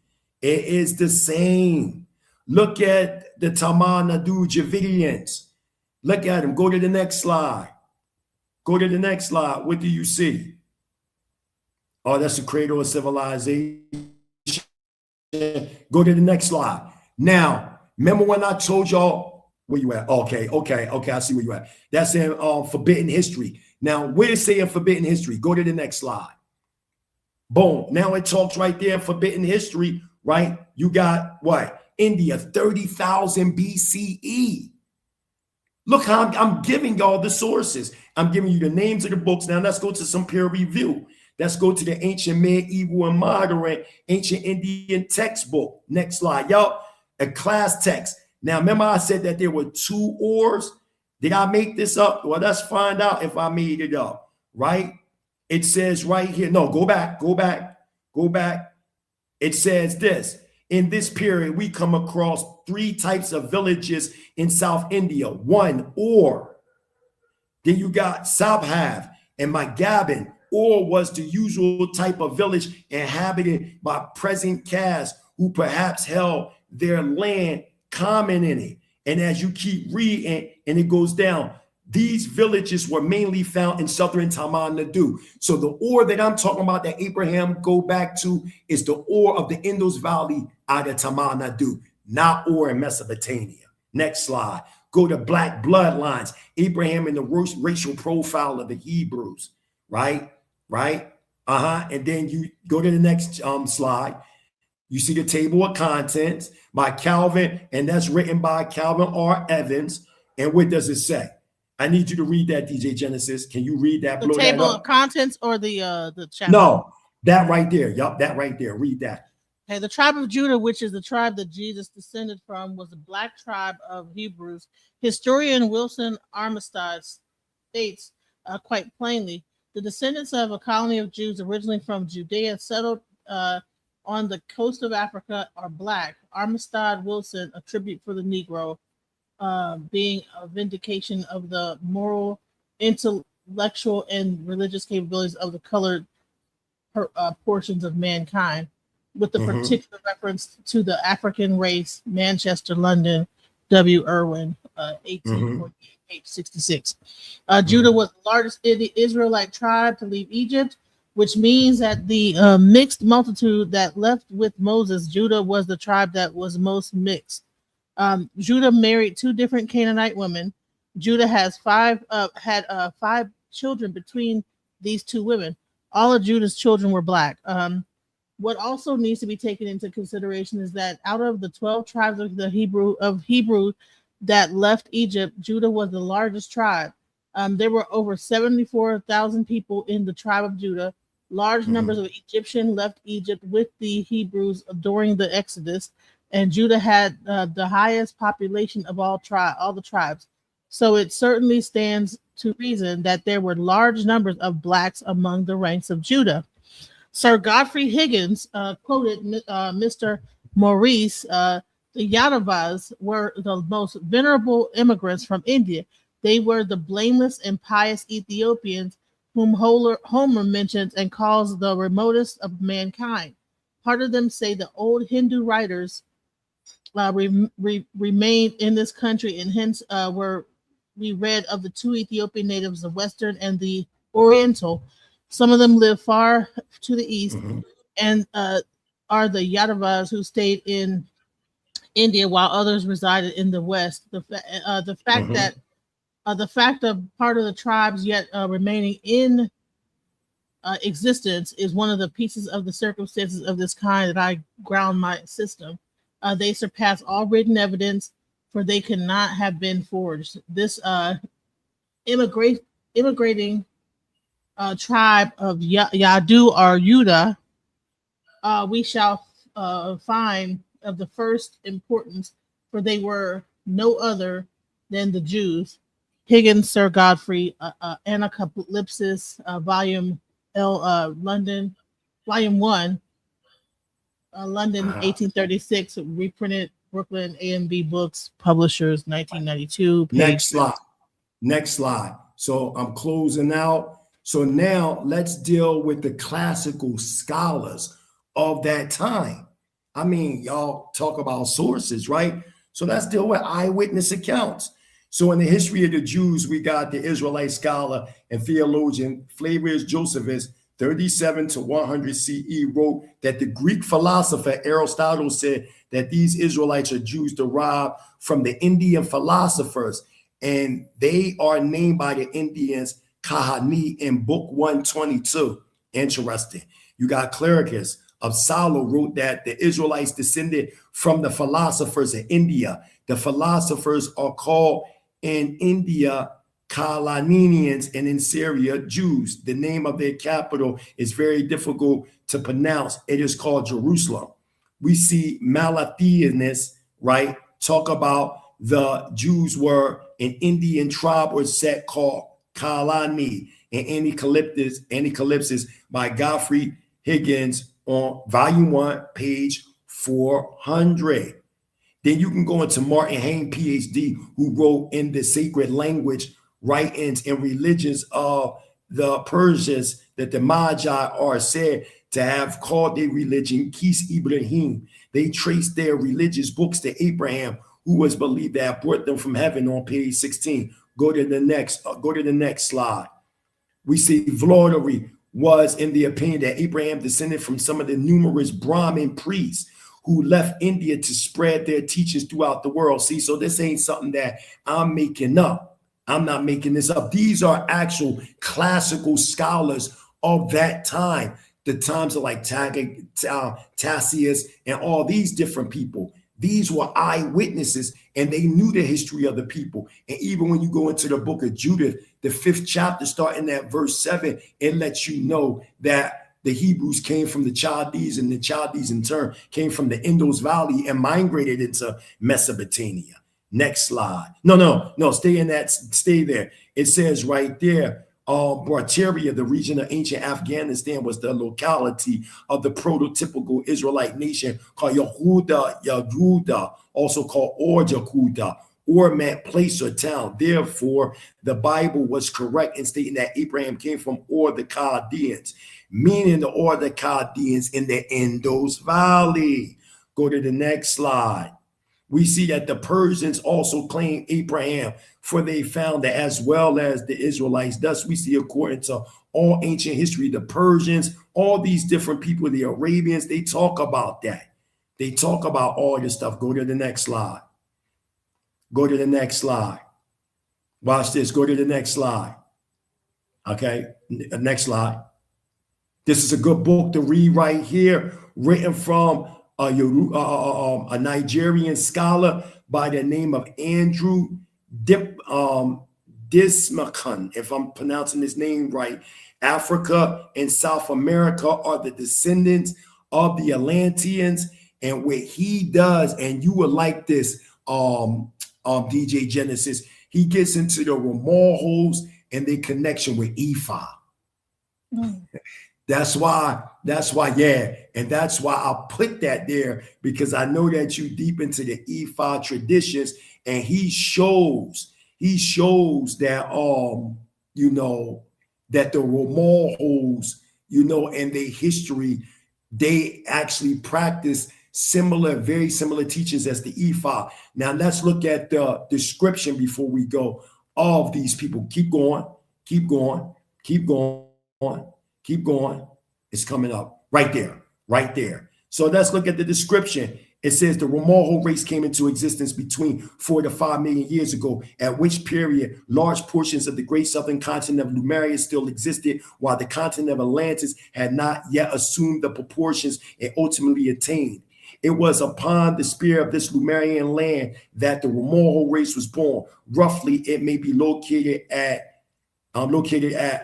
It is the same. Look at the Tamil Nadu Javidians. Look at them. Go to the next slide. Go to the next slide. What do you see? Oh, that's the cradle of civilization. Go to the next slide. Now, remember when I told y'all where you at? Okay. I see where you at. That's in Forbidden History. Now, where is saying Forbidden History? Go to the next slide. Boom. Now it talks right there in Forbidden History, right? You got what? India, 30,000 BCE. Look how I'm giving y'all the sources. I'm giving you the names of the books. Now let's go to some peer review. Let's go to the ancient, medieval, and modern ancient Indian textbook. Next slide, y'all. A class text. Now, remember I said that there were two ors? Did I make this up? Well, let's find out if I made it up, right? It says right here. No, go back. It says this. In this period, we come across three types of villages in South India. One, Or. Then you got Sabhav and Magabin. Or was the usual type of village inhabited by present castes who perhaps held their land common in it. And as you keep reading, and it goes down, these villages were mainly found in southern Tamil Nadu. So the Or that I'm talking about that Abraham go back to is the Or of the Indus Valley out of Tamil Nadu, not Or in Mesopotamia. Next slide. Go to black bloodlines. Abraham and the racial profile of the Hebrews, right? And then you go to the next slide. You see the table of contents by Calvin, and that's written by Calvin R. Evans. And what does it say? I need you to read that, DJ Genesis. Can you read that? The table of contents or the chapter? No, that right there. Yup, that right there. Read that. Okay, the tribe of Judah, which is the tribe that Jesus descended from, was a black tribe of Hebrews. Historian Wilson Armistead states quite plainly, the descendants of a colony of Jews originally from Judea settled on the coast of Africa are black. Armistead Wilson, a tribute for the Negro, being a vindication of the moral, intellectual, and religious capabilities of the colored portions of mankind, with the particular reference to the African race, Manchester, London, W. Irwin, 1848, page 66. Judah was the largest Israelite tribe to leave Egypt, which means that the mixed multitude that left with Moses, Judah was the tribe that was most mixed. Judah married two different Canaanite women. Judah has five children between these two women. All of Judah's children were black. What also needs to be taken into consideration is that out of the 12 tribes of the Hebrew that left Egypt, Judah was the largest tribe. There were over 74,000 people in the tribe of Judah. Large numbers of Egyptians left Egypt with the Hebrews during the Exodus, and Judah had the highest population of all the tribes. So it certainly stands to reason that there were large numbers of blacks among the ranks of Judah. Sir Godfrey Higgins quoted Mr. Maurice, the Yadavas were the most venerable immigrants from India. They were the blameless and pious Ethiopians whom Homer mentions and calls the remotest of mankind. Part of them say the old Hindu writers remained in this country, and hence we read of the two Ethiopian natives, the Western and the Oriental. Some of them live far to the east and are the Yadavas who stayed in India while others resided in the West. The fact of part of the tribes yet remaining in existence is one of the pieces of the circumstances of this kind that I ground my system. They surpass all written evidence, for they could not have been forged. This immigrating tribe of Yadu or Yuda, we shall find of the first importance, for they were no other than the Jews. Higgins, Sir Godfrey, Anacalypsis, Volume London, Volume 1, London, 1836, reprinted Brooklyn A&B Books, Publishers, 1992. Next slide. So I'm closing out. So now let's deal with the classical scholars of that time. I mean, y'all talk about sources, right? So let's deal with eyewitness accounts. So in the history of the Jews, we got the Israelite scholar and theologian Flavius Josephus, 37 to 100 CE, wrote that the Greek philosopher Aristotle said that these Israelites are Jews derived from the Indian philosophers, and they are named by the Indians Kahani in Book 122. Interesting. You got Clericus of Salo wrote that the Israelites descended from the philosophers of India. The philosophers are called in India Kalaninians and in Syria Jews. The name of their capital is very difficult to pronounce. It is called Jerusalem. We see Malatheans, right, talk about the Jews were an Indian tribe or sect called Kalani, and Anacalypsis by Godfrey Higgins on volume 1, page 400. Then you can go into Martin Hain, PhD, who wrote in the sacred language writings and religions of the Persians that the Magi are said to have called their religion Kis Ibrahim. They traced their religious books to Abraham, who was believed to have brought them from heaven on page 16. Go to the next slide. We see Vlodary was in the opinion that Abraham descended from some of the numerous Brahmin priests who left India to spread their teachings throughout the world. See, so this ain't something that I'm making up. I'm not making this up. These are actual classical scholars of that time, the times of like Tacitus and all these different people. These were eyewitnesses, and they knew the history of the people. And even when you go into the book of Judith, the 5th chapter, starting at verse 7, it lets you know that the Hebrews came from the Chaldees, and the Chaldees in turn came from the Indus Valley and migrated into Mesopotamia. Next slide. No, stay there. It says right there, Barteria, the region of ancient Afghanistan, was the locality of the prototypical Israelite nation called Yehuda, also called Or Yahuda, or meant place or town. Therefore, the Bible was correct in stating that Abraham came from Or the Chaldeans, meaning the Or the Chaldeans in the Indus Valley. Go to the next slide. We see that the Persians also claim Abraham, for they found that as well as the Israelites. Thus, we see, according to all ancient history, the Persians, all these different people, the Arabians, they talk about that. They talk about all this stuff. Go to the next slide. Go to the next slide. Watch this. Go to the next slide. Okay, next slide. This is a good book to read right here, written from a Nigerian scholar by the name of Andrew Dismakun, if I'm pronouncing his name right. Africa and South America are the descendants of the Atlanteans, and what he does, and you would like this, DJ Genesis, he gets into the Ramorhos and their connection with Ifa. That's why, yeah. And that's why I put that there, because I know that you deep into the Ifa traditions, and he shows that, that the Ramorhos, and their history, they actually practice very similar teachings as the Ifa. Now let's look at the description before we go of these people. Keep going. It's coming up right there. So let's look at the description. It says the Ramorho race came into existence between 4 to 5 million years ago, at which period large portions of the great southern continent of Lemuria still existed, while the continent of Atlantis had not yet assumed the proportions it ultimately attained. It was upon the spear of this Lemurian land that the Ramorho race was born. Roughly, it may be located at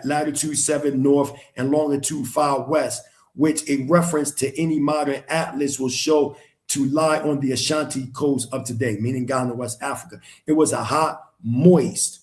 latitude 7 north and longitude 5 west, which a reference to any modern atlas will show to lie on the Ashanti coast of today, meaning Ghana, West Africa. It was a hot, moist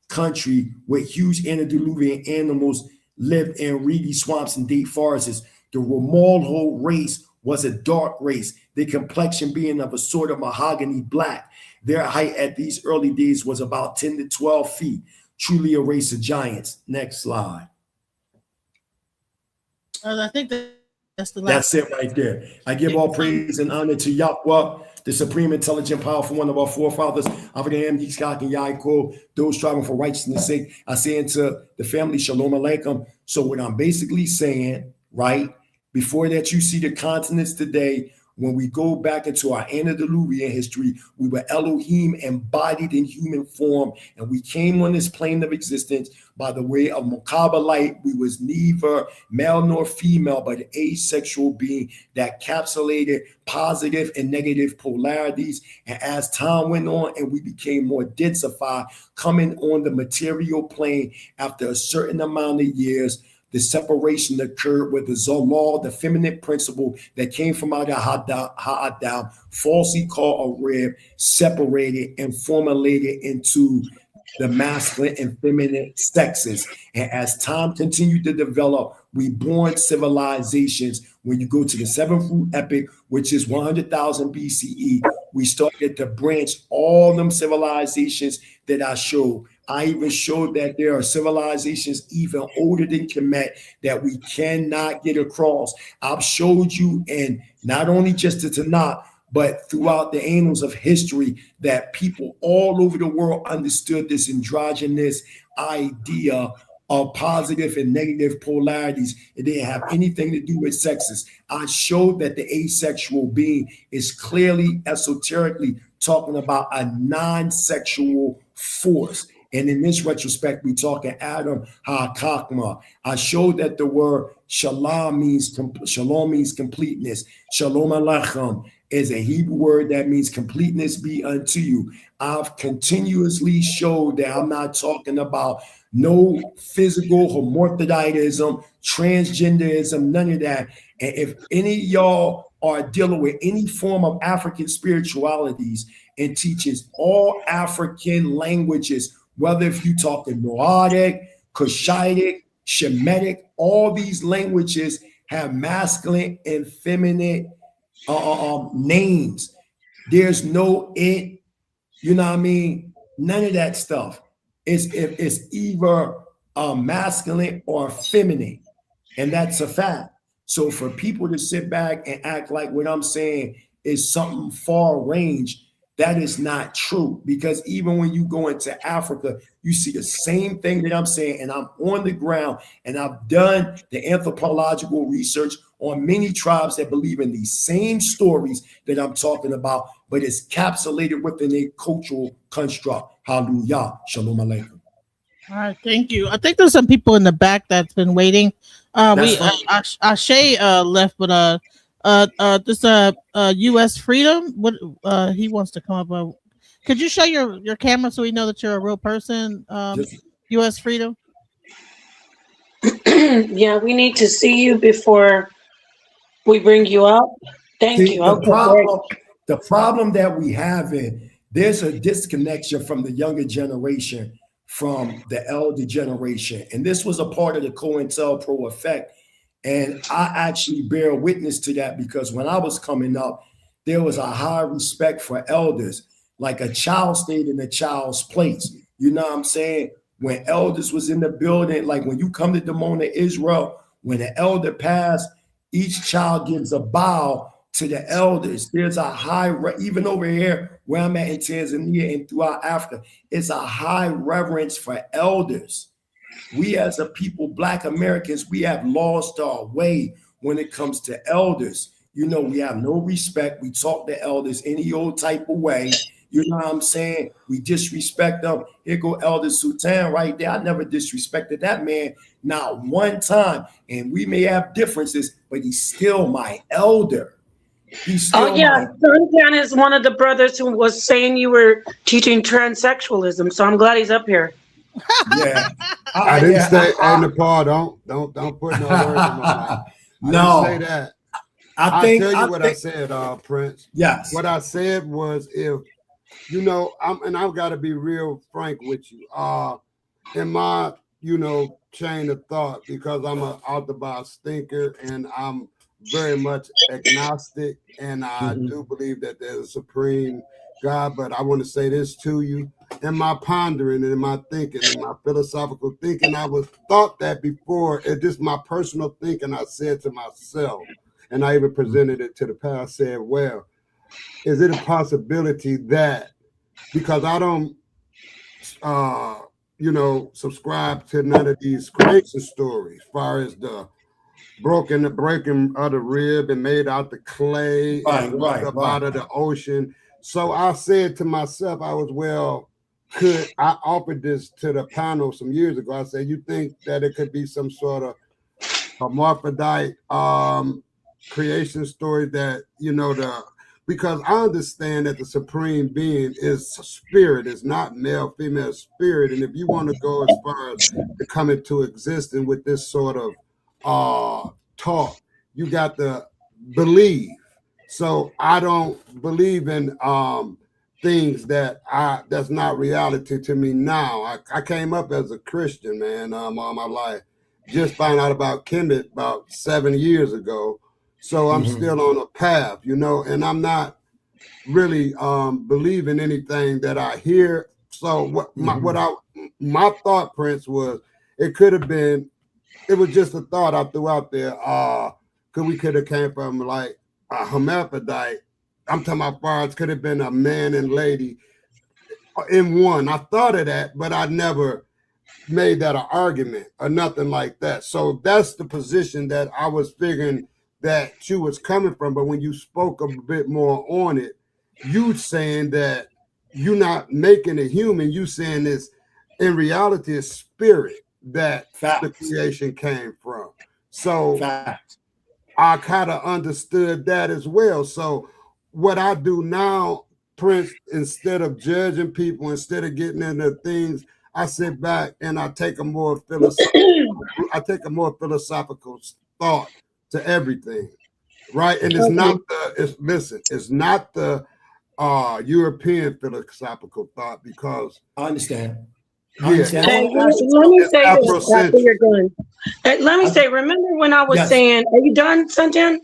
country where huge antediluvian animals lived in reedy swamps and deep forests. The Ramorho race was a dark race, their complexion being of a sort of mahogany black. Their height at these early days was about 10 to 12 feet. Truly a race of giants. Next slide. I think that's the last. That's it right there. I give all praise and honor to Yahweh, the supreme, intelligent, powerful one of our forefathers, Abraham, Yitzchak, and Yaakov, those striving for righteousness' sake. I say unto the family, Shalom Aleichem. So what I'm basically saying, right, before that you see the continents today, when we go back into our antediluvian history, we were Elohim embodied in human form, and we came on this plane of existence by the way of Merkabah light. We was neither male nor female, but an asexual being that encapsulated positive and negative polarities. And as time went on and we became more densified, coming on the material plane after a certain amount of years, the separation occurred with the Zolal, the feminine principle that came from out of Ha'adam, falsely called a rib, separated and formulated into the masculine and feminine sexes. And as time continued to develop, we born civilizations. When you go to the seventh root epic, which is 100,000 BCE, we started to branch all them civilizations that I showed. I even showed that there are civilizations even older than Kemet that we cannot get across. I've showed you, and not only just the Tanakh, but throughout the annals of history, that people all over the world understood this androgynous idea of positive and negative polarities. It didn't have anything to do with sexes. I showed that the asexual being is clearly esoterically talking about a non-sexual force. And in this retrospect, we talking Adam HaKakma. I showed that the word shalom means completeness. Shalom Aleichem is a Hebrew word that means completeness be unto you. I've continuously showed that I'm not talking about no physical hermaphroditism, transgenderism, none of that. And if any of y'all are dealing with any form of African spiritualities and teaches all African languages, whether if you talking Noahic, Cushitic, Shemitic, all these languages have masculine and feminine names. There's no it, you know what I mean? None of that stuff. It's either masculine or feminine, and that's a fact. So for people to sit back and act like what I'm saying is something far range, that is not true, because even when you go into Africa, you see the same thing that I'm saying, and I'm on the ground, and I've done the anthropological research on many tribes that believe in these same stories that I'm talking about, but it's capsulated within a cultural construct. Hallelujah. Shalom Aleichem. All right, thank you. I think there's some people in the back that's been waiting. Ashay left, but this U.S. Freedom. What he wants to come up. Could you show your camera so we know that you're a real person? U.S. Freedom. Yeah, we need to see you before we bring you up. Thank you. The problem that we have there's a disconnection from the younger generation from the elder generation. And this was a part of the COINTELPRO effect. And I actually bear witness to that because when I was coming up, there was a high respect for elders, like a child stayed in a child's place. You know what I'm saying? When elders was in the building, like when you come to Demona, Israel, when the elder passed, each child gives a bow to the elders. There's a high, even over here where I'm at in Tanzania and throughout Africa, it's a high reverence for elders. We as a people, Black Americans, we have lost our way when it comes to elders. You know, we have no respect. We talk to elders any old type of way. You know what I'm saying? We disrespect them. Here go Elder Sultan right there. I never disrespected that man, not one time. And we may have differences, but he's still my elder. Sultan is one of the brothers who was saying you were teaching transsexualism. So I'm glad he's up here. Yeah, I didn't say. Hey, Nepal, don't put no words in my mouth. No, I didn't say that. I'll tell you what I said, Prince. Yes. What I said was, if you know, I've got to be real frank with you. In my, chain of thought, because I'm an orthodox thinker and I'm very much agnostic, and I do believe that there's a supreme God. But I want to say this to you. In my pondering and in my thinking, in my philosophical thinking, I was thought that before. It's just my personal thinking. I said to myself, and I even presented it to the pastor. I said, well, is it a possibility that, because I don't, subscribe to none of these creation stories, as far as the breaking of the rib and made out the clay, out of the ocean. So I said to myself, could I offered this to the panel some years ago? I said, you think that it could be some sort of hermaphrodite creation story that, because I understand that the supreme being is spirit, it's not male, female spirit. And if you want to go as far as to come into existence with this sort of talk, you got to believe. So I don't believe in things that's not reality to me now. I came up as a Christian, man, all my life. Just found out about Kemet about 7 years ago. So I'm still on a path, and I'm not really believing anything that I hear. So my thought, Prince, was it was just a thought I threw out there. We could have came from like a hermaphrodite. I'm talking about far could have been a man and lady in one. I thought of that, but I never made that an argument or nothing like that. So that's the position that I was figuring that you was coming from. But when you spoke a bit more on it, you saying that you're not making it human. You saying this in reality is spirit that the creation came from. So I kind of understood that as well. So what I do now, Prince, instead of judging people, instead of getting into things, I sit back and I take a more philosophical thought to everything, right? And it's not the European philosophical thought, because I understand. Let me say this after you're done. Let me say, remember when I was saying, are you done, Suntan?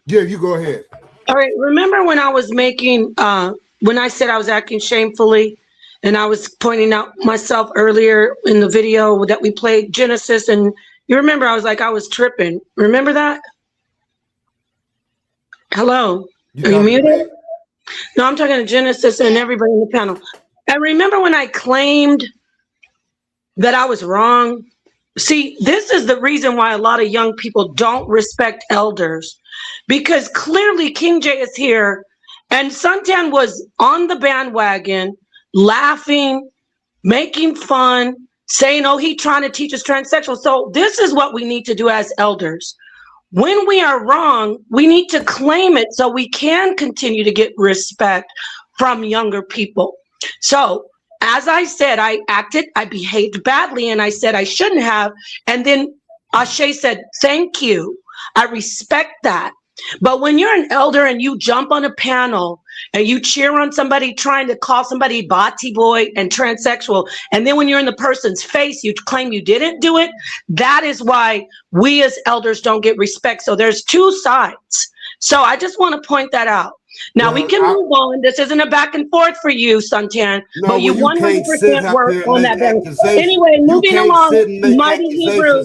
Yeah, you go ahead. All right, remember when I was making, when I said I was acting shamefully, and I was pointing out myself earlier in the video that we played Genesis, and you remember I was like, I was tripping. Remember that? Hello, are you muted? No, I'm talking to Genesis and everybody in the panel. And remember when I claimed that I was wrong? See, this is the reason why a lot of young people don't respect elders, because clearly King J is here and Suntan was on the bandwagon laughing making fun, saying, oh, he trying to teach us transsexual. So this is what we need to do as elders. When we are wrong, we need to claim it so we can continue to get respect from younger people. So as I said, I behaved badly, and I said I shouldn't have. And then Ashe said, thank you. I respect that. But when you're an elder and you jump on a panel and you cheer on somebody trying to call somebody bati boy and transsexual, and then when you're in the person's face, you claim you didn't do it, that is why we as elders don't get respect. So there's two sides. So I just want to point that out. Now we can move on. This isn't a back and forth for you, Suntan, but you 100% work on that. Anyway, moving along, Mighty Hebrew.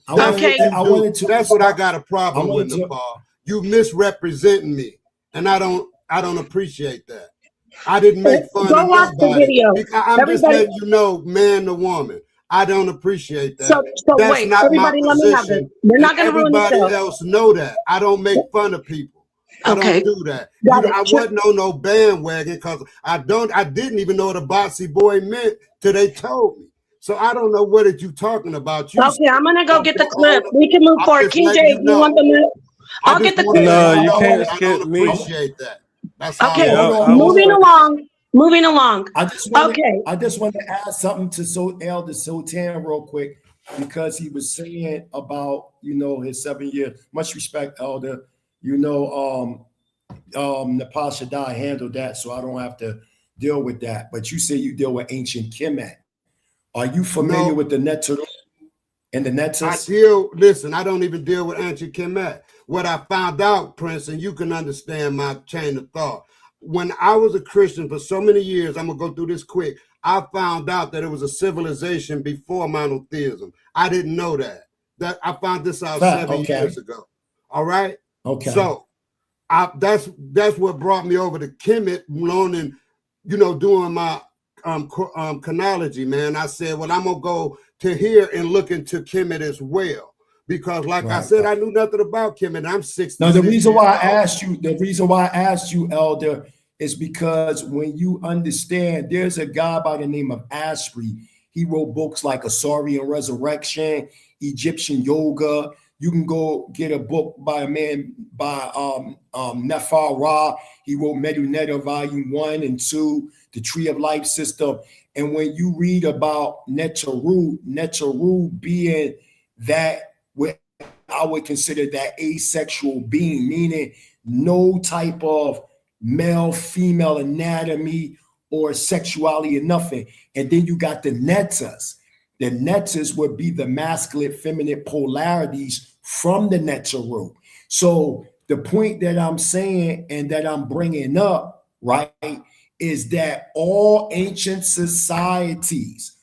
That's what I got a problem with, Nepal. You misrepresenting me, and I don't appreciate that. I didn't make fun of nobody. I'm just letting you know, man to woman. I don't appreciate that. So that's wait, not everybody, my let me have position. it. We're not going to ruin the show. Everybody else know that. I don't make fun of people. I don't do that. I wasn't on no bandwagon because I didn't even know what a bossy boy meant till they told me. So I don't know what you talking about. Okay, I'm gonna go get the clip. We can move forward. King J, you want the clip? I'll get the clip. No, you can't skip me. I appreciate that. That's okay, moving along. I just want to add something to Elder Sultan real quick, because he was saying about, his 7 year. Much respect, Elder. Nepal Shaddai handled that, so I don't have to deal with that. But you say you deal with ancient Kemet. Are you familiar with the Neteru and the Netus? I don't even deal with ancient Kemet. What I found out, Prince, and you can understand my chain of thought. When I was a Christian for so many years, I'm going to go through this quick. I found out that it was a civilization before monotheism. I didn't know that. I found this out 7 years ago. All right? Okay. So that's what brought me over to Kemet, learning, doing my chronology, man. I said, well, I'm gonna go to here and look into Kemet as well, because I said, I knew nothing about Kemet. I'm 60. Now the reason why I asked you, Elder, is because when you understand, there's a guy by the name of Asprey. He wrote books like Asarian Resurrection, Egyptian Yoga. You can go get a book by a man by Nefar Ra. He wrote Medu Netta Volume 1 and 2, The Tree of Life System. And when you read about Neteru being that, what I would consider that asexual being, meaning no type of male, female anatomy or sexuality or nothing. And then you got the Netas. The Netas would be the masculine, feminine polarities from the Neteru. So the point that I'm saying and that I'm bringing up, right, is that all ancient societies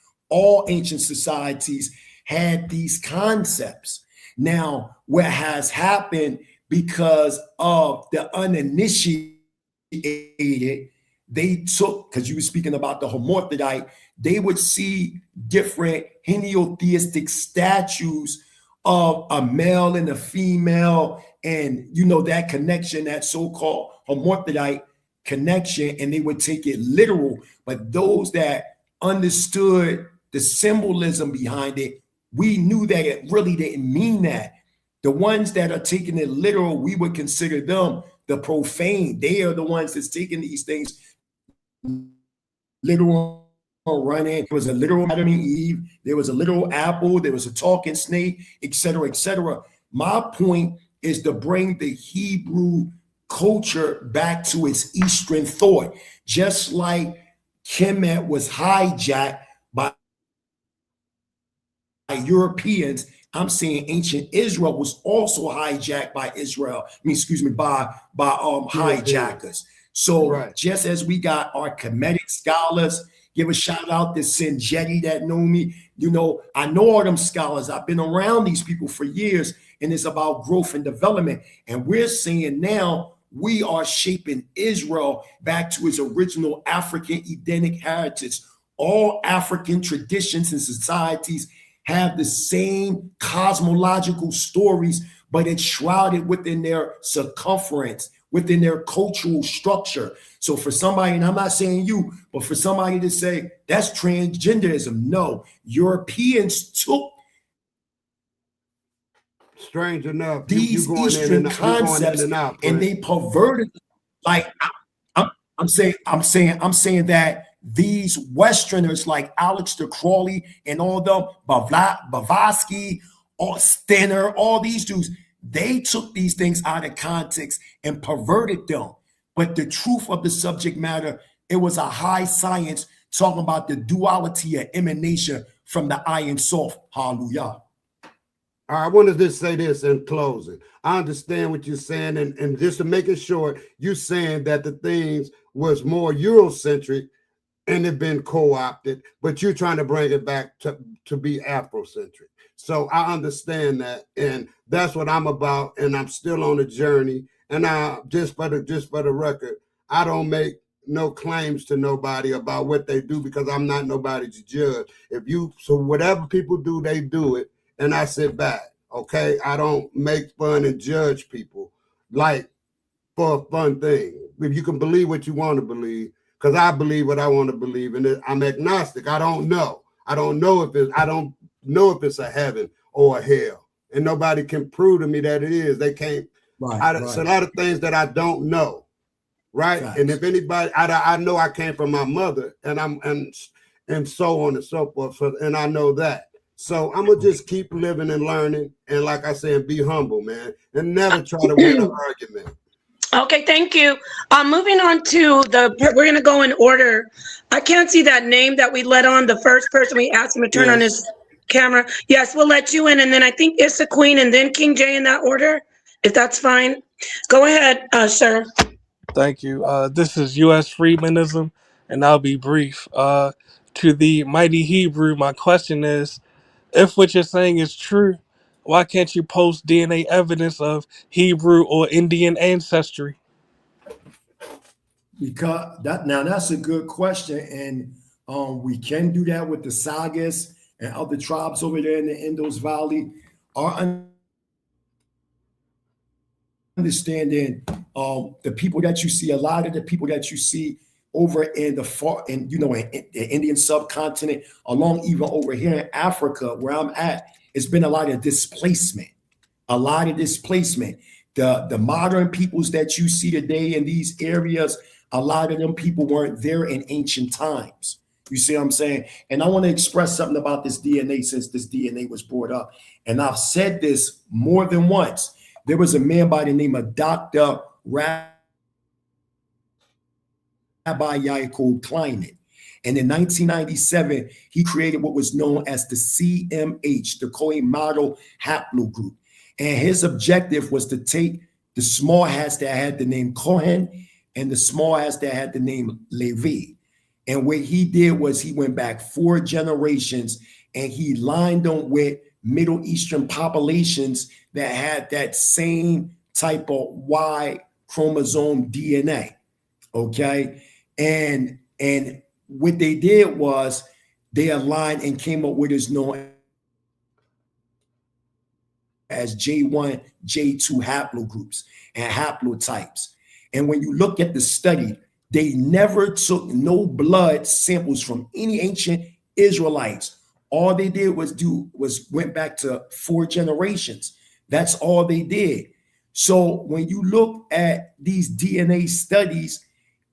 had these concepts. Now, what has happened because of the uninitiated, they took, because you were speaking about the Hermaphrodite, they would see different henotheistic statues of a male and a female, and that connection, that so-called Hermaphrodite connection, and they would take it literal. But those that understood the symbolism behind it, we knew that it really didn't mean that. The ones that are taking it literal, we would consider them the profane. They are the ones that's taking these things literal. Running. There was a literal Adam and Eve. There was a literal apple. There was a talking snake, etc., etc. My point is to bring the Hebrew culture back to its Eastern thought, just like Kemet was hijacked by Europeans. I'm saying ancient Israel was also hijacked by hijackers. So just as we got our Kemetic scholars. Give a shout out to Sinjetti that know me. I know all them scholars. I've been around these people for years, and it's about growth and development. And we're saying now we are shaping Israel back to its original African Edenic heritage. All African traditions and societies have the same cosmological stories, but it's shrouded within their circumference, within their cultural structure. So for somebody, and I'm not saying you, but for somebody to say that's transgenderism, no, Europeans took strange enough these Eastern concepts and they perverted. Like I'm saying that these Westerners like Aleister Crowley and all them, Blavatsky, or Stenner, all these dudes, they took these things out of context and perverted them. But the truth of the subject matter, it was a high science talking about the duality of emanation from the Iron Source. Hallelujah. I want to just say this in closing. I understand what you're saying, and just to make it short, you're saying that the things was more Eurocentric and it been co-opted, but you're trying to bring it back to be Afrocentric. So I understand that, and that's what I'm about, and I'm still on a journey. And I just for the record, I don't make no claims to nobody about what they do because I'm not nobody to judge. So whatever people do, they do it. And I sit back, okay? I don't make fun and judge people like for a fun thing. If you can believe what you want to believe, because I believe what I want to believe, and I'm agnostic. I don't know. I don't know if it's a heaven or a hell, and nobody can prove to me that it is. They can't. Right. It's a lot of things that I don't know, right? Right. And if anybody, I know I came from my mother, and so on and so forth. So, and I know that. So I'm gonna just keep living and learning, and like I said, be humble, man, and never try to win an argument. Okay, thank you. Moving on to we're gonna go in order. I can't see that name that we let on. The first person we asked him to turn on his camera. Yes, we'll let you in, and then I think Issa Queen, and then King J in that order, if that's fine. Go ahead, sir. Thank you. This is U.S. Freedmanism, and I'll be brief. To the mighty Hebrew, my question is, if what you're saying is true, why can't you post DNA evidence of Hebrew or Indian ancestry? Because that's a good question, and we can do that with the Sagas and other tribes over there in the Indus Valley. Our understanding, the people that you see, a lot of the people that you see over in the Indian subcontinent, along even over here in Africa, where I'm at, it's been a lot of displacement. The modern peoples that you see today in these areas, a lot of them people weren't there in ancient times. You see what I'm saying? And I want to express something about this DNA since this DNA was brought up. And I've said this more than once. There was a man by the name of Dr. Rabbi Yaakov Klein. And in 1997, he created what was known as the CMH, the Cohen Model Haplogroup. And his objective was to take the small hats that had the name Cohen and the small hats that had the name Levi. And what he did was he went back 4 generations and he lined them with Middle Eastern populations that had that same type of Y chromosome DNA. Okay. And what they did was they aligned and came up with what's known as J1, J2 haplogroups and haplotypes. And when you look at the study, they never took no blood samples from any ancient Israelites. All they did was went back to 4 generations. That's all they did. So when you look at these DNA studies,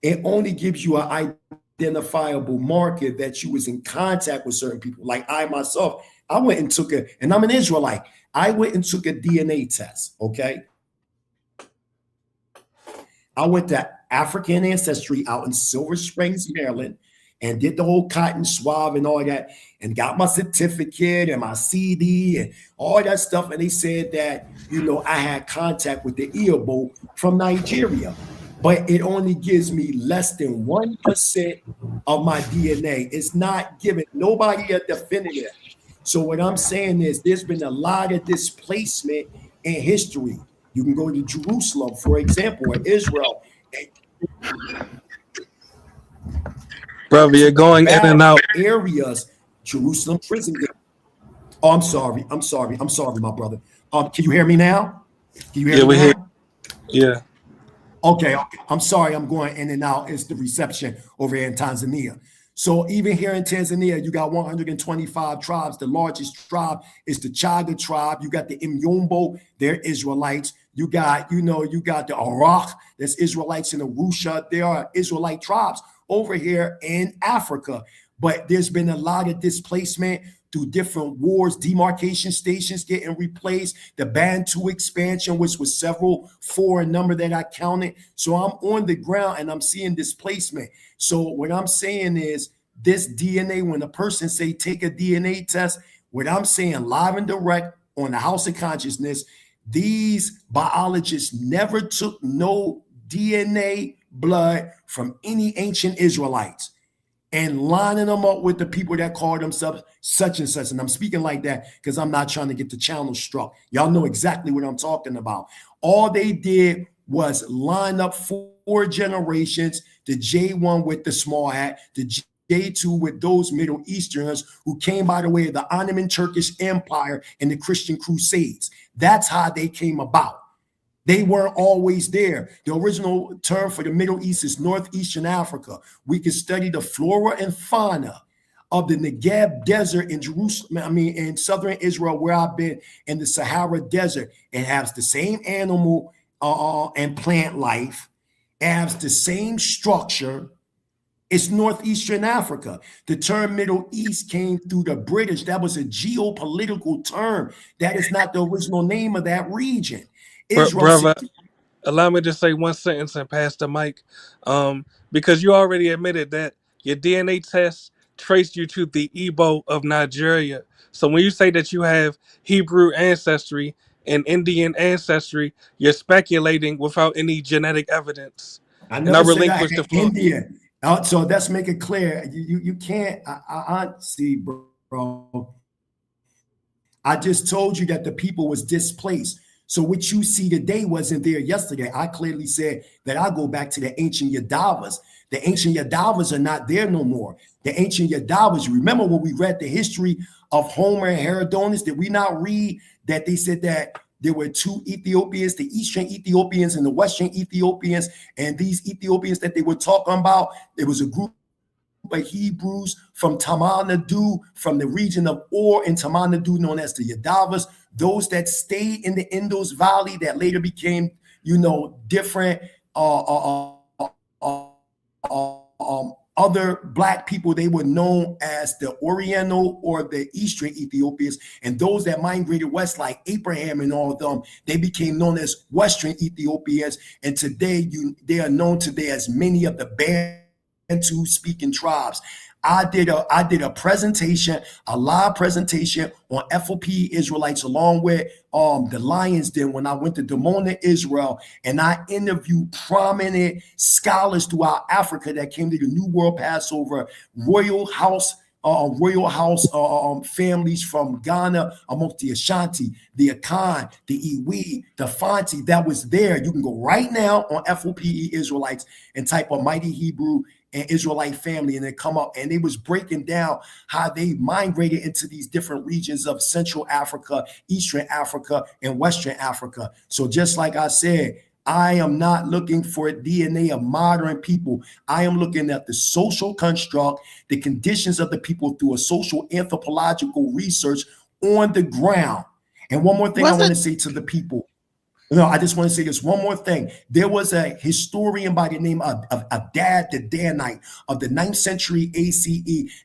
it only gives you an identifiable marker that you was in contact with certain people. Like I myself, I went and took and I'm an Israelite. I went and took a DNA test, okay? I went to African Ancestry out in Silver Springs, Maryland, and did the whole cotton swab and all that, and got my certificate and my CD and all that stuff. And they said that, I had contact with the Igbo from Nigeria, but it only gives me less than 1% of my DNA. It's not giving nobody a definitive. So what I'm saying is there's been a lot of displacement in history. You can go to Jerusalem, for example, or Israel. Brother, you're going in and out. Areas, Jerusalem prison. Oh, I'm sorry, my brother. Can you hear me now? Can you hear me now? Yeah. Okay. I'm sorry, I'm going in and out. It's the reception over here in Tanzania. So even here in Tanzania, you got 125 tribes. The largest tribe is the Chaga tribe. You got the Imyombo, they're Israelites. You got the Arak, that's Israelites in Arusha. There are Israelite tribes over here in Africa. But there's been a lot of displacement through different wars, demarcation stations getting replaced, the Bantu expansion, which was several, 4 in number that I counted. So I'm on the ground and I'm seeing displacement. So what I'm saying is this DNA, when a person say take a DNA test, what I'm saying live and direct on the House of Consciousness, these biologists never took no DNA blood from any ancient Israelites and lining them up with the people that call themselves such and such. And I'm speaking like that because I'm not trying to get the channel struck. Y'all know exactly what I'm talking about. All they did was line up 4 generations, the J1 with the small hat, the J2 with those Middle Easterners who came by the way of the Ottoman Turkish Empire and the Christian Crusades. That's how they came about. They weren't always there. The original term for the Middle East is Northeastern Africa. We can study the flora and fauna of the Negev Desert in Jerusalem, in southern Israel, where I've been, in the Sahara Desert. It has the same animal and plant life. It has the same structure. It's Northeastern Africa. The term Middle East came through the British. That was a geopolitical term. That is not the original name of that region. Brother, allow me to say one sentence and pass the mic. Because you already admitted that your DNA test traced you to the Igbo of Nigeria. So when you say that you have Hebrew ancestry and Indian ancestry, you're speculating without any genetic evidence. I never said I had Indian. So let's make it clear. You can't. I see, bro. I just told you that the people was displaced. So what you see today wasn't there yesterday. I clearly said that I go back to the ancient Yadavas. The ancient Yadavas are not there no more. The ancient Yadavas, you remember when we read the history of Homer and Herodotus, did we not read that they said that there were 2 Ethiopians, the Eastern Ethiopians and the Western Ethiopians, and these Ethiopians that they were talking about, there was a group of Hebrews from Tamar Nadu, from the region of Ur and Tamar Nadu, known as the Yadavas, those that stayed in the Indus Valley that later became, different other black people. They were known as the Oriental or the Eastern Ethiopians, and those that migrated west, like Abraham and all of them, they became known as Western Ethiopians. And today, they are known today as many of the Bantu speaking tribes. I did a presentation, a live presentation on FOP Israelites, along with the Lions Den when I went to Dimona, Israel, and I interviewed prominent scholars throughout Africa that came to the New World Passover, Royal House families from Ghana, amongst the Ashanti, the Akan, the Iwi, the Fanti, that was there. You can go right now on FOPE Israelites and type of Mighty Hebrew and Israelite family, and they come up, and they was breaking down how they migrated into these different regions of Central Africa, Eastern Africa, and Western Africa. So just like I said, I am not looking for a DNA of modern people. I am looking at the social construct, the conditions of the people through a social anthropological research on the ground. And one more thing I want to say to the people. No, I just want to say this one more thing. There was a historian by the name of Adad the Danite of the 9th century ACE,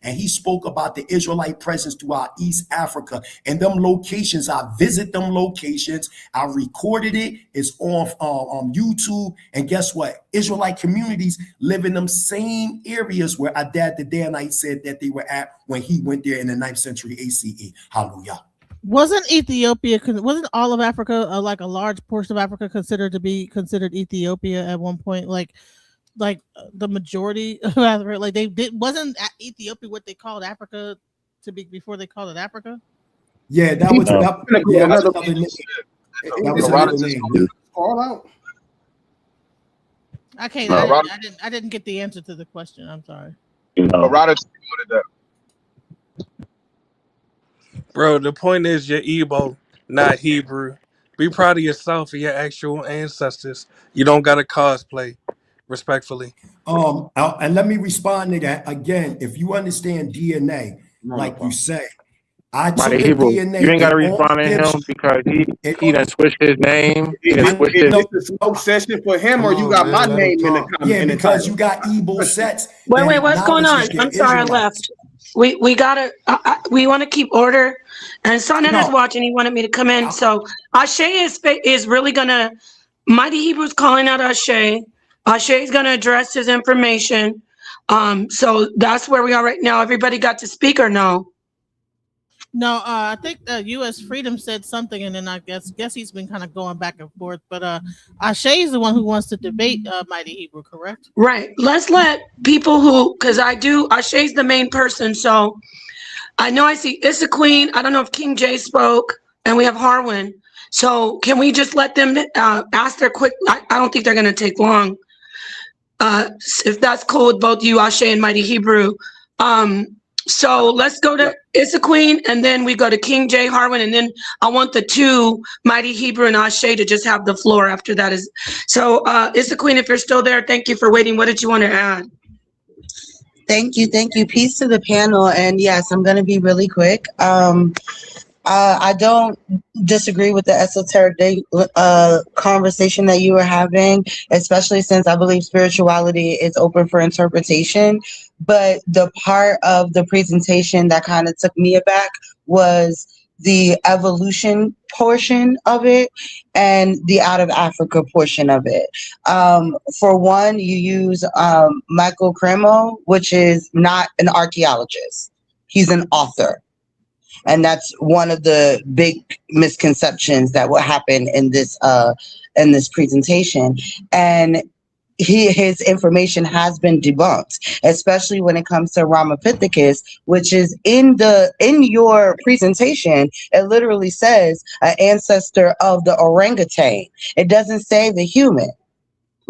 and he spoke about the Israelite presence throughout East Africa. And them locations, I visit them locations. I recorded it. It's on YouTube. And guess what? Israelite communities live in them same areas where Adad the Danite said that they were at when he went there in the 9th century ACE. Hallelujah. Wasn't all of Africa, like a large portion of Africa, considered Ethiopia at one point? Like the majority of Africa, like wasn't Ethiopia what they called Africa before they called it Africa? Yeah, that was another name. Call out. I didn't get the answer to the question. I'm sorry. Bro, the point is you're Igbo, not Hebrew. Be proud of yourself and your actual ancestors. You don't gotta cosplay, respectfully. And let me respond to that again. If you understand DNA, like you say, I took Mighty the Hebrew, DNA. you ain't got to It only respond to gives. him because It, he done switched his name. He done switched Is his. this a smoke session for him, Come or you on, got man, my let him name in the talk. comment yeah, in the because title? you got Ebel sets Wait, that what's going acknowledge on? that they're I'm sorry, I Israelites. left. We gotta. We want to keep order, and Sonnen is No, watching. He wanted me to come in. So Ashe is really gonna. Mighty Hebrew's calling out Ashe. Ashe is gonna address his information. So that's where we are right now. Everybody got to speak or no? No, I think U.S. Freedom said something, and then I guess he's been kind of going back and forth. But Ashe is the one who wants to debate Mighty Hebrew, correct? Right. Let's let people who, because Ashe's the main person. So I know I see Issa Queen. I don't know if King J spoke, and we have Harwin. So can we just let them ask their quick? I don't think they're going to take long. If that's cool with both you, Ashe and Mighty Hebrew. So let's go to Issa Queen, and then we go to King J Harwin, and then I want the two Mighty Hebrew and Ashe to just have the floor after that. So Issa Queen, if you're still there, thank you for waiting. What did you want to add? Thank you. Peace to the panel. And yes, I'm going to be really quick. I don't disagree with the esoteric conversation that you were having, especially since I believe spirituality is open for interpretation. But the part of the presentation that kind of took me aback was the evolution portion of it and the out of Africa portion of it. For one, you use Michael Cremo, which is not an archaeologist. He's an author. And that's one of the big misconceptions that will happen in this presentation. And his information has been debunked, especially when it comes to Ramapithecus, which is in your presentation. It literally says an ancestor of the orangutan. It doesn't say the human.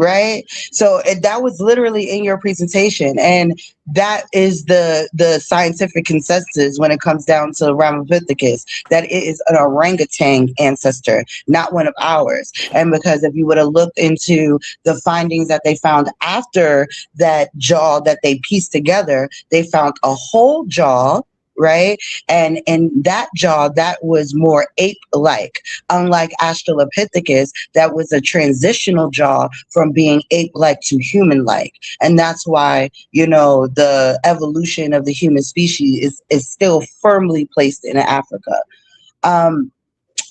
Right. So that was literally in your presentation. And that is the scientific consensus when it comes down to Ramapithecus, that it is an orangutan ancestor, not one of ours. And because if you would have looked into the findings that they found after that jaw that they pieced together, they found a whole jaw. Right. And in that jaw, that was more ape-like, unlike Australopithecus, that was a transitional jaw from being ape-like to human-like. And that's why, the evolution of the human species is still firmly placed in Africa.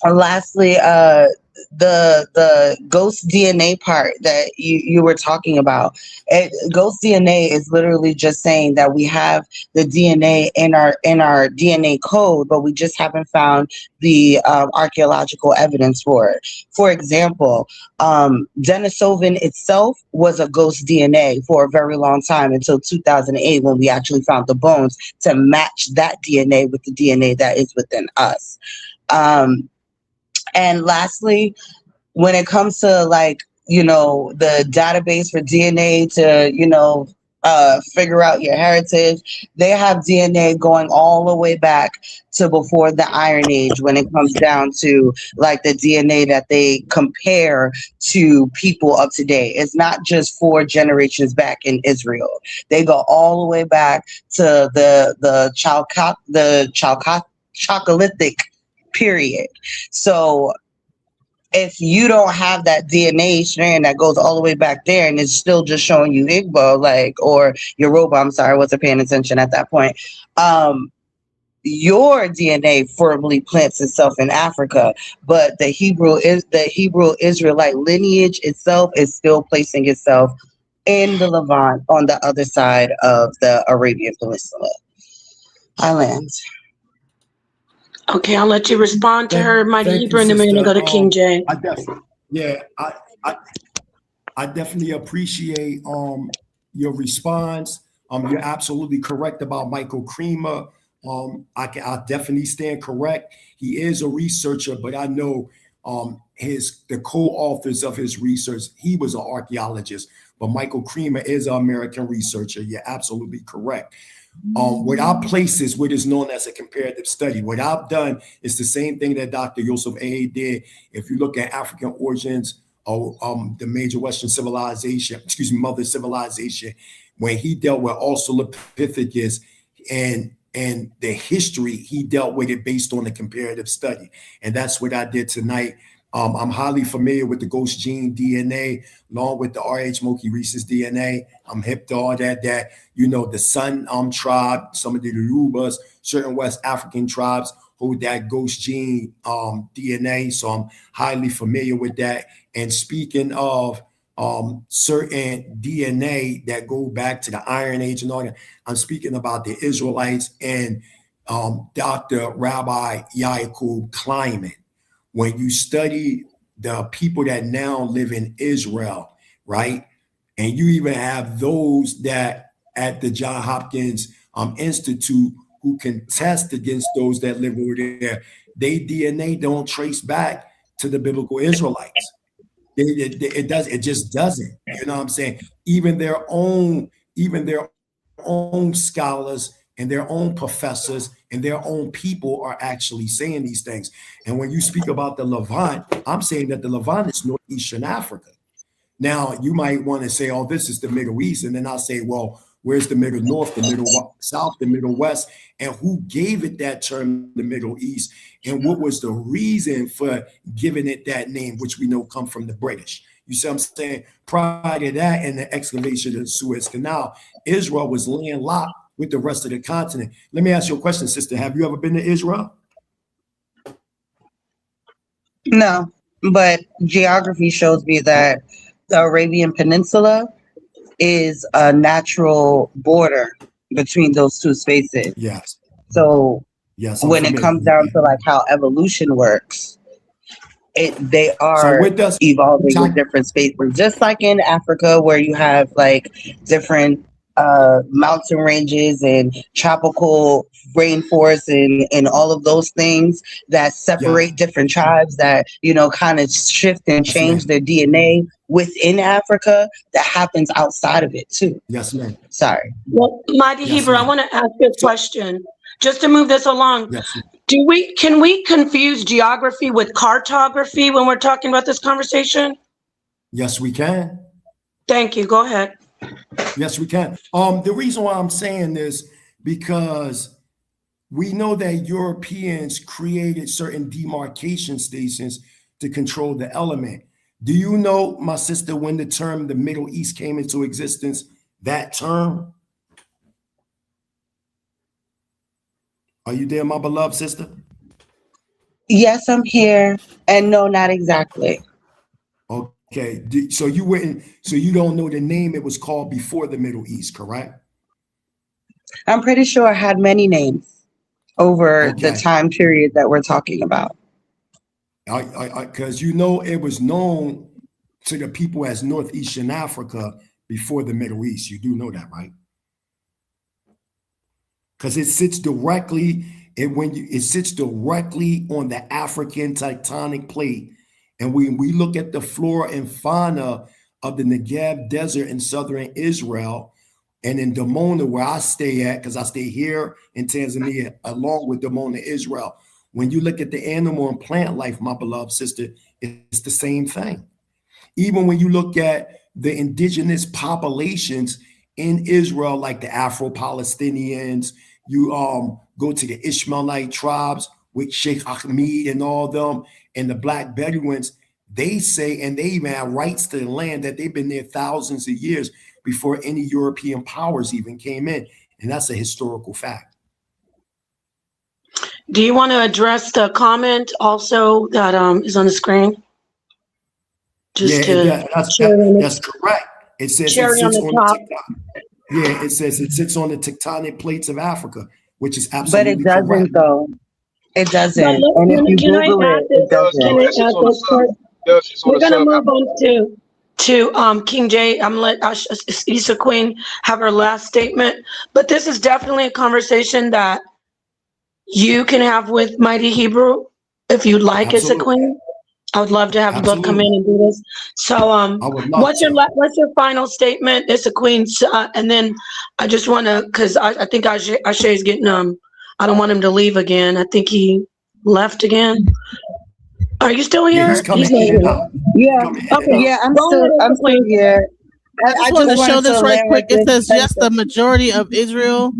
Lastly, the ghost DNA part that you were talking about. Ghost DNA is literally just saying that we have the DNA in our DNA code, but we just haven't found the archaeological evidence for it. For example, Denisovan itself was a ghost DNA for a very long time, until 2008, when we actually found the bones to match that DNA with the DNA that is within us. And lastly, when it comes to the database for DNA to, figure out your heritage, they have DNA going all the way back to before the Iron Age when it comes down to the DNA that they compare to people of today. It's not just 4 generations back in Israel. They go all the way back to the Chalcolithic period. So if you don't have that DNA strand that goes all the way back there and it's still just showing you Igbo, or Yoruba, I'm sorry, I wasn't paying attention at that point. Your DNA firmly plants itself in Africa, but the Hebrew Israelite lineage itself is still placing itself in the Levant on the other side of the Arabian Peninsula. Islands. Okay, I'll let you respond to her, Mighty Hebrew, and then we're going to go to King J. I definitely appreciate your response. You're absolutely correct about Michael Creamer. I definitely stand correct. He is a researcher, but I know the co-authors of his research, he was an archaeologist, but Michael Creamer is an American researcher. You're absolutely correct. What I place is what is known as a comparative study. What I've done is the same thing that Dr. Yosef A. did. If you look at African origins or the major Western civilization, mother civilization, when he dealt with Australopithecus and the history, he dealt with it based on the comparative study. And that's what I did tonight. I'm highly familiar with the ghost gene DNA, along with the RH Moki Rhesus DNA. I'm hip to all that, the Sun tribe, some of the Yorubas, certain West African tribes hold that ghost gene DNA. So I'm highly familiar with that. And speaking of certain DNA that go back to the Iron Age and all that, I'm speaking about the Israelites and Dr. Rabbi Yaakov Kleiman. When you study the people that now live in Israel, right? And you even have those that at the Johns Hopkins Institute who contest against those that live over there, their DNA don't trace back to the biblical Israelites. It just doesn't. You know what I'm saying? Even their own scholars and their own professors and their own people are actually saying these things. And when you speak about the Levant, I'm saying that the Levant is northeastern Africa. Now, you might want to say, oh, this is the Middle East. And then I'll say, well, where's the Middle North, the Middle South, the Middle West? And who gave it that term, the Middle East? And what was the reason for giving it that name, which we know come from the British? You see what I'm saying? Prior to that, and the excavation of the Suez Canal, Israel was landlocked with the rest of the continent. Let me ask you a question, sister. Have you ever been to Israel? No, but geography shows me that the Arabian Peninsula is a natural border between those two spaces. Yes. So yes, when it comes down to like how evolution works, they are evolving in different spaces, just like in Africa where you have like different mountain ranges and tropical rainforests and all of those things that separate different tribes that, kind of shift and change their DNA within Africa. That happens outside of it too. Yes, ma'am. Sorry. Well, Mighty Hebrew, I want to ask you a question just to move this along. Yes. Can we confuse geography with cartography when we're talking about this conversation? Yes, we can. Thank you. Go ahead. Yes, we can. The reason why I'm saying this, because we know that Europeans created certain demarcation stations to control the element. Do you know, my sister, when the term the Middle East came into existence, that term? Are you there, my beloved sister? Yes, I'm here. And no, not exactly. Okay, so you don't know the name it was called before the Middle East, correct? I'm pretty sure it had many names over the time period that we're talking about. Because it was known to the people as Northeastern Africa before the Middle East. You do know that, right? Because it sits directly on the African tectonic plate. And when we look at the flora and fauna of the Negev Desert in southern Israel, and in Dimona, where I stay at, because I stay here in Tanzania, along with Dimona, Israel, when you look at the animal and plant life, my beloved sister, it's the same thing. Even when you look at the indigenous populations in Israel, like the Afro-Palestinians, you go to the Ishmaelite tribes with Sheikh Ahmed and all of them, and the Black Bedouins, they say, and they even have rights to the land, that they've been there thousands of years before any European powers even came in. And that's a historical fact. Do you want to address the comment also that is on the screen? That's correct. It says it sits on the TikTok. Yeah, it says it sits on the tectonic plates of Africa, which is absolutely correct. But it doesn't, though. It doesn't. And if you Google it doesn't. We're going to move on to King J. I'm going to let Issa Queen have her last statement. But this is definitely a conversation that you can have with Mighty Hebrew if you'd like, Issa Queen. I would love to have you both come in and do this. So, what's your final statement? It's a queen, and then I just want to, because I think Ashe is getting I don't want him to leave again. I think he left again. Are you still here? Yeah, he's coming in and out. Yeah. Okay. Yeah, I'm still here. I just wanted to show this right quick. It says, yes, the majority of Israel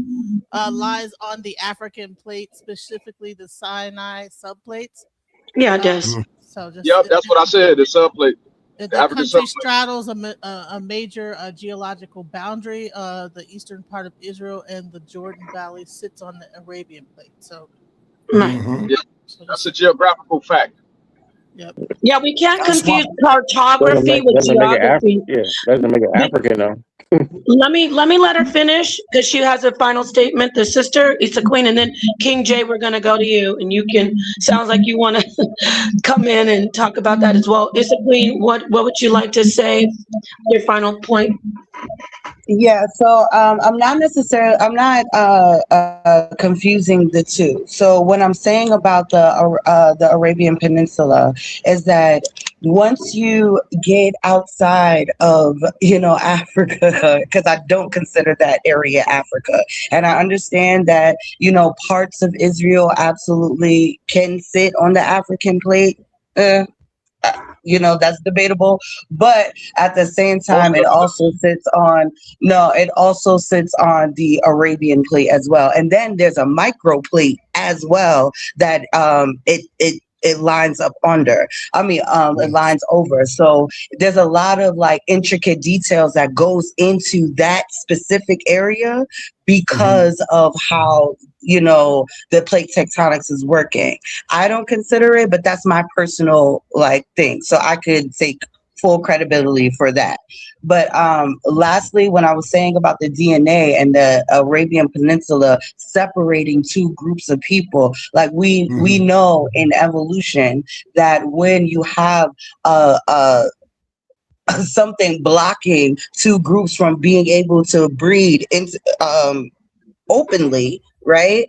lies on the African plate, specifically the Sinai subplates. Yeah, it does. So just, yep, that's what I said. The subplate. The country straddles a major geological boundary. The eastern part of Israel and the Jordan Valley sits on the Arabian plate. So, yeah, that's a geographical fact. Yep. Yeah, we can't confuse cartography with geography. Doesn't make it African though. Let me let her finish because she has a final statement. The sister, it's a queen, and then King J, we're gonna go to you, and you can. Sounds like you want to come in and talk about that as well. It's a queen. What would you like to say? Your final point. Yeah, so I'm not confusing the two. So what I'm saying about the Arabian Peninsula is that once you get outside of Africa, because I don't consider that area Africa, and I understand that parts of Israel absolutely can sit on the African plate. That's debatable, but at the same time, it also sits on the Arabian plate as well. And then there's a micro plate as well that it lines up under. It lines over. So there's a lot of like intricate details that goes into that specific area because of how the plate tectonics is working. I don't consider it, but that's my personal thing. So I could take full credibility for that. But lastly, when I was saying about the DNA and the Arabian Peninsula separating two groups of people, we know in evolution that when you have something blocking two groups from being able to breed openly, right?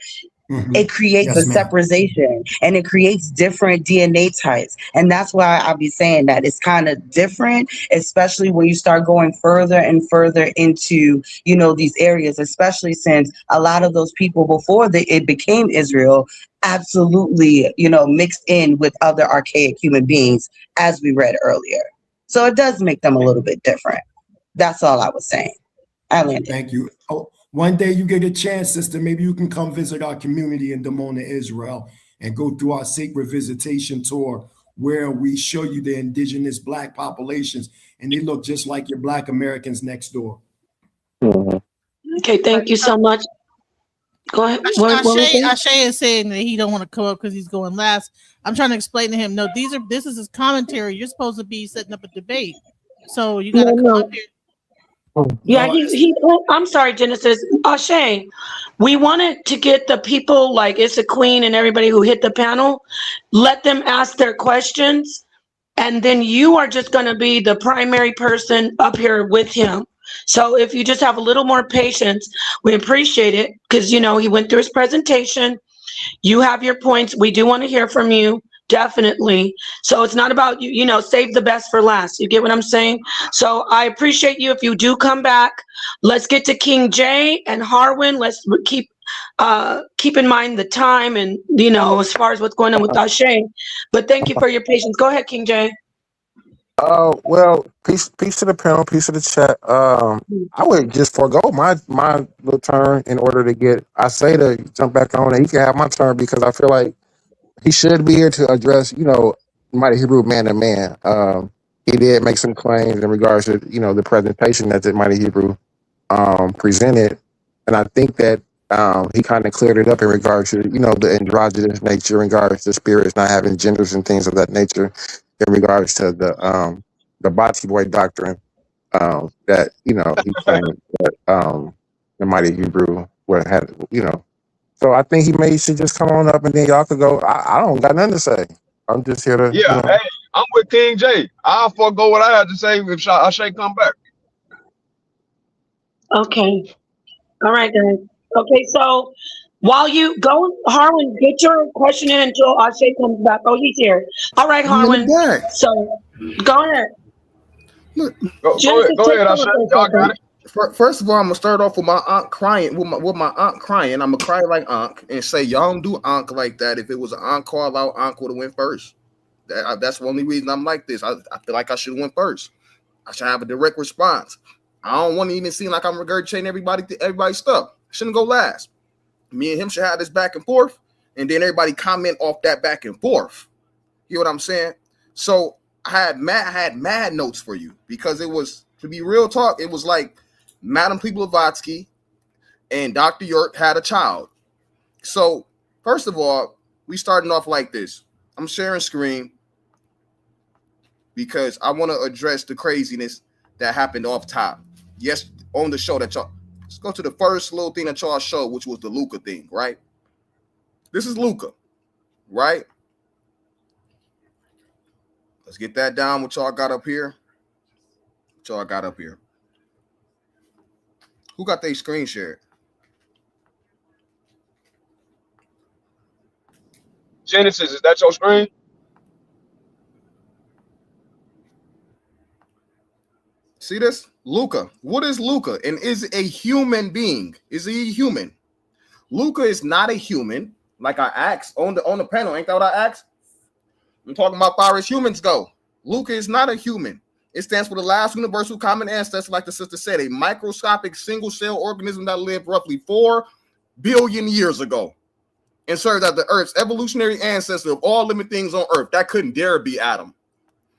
It creates a separation and it creates different DNA types. And that's why I'll be saying that it's kind of different, especially when you start going further and further into, these areas, especially since a lot of those people before it became Israel absolutely, mixed in with other archaic human beings, as we read earlier. So it does make them a little bit different. That's all I was saying. I landed. Thank you. Oh, one day you get a chance, sister, maybe you can come visit our community in Dimona, Israel, and go through our sacred visitation tour where we show you the indigenous Black populations, and they look just like your Black Americans next door. Okay, thank you so much. Go ahead. Ashe is saying that he don't want to come up because he's going last. I'm trying to explain to him, no, this is his commentary. You're supposed to be setting up a debate. So you got to come up here. Yeah, I'm sorry, Genesis. Ashe, we wanted to get the people like It's a Queen and everybody who hit the panel, let them ask their questions, and then you are just going to be the primary person up here with him. So if you just have a little more patience, we appreciate it because, he went through his presentation. You have your points. We do want to hear from you. Definitely. So it's not about you, save the best for last. You get what I'm saying? So I appreciate you if you do come back. Let's get to King J and Harwin. Let's keep in mind the time and, as far as what's going on with Ashe. But thank you for your patience. Go ahead, King J. Well, peace to the panel, peace to the chat. I would just forego my little turn in order to get Ashe to jump back on, and he can have my turn because I feel like he should be here to address, Mighty Hebrew man to man. He did make some claims in regards to, the presentation that the Mighty Hebrew presented, and I think that he kind of cleared it up in regards to, the androgynous nature, in regards to spirits not having genders and things of that nature, in regards to the Bati Boy doctrine that, he claimed that the Mighty Hebrew would have, So I think he should just come on up and then y'all could go. I don't got nothing to say. I'm just here to. Yeah, hey, I'm with King J. I'll forego what I have to say if Ashe come back. Okay. All right, guys. Okay, so While you go, Harwin, get your question in until Ashay comes back. Oh, he's here. All right, Harwin. So go ahead. Go ahead, Ashay. Y'all got it. First of all, I'm gonna start off with my aunt crying. With my aunt crying, I'm gonna cry like Ankh and say y'all don't do Ankh like that. If it was an Ankh call out, Ankh would have went first. That's the only reason I'm like this. I feel like I should have went first. I should have a direct response. I don't want to even seem like I'm regurgitating everybody's stuff. I shouldn't go last. Me and him should have this back and forth, and then everybody comment off that back and forth. You know what I'm saying? So I had mad notes for you because it was, to be real talk, it was like Madam Blavatsky and Dr. York had a child. So first of all, we starting off like this. I'm sharing screen because I want to address the craziness that happened off top. Yes, on the show that y'all. Let's go to the first little thing that y'all showed, which was the Luca thing, right? This is Luca, right? Let's get that down. What y'all got up here? What y'all got up here? Who got their screen shared? Genesis, is that your screen? See this? Luca. What is Luca? And is a human being? Is he human? Luca is not a human. Like I asked on the panel. Ain't that what I asked? I'm talking about far as humans go. Luca is not a human. It stands for the last universal common ancestor, like the sister said, a microscopic single-cell organism that lived roughly 4 billion years ago and served as the Earth's evolutionary ancestor of all living things on Earth. That couldn't dare be Adam.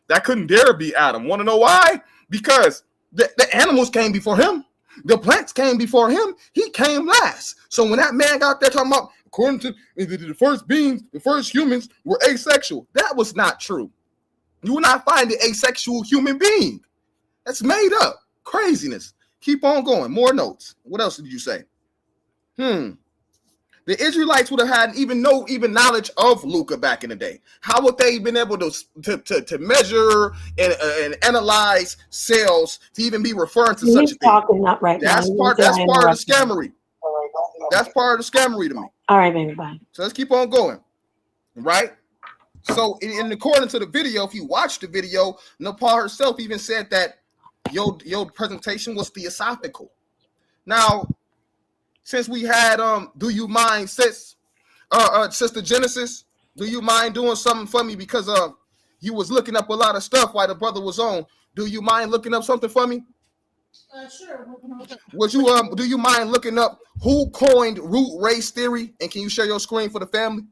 That couldn't dare be Adam. Want to know why? Because the animals came before him. The plants came before him. He came last. So when that man got there talking about, according to the first beings, the first humans were asexual, that was not true. You will not find an asexual human being. That's made up. Craziness. Keep on going. More notes. What else did you say? The Israelites would have had even knowledge of Luca back in the day. How would they have been able to measure and analyze cells to even be referring to such a thing? Not right that's now. part of the scammery. That's part of the scammery to me. All right, baby, bye. So let's keep on going. Right? So in according to the video, if you watch the video, Nepal herself even said that your presentation was theosophical. Now, since we had do you mind, Sister Genesis, do you mind doing something for me? Because you was looking up a lot of stuff while the brother was on. Do you mind looking up something for me? Sure. Would you do you mind looking up who coined root race theory? And can you share your screen for the family?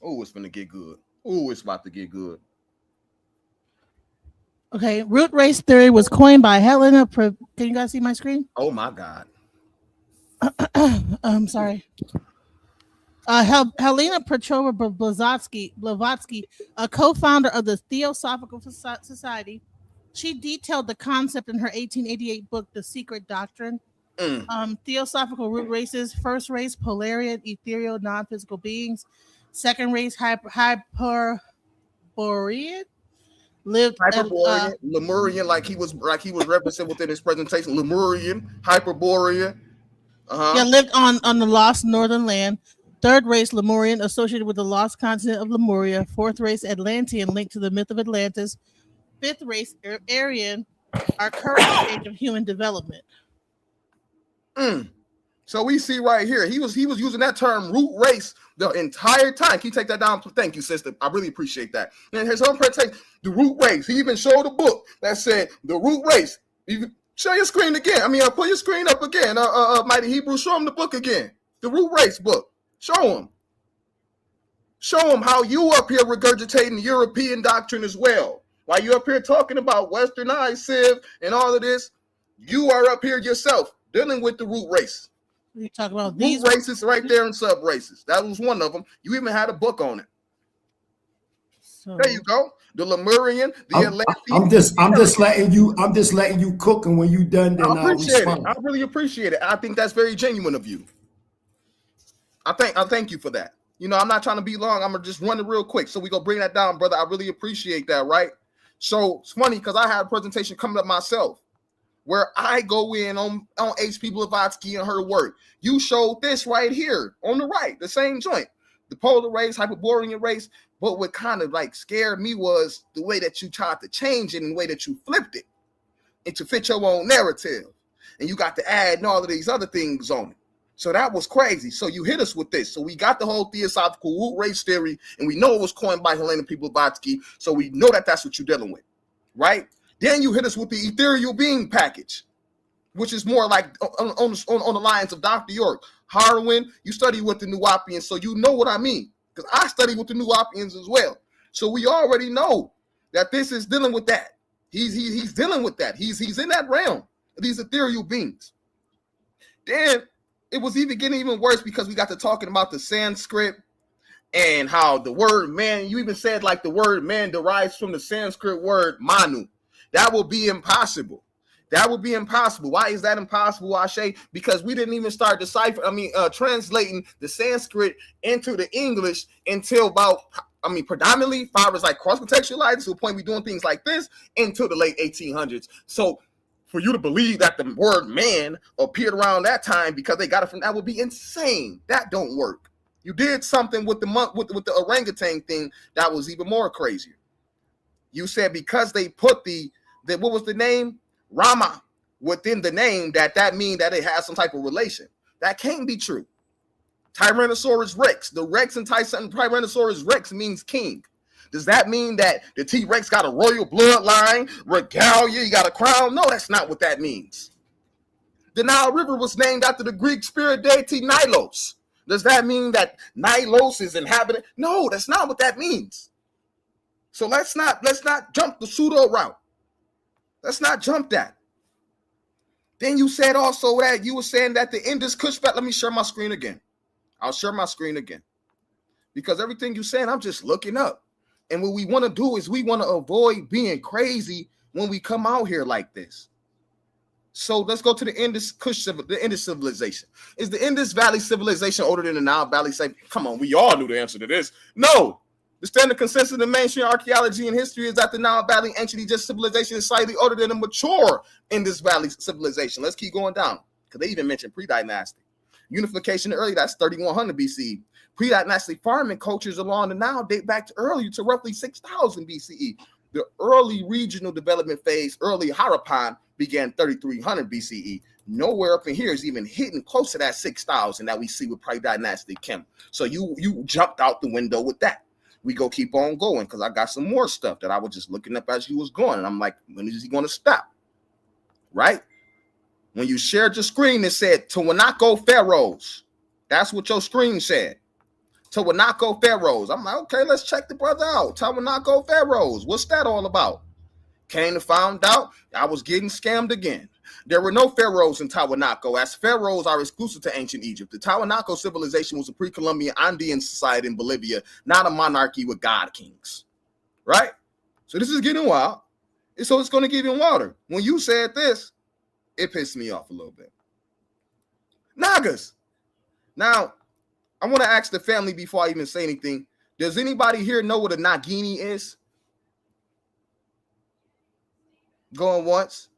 Oh, it's gonna get good. Oh, it's about to get good. Okay, root race theory was coined by Helena. Can you guys see my screen? Oh my God. I'm sorry. Helena Petrova Blavatsky, a co-founder of the Theosophical Society, she detailed the concept in her 1888 book, The Secret Doctrine. Theosophical root races: first race, Polarian, ethereal, non-physical beings. Second race, Hyperborean, lived Hyperborean, Lemurian, like he was referencing within his presentation. Lemurian, Hyperborean. Yeah, lived on the lost northern land. Third race, Lemurian, associated with the lost continent of Lemuria. Fourth race, Atlantean, linked to the myth of Atlantis. Fifth race, Aryan, our current stage of human development. So we see right here, he was using that term root race the entire time. Can you take that down? Thank you, sister. I really appreciate that. And his own presentation, the root race. He even showed a book that said the root race. You show your screen again. I mean, pull your screen up again. Mighty Hebrew, show him the book again. The root race book. Show him. Show him how you up here regurgitating European doctrine as well. While you up here talking about westernized civ and all of this, you are up here yourself dealing with the root race. We talk about root these races right there and sub races. That was one of them. You even had a book on it. So, there you go. The Lemurian, the Atlantean. I'm just letting you cook, and when you done, then I appreciate it. I really appreciate it. I think that's very genuine of you. I thank you for that. You know, I'm not trying to be long. I'm gonna just run it real quick. So we go bring that down, brother. I really appreciate that, right? So it's funny because I had a presentation coming up myself where I go in on HP Blavatsky and her work. You showed this right here on the right, the same joint, the polar race, Hyperborean race. But what kind of like scared me was the way that you tried to change it and the way that you flipped it and to fit your own narrative. And you got to add all of these other things on it. So that was crazy. So you hit us with this. So we got the whole theosophical root race theory, and we know it was coined by Helena P. Blavatsky. So we know that that's what you're dealing with, right? Then you hit us with the ethereal being package, which is more like on the lines of Dr. York. Harwin, you study with the Nuwapians, so you know what I mean. Because I study with the Nuwapians as well. So we already know that this is dealing with that. He's dealing with that. He's in that realm of these ethereal beings. Then it was getting even worse because we got to talking about the Sanskrit and how the word man, you even said like the word man derives from the Sanskrit word manu. That will be impossible. That would be impossible. Why is that impossible, Ashe? Because we didn't even start translating the Sanskrit into the English until about, predominantly, far as like cross-contextualized to the point we're doing things like this into the late 1800s. So for you to believe that the word man appeared around that time because they got it from that would be insane. That don't work. You did something with the orangutan thing that was even more crazier. You said because they put what was the name? Rama within the name that mean that it has some type of relation. That can't be true. Tyrannosaurus Rex, the Rex in Tyrannosaurus Rex means king. Does that mean that the T-Rex got a royal bloodline, regalia, you got a crown? No, that's not what that means. The Nile River was named after the Greek spirit deity Nilos. Does that mean that Nilos is inhabited? No, that's not what that means. So let's not jump the pseudo route. Let's not jump that. Then you said also that you were saying that the Indus Kush. Let me share my screen again. I'll share my screen again. Because everything you're saying, I'm just looking up. And what we want to do is we want to avoid being crazy when we come out here like this. So let's go to the Indus Kush, the Indus civilization. Is the Indus Valley civilization older than the Nile Valley? Say, come on, we all knew the answer to this. No. The standard consensus in mainstream archaeology and history is that the Nile Valley ancient Egypt civilization is slightly older than a mature Indus Valley civilization. Let's keep going down because they even mentioned pre-dynastic. Unification early, that's 3100 BCE. Pre-dynastic farming cultures along the Nile date back to roughly 6000 BCE. The early regional development phase, early Harappan, began 3300 BCE. Nowhere up in here is even hitting close to that 6000 that we see with pre-dynastic Kim. So you jumped out the window with that. We go keep on going because I got some more stuff that I was just looking up as you was going. And I'm like, when is he going to stop? Right? When you shared your screen, it said Tiwanaku pharaohs. That's what your screen said. Tiwanaku pharaohs. I'm like, okay, let's check the brother out. Tiwanaku pharaohs. What's that all about? Came to find out I was getting scammed again. There were no pharaohs in Tiwanaku, as pharaohs are exclusive to ancient Egypt. The Tiwanaku civilization was a pre-Columbian Andean society in Bolivia, not a monarchy with god kings. Right? So this is getting wild. And so it's going to get even wilder. When you said this, it pissed me off a little bit. Nagas. Now, I want to ask the family before I even say anything. Does anybody here know what a Nagini is? Going once.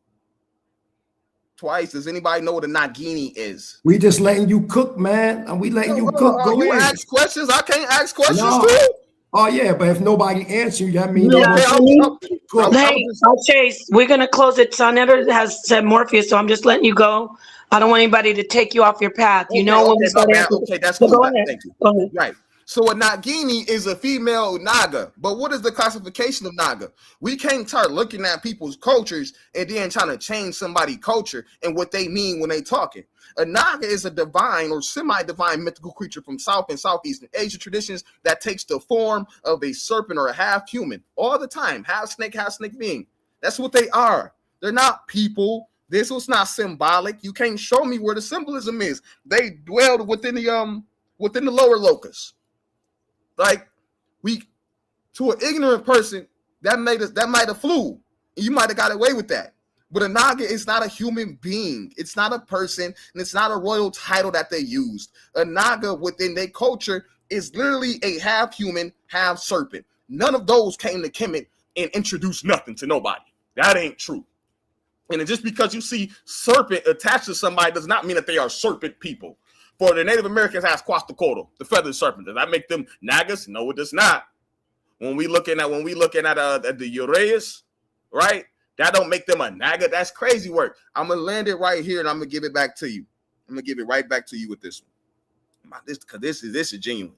Twice. Does anybody know what a Nagini is? We just letting you cook, man. And we letting you cook. Go you ahead. Ask questions. I can't ask questions No. too. Oh yeah, but if nobody answers you, that means Hey, Chase, we're gonna close it. Sonetter has said Morpheus, so I'm just letting you go. I don't want anybody to take you off your path. You know when we start okay, that's cool. Thank you. Right. So a Nagini is a female Naga. But what is the classification of Naga? We can't start looking at people's cultures and then trying to change somebody's culture and what they mean when they talking. A Naga is a divine or semi-divine mythical creature from South and Southeastern Asia traditions that takes the form of a serpent or a half-human all the time. Half-snake being. That's what they are. They're not people. This was not symbolic. You can't show me where the symbolism is. They dwelled within the lower locus. Like to an ignorant person, that might have flew. And you might have got away with that. But a Naga is not a human being. It's not a person, and it's not a royal title that they used. A Naga within their culture is literally a half human, half serpent. None of those came to Kemet and introduced nothing to nobody. That ain't true. And just because you see serpent attached to somebody does not mean that they are serpent people. For the Native Americans has Quetzalcoatl, the feathered serpent. Does that make them Nagas? No, it does not. When we looking at the Uraeus, right? That don't make them a Naga. That's crazy work. I'm gonna land it right here and I'm gonna give it back to you. I'm gonna give it right back to you with this one. Because this is genuine.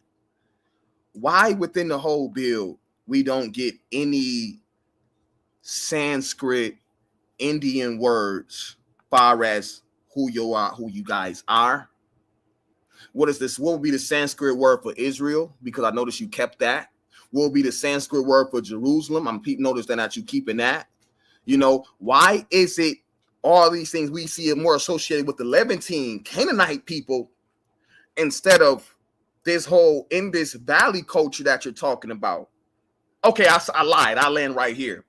Why within the whole bill we don't get any Sanskrit Indian words far as who you are, who you guys are? What is this? What would be the Sanskrit word for Israel? Because I noticed you kept that. What would be the Sanskrit word for Jerusalem? I'm noticed that you keeping that. You know, why is it all these things we see are more associated with the Levantine Canaanite people instead of this whole in this valley culture that you're talking about? Okay, I lied. I land right here.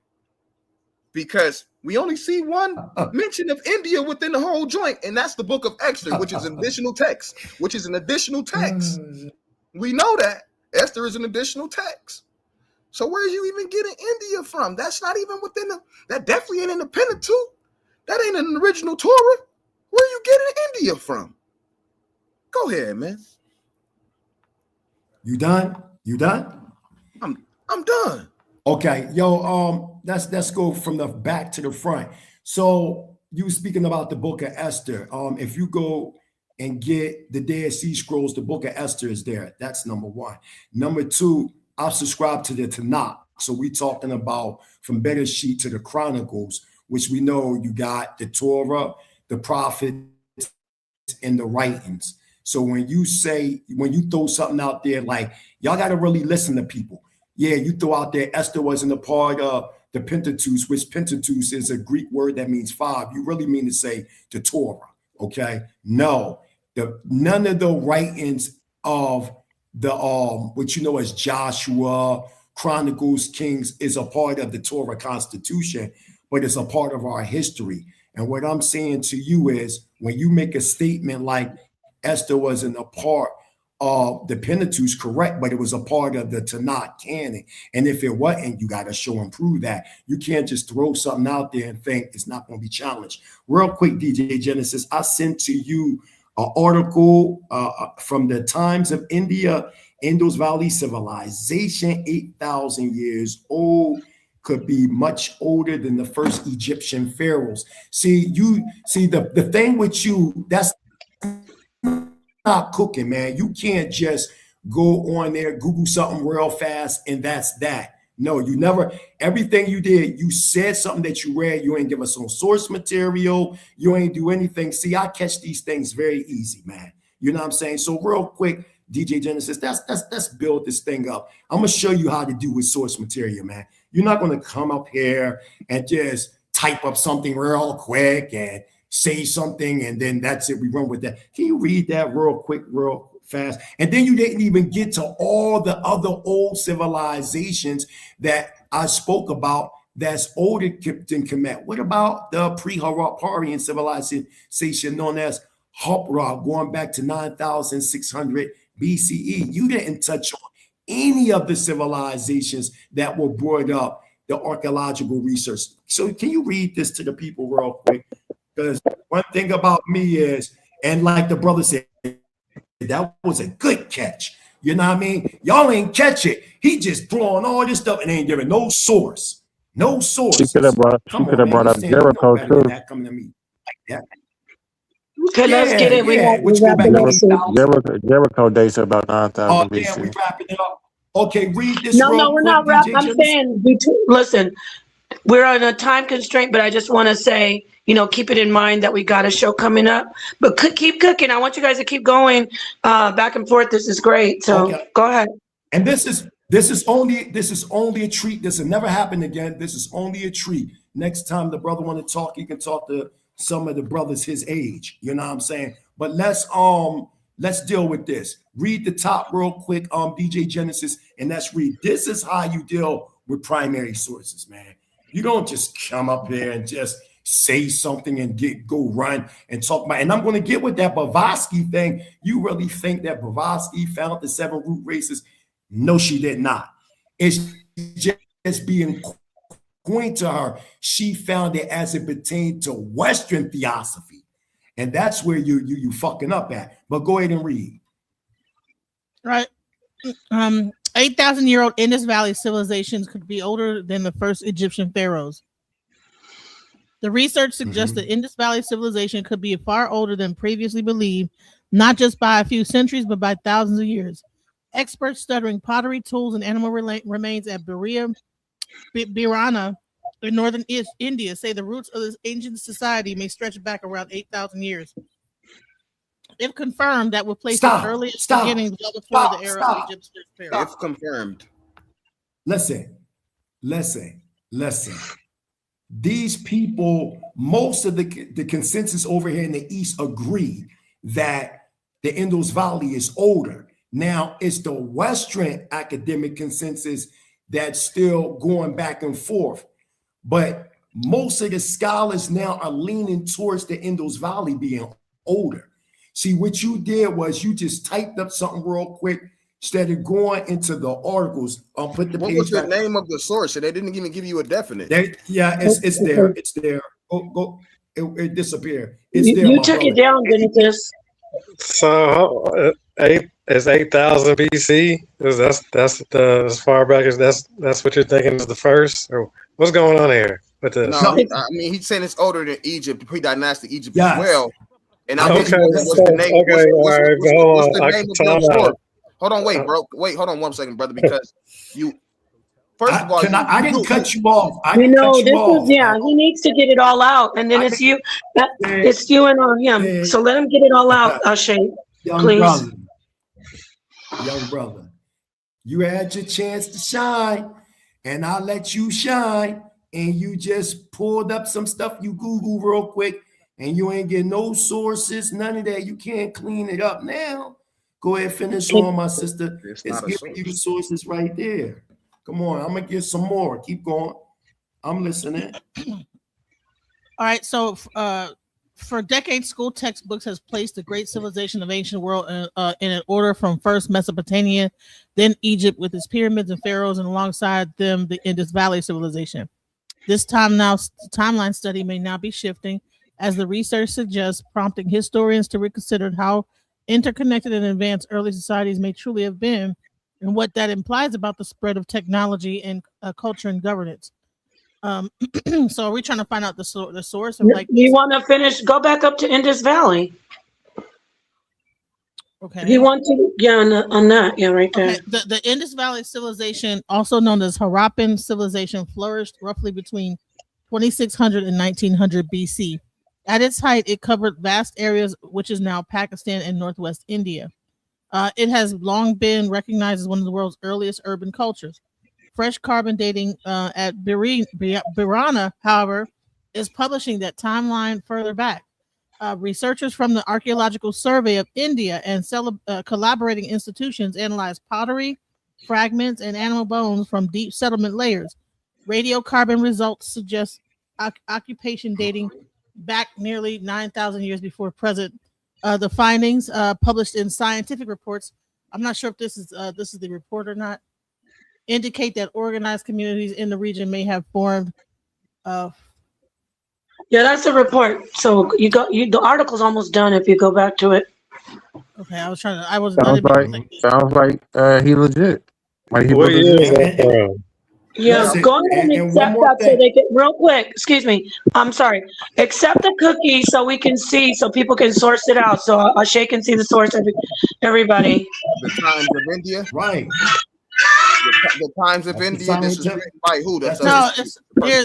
Because we only see one mention of India within the whole joint, and that's the book of Esther, which is an additional text. We know that Esther is an additional text. So where are you even getting India from? That's not even within that definitely ain't in the Pentateuch. That ain't an original Torah. Where are you getting India from? Go ahead, man. You done? You done? I'm done. Okay, yo, let's go from the back to the front. So you were speaking about the book of Esther. If you go and get the Dead Sea Scrolls, the book of Esther is there. That's number one. Number two, I've subscribed to the Tanakh. So we're talking about from Bereshit to the Chronicles, which we know you got the Torah, the prophets, and the writings. So when you throw something out there, like, y'all got to really listen to people. Yeah, you throw out there Esther wasn't a part of the Pentateuch, which Pentateuch is a Greek word that means five. You really mean to say the Torah, okay? No, none of the writings of the what you know as Joshua, Chronicles, Kings is a part of the Torah Constitution, but it's a part of our history. And what I'm saying to you is when you make a statement like Esther wasn't a part of the Pentateuch, correct, but it was a part of the Tanakh canon. And if it wasn't, you got to show and prove that. You can't just throw something out there and think it's not going to be challenged. Real quick, DJ Genesis, I sent to you an article from the Times of India, Indus Valley Civilization, 8,000 years old, could be much older than the first Egyptian pharaohs. See, the thing with you, that's not cooking, man. You can't just go on there, Google something real fast, and that's that. No, you never, everything you did, you said something that you read, you ain't give us some source material, you ain't do anything. See, I catch these things very easy, man. You know what I'm saying? So real quick, DJ Genesis, let's build this thing up. I'm gonna show you how to do with source material, man. You're not gonna come up here and just type up something real quick and say something and then that's it, we run with that. Can you read that real quick, real fast? And then you didn't even get to all the other old civilizations that I spoke about that's older than Kemet. What about the pre-Haraparian civilization known as Hopra, going back to 9,600 BCE? You didn't touch on any of the civilizations that were brought up, the archaeological research. So can you read this to the people real quick? Because one thing about me is, and like the brother said, that was a good catch. You know what I mean? Y'all ain't catch it. He just throwing all this stuff and ain't giving no source. No source. She could have brought up Jericho too. That coming to me like that. Okay, let's get it. Jericho dates about 9,000 BC. We wrapping it up. Okay, read this. No, we're not wrapping. I'm saying, listen, we're on a time constraint, but I just want to say, keep it in mind that we got a show coming up. But keep cooking. I want you guys to keep going back and forth. This is great. So Go ahead. And this is only a treat. This will never happen again. This is only a treat. Next time the brother want to talk, he can talk to some of the brothers his age. You know what I'm saying? But let's deal with this. Read the top real quick, DJ Genesis, and let's read. This is how you deal with primary sources, man. You don't just come up here and just say something and go run and talk about. And I'm going to get with that Blavatsky thing. You really think that Blavatsky found the 7 root races? No, she did not. It's just being pointed to her. She found it as it pertained to Western theosophy. And that's where you fucking up at. But go ahead and read. Right. 8,000-year-old Indus Valley civilizations could be older than the first Egyptian pharaohs. The research suggests that Indus Valley civilization could be far older than previously believed, not just by a few centuries, but by thousands of years. Experts studying pottery, tools, and animal remains at Birana in northern India say the roots of this ancient society may stretch back around 8,000 years. If confirmed, that would place the earliest beginnings well before the era of Egypt's pharaohs. If confirmed. Listen. These people, most of the consensus over here in the East agree that the Indus Valley is older. Now, it's the Western academic consensus that's still going back and forth. But most of the scholars now are leaning towards the Indus Valley being older. See, what you did was you just typed up something real quick instead of going into the articles. Put the what page was the back. name of the source? They didn't even give you a definite. It's there. It's there. Go. It disappeared. It's there. You took it down, Genesis. So it's 8,000 BC. That's the as far back as that's what you're thinking is the first. Or what's going on here with this? No, I mean he's saying it's older than Egypt, pre-dynastic Egypt as well. And I think what's the name? What's the name of the source? Hold on, wait, bro. Wait, hold on 1 second, brother, because you. First of all, I didn't cut you off. He needs to get it all out, and then it's you and him. So let him get it all out, Shay, please. Young brother, you had your chance to shine, and I let you shine, and you just pulled up some stuff you Google real quick, and you ain't get no sources, none of that. You can't clean it up now. Go ahead, finish on, my sister. It's giving you the sources right there. Come on, I'm gonna get some more. Keep going. I'm listening. All right, so for decades, school textbooks has placed the great civilization of ancient world in an order from first Mesopotamia, then Egypt with its pyramids and pharaohs, and alongside them the Indus Valley civilization. This timeline study may now be shifting, as the research suggests, prompting historians to reconsider how interconnected and advanced early societies may truly have been, and what that implies about the spread of technology and culture and governance. So are we trying to find out the source of like? You want to finish? Go back up to Indus Valley. Okay. You want to on that, right there. Okay. The Indus Valley civilization, also known as Harappan civilization, flourished roughly between 2600 and 1900 BC. At its height, it covered vast areas, which is now Pakistan and northwest India. It has long been recognized as one of the world's earliest urban cultures. Fresh carbon dating at Birana, however, is publishing that timeline further back. Researchers from the Archaeological Survey of India and collaborating institutions analyzed pottery, fragments, and animal bones from deep settlement layers. Radiocarbon results suggest occupation dating back nearly 9,000 years before present. The findings published in scientific reports, I'm not sure if this is the report or not, indicate that organized communities in the region may have formed. Yeah, that's the report. So the article's almost done if you go back to it. Okay, I was sounds like he legit. Like he What year is that from? Yeah, go ahead and accept that so they can, real quick, excuse me, I'm sorry, accept the cookie so we can see, so people can source it out, so Shay can see the source, everybody. The Times of India? Right. The Times of India, this is written by who? It's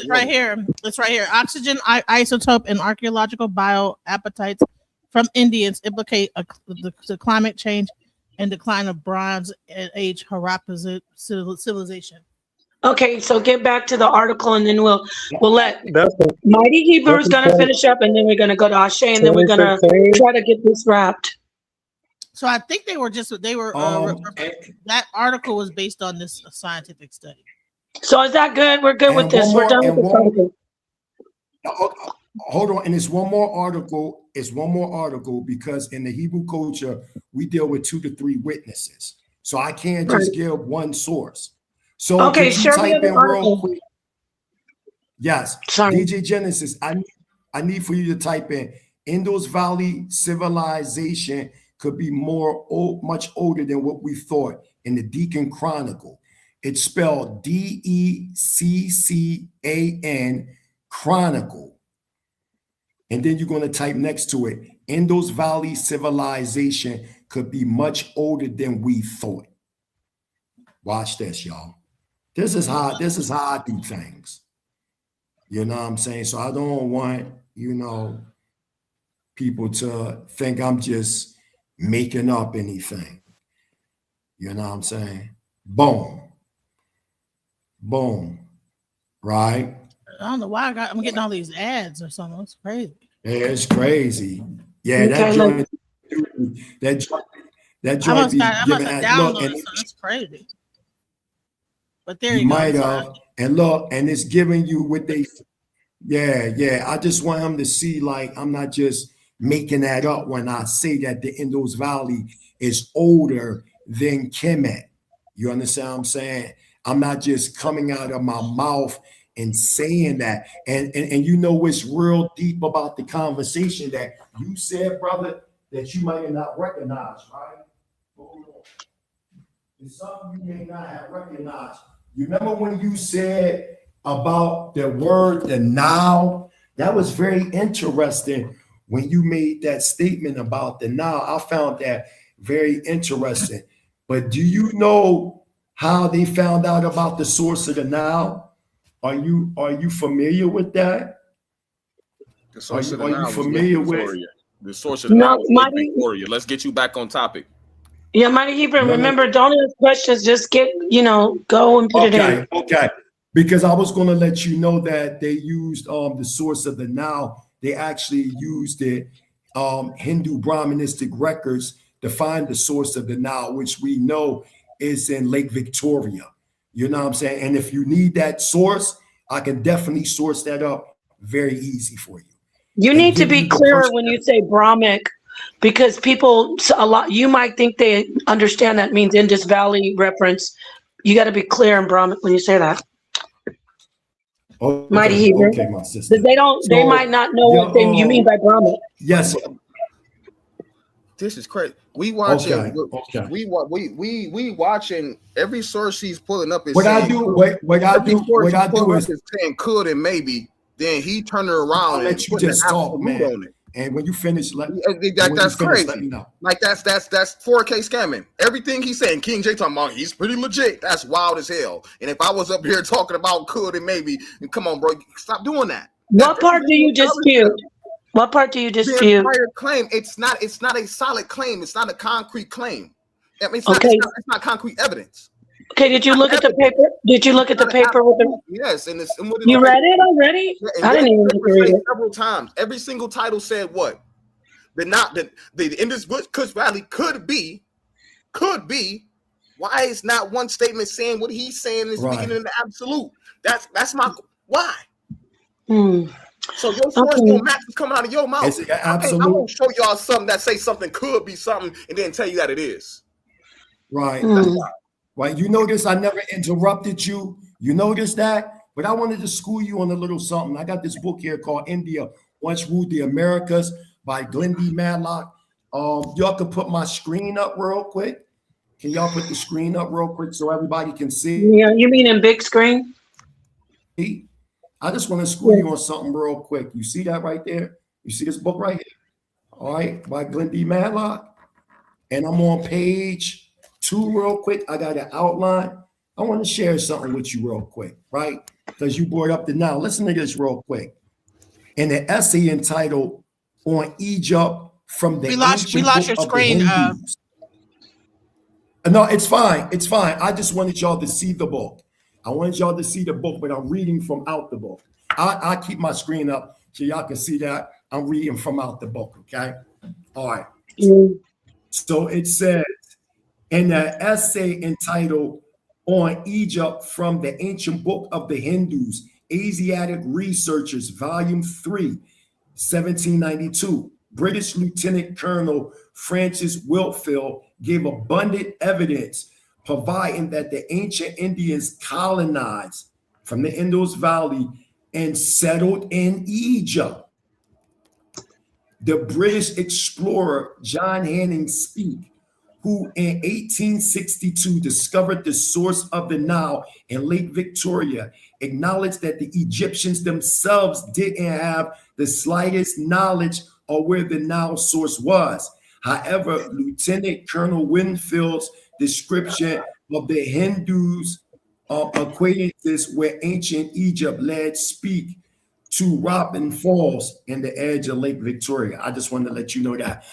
right here. It's right here. Oxygen isotope and archaeological bioappetites from Indians implicate the climate change and decline of Bronze Age Harappan civilization. Okay, so get back to the article, and then we'll let Mighty Hebrew is gonna finish up, and then we're gonna go to Ashe, and then we're gonna try to get this wrapped. So I think that article was based on this scientific study. So is that good? We're good with this. We're done with this article. hold on, and it's one more article. It's one more article because in the Hebrew culture, we deal with 2 to 3 witnesses. So I can't just give one source. So okay, can you share me type the in article. real quick? Yes. Sorry. DJ Genesis, I need for you to type in Indus Valley civilization could be much older than what we thought in the Deacon Chronicle. It's spelled Deccan Chronicle. And then you're going to type next to it, Indus Valley civilization could be much older than we thought. Watch this, y'all. This is how I do things. You know what I'm saying? So I don't want, people to think I'm just making up anything. You know what I'm saying? Boom. Boom. Right? I don't know why I'm getting all these ads or something. It's crazy. Yeah, it's crazy. Yeah, Okay, that joint I must be have giving downloaded something. That's crazy. But there you go. might have. And look, and it's giving you what they I just want them to see, like, I'm not just making that up when I say that the Indus Valley is older than Kemet. You understand what I'm saying? I'm not just coming out of my mouth and saying that. And you know what's real deep about the conversation that you said, brother, that you might not recognize, right? Hold on. It's something you may not have recognized. You remember when you said about the word, the now? That was very interesting when you made that statement about the now. I found that very interesting. But do you know how they found out about the source of the now? Are you familiar with that? The source of the are now you was familiar Lake with? Victoria. The source of the now was Lake Victoria. Let's get you back on topic. Yeah, Mighty Hebrew, remember, don't ask questions, just go and put it in. Okay. Because I was going to let you know that they used the source of the now. They actually used it, Hindu Brahmanistic records to find the source of the now, which we know is in Lake Victoria. You know what I'm saying? And if you need that source, I can definitely source that up very easy for you. You need to be clearer when you say Brahmic, because you might think they understand that means Indus Valley reference. You got to be clear in Brahmic when you say that. Okay, Mighty Hebrew. okay, my sister. They might not know what you mean by Brahmic. Yes. This is crazy. We watching. Okay. We watching every source she's pulling up is what saying. What I do is saying could and maybe. Then he turned it around and put an absolute on it. And when you finish, that's crazy. Let me know. Like that's 4K scamming. Everything he's saying, King J talking about, he's pretty legit. That's wild as hell. And if I was up here talking about could and maybe, come on, bro, stop doing that. What part do you dispute? What part do you dispute? The entire claim. It's not a solid claim. It's not a concrete claim. I mean, it's not concrete evidence. Okay, did you look at the paper? Did you look at the paper with the? Yes, and you read it already? Yeah, I didn't even read it several times. Every single title said what? The Indus Valley could be. Why is not one statement saying what he's saying is speaking in the absolute? That's my why. So your source don't match what's coming out of your mouth. I won't show y'all something that say something could be something and then tell you that it is. Right. Right. You notice I never interrupted you. You notice that? But I wanted to school you on a little something. I got this book here called India Once Ruled the Americas by Glenn D. Matlock. Y'all can put my screen up real quick. Can y'all put the screen up real quick so everybody can see? Yeah, you mean in big screen? I just want to school you on something real quick. You see that right there? You see this book right here? All right, by Glenn D. Matlock. And I'm on page 2 real quick. I got an outline. I want to share something with you real quick, right? Because you brought up the now. Listen to this real quick. In the essay entitled On Egypt from the Ancient Book of the Hindus. No, it's fine. It's fine. I just wanted y'all to see the book. I wanted y'all to see the book, but I'm reading from out the book. I keep my screen up so y'all can see that I'm reading from out the book, okay? All right. So it says, in the essay entitled On Egypt from the Ancient Book of the Hindus, Asiatic Researchers, Volume 3, 1792, British Lieutenant Colonel Francis Wiltfield gave abundant evidence providing that the ancient Indians colonized from the Indus Valley and settled in Egypt. The British explorer John Hanning Speke, who in 1862 discovered the source of the Nile in Lake Victoria, acknowledged that the Egyptians themselves didn't have the slightest knowledge of where the Nile source was. However, Lieutenant Colonel Winfield's description of the Hindus' acquaintances with ancient Egypt led Speke to Robin Falls and the edge of Lake Victoria. I just wanted to let you know that.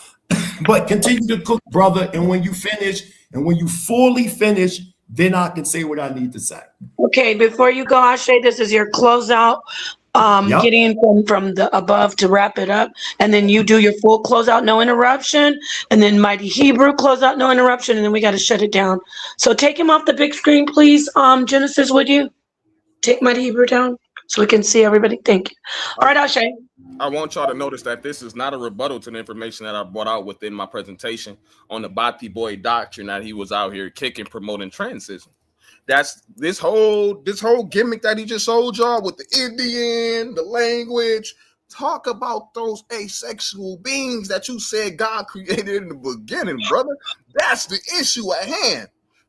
But continue to cook, brother. And when you finish, and when you fully finish, then I can say what I need to say. Okay, before you go, Ashe, this is your closeout. Yep. Getting from the above to wrap it up, and then you do your full closeout, no interruption, and then Mighty Hebrew closeout, no interruption, and then we got to shut it down. So take him off the big screen, please. Genesis, would you take Mighty Hebrew down so we can see everybody? Thank you. All right, Ashe. I want y'all to notice that this is not a rebuttal to the information that I brought out within my presentation on the Bati Boy doctrine that he was out here kicking, promoting transism. That's this whole gimmick that he just showed y'all with the Indian, the language. Talk about those asexual beings that you said God created in the beginning, brother. That's the issue at hand.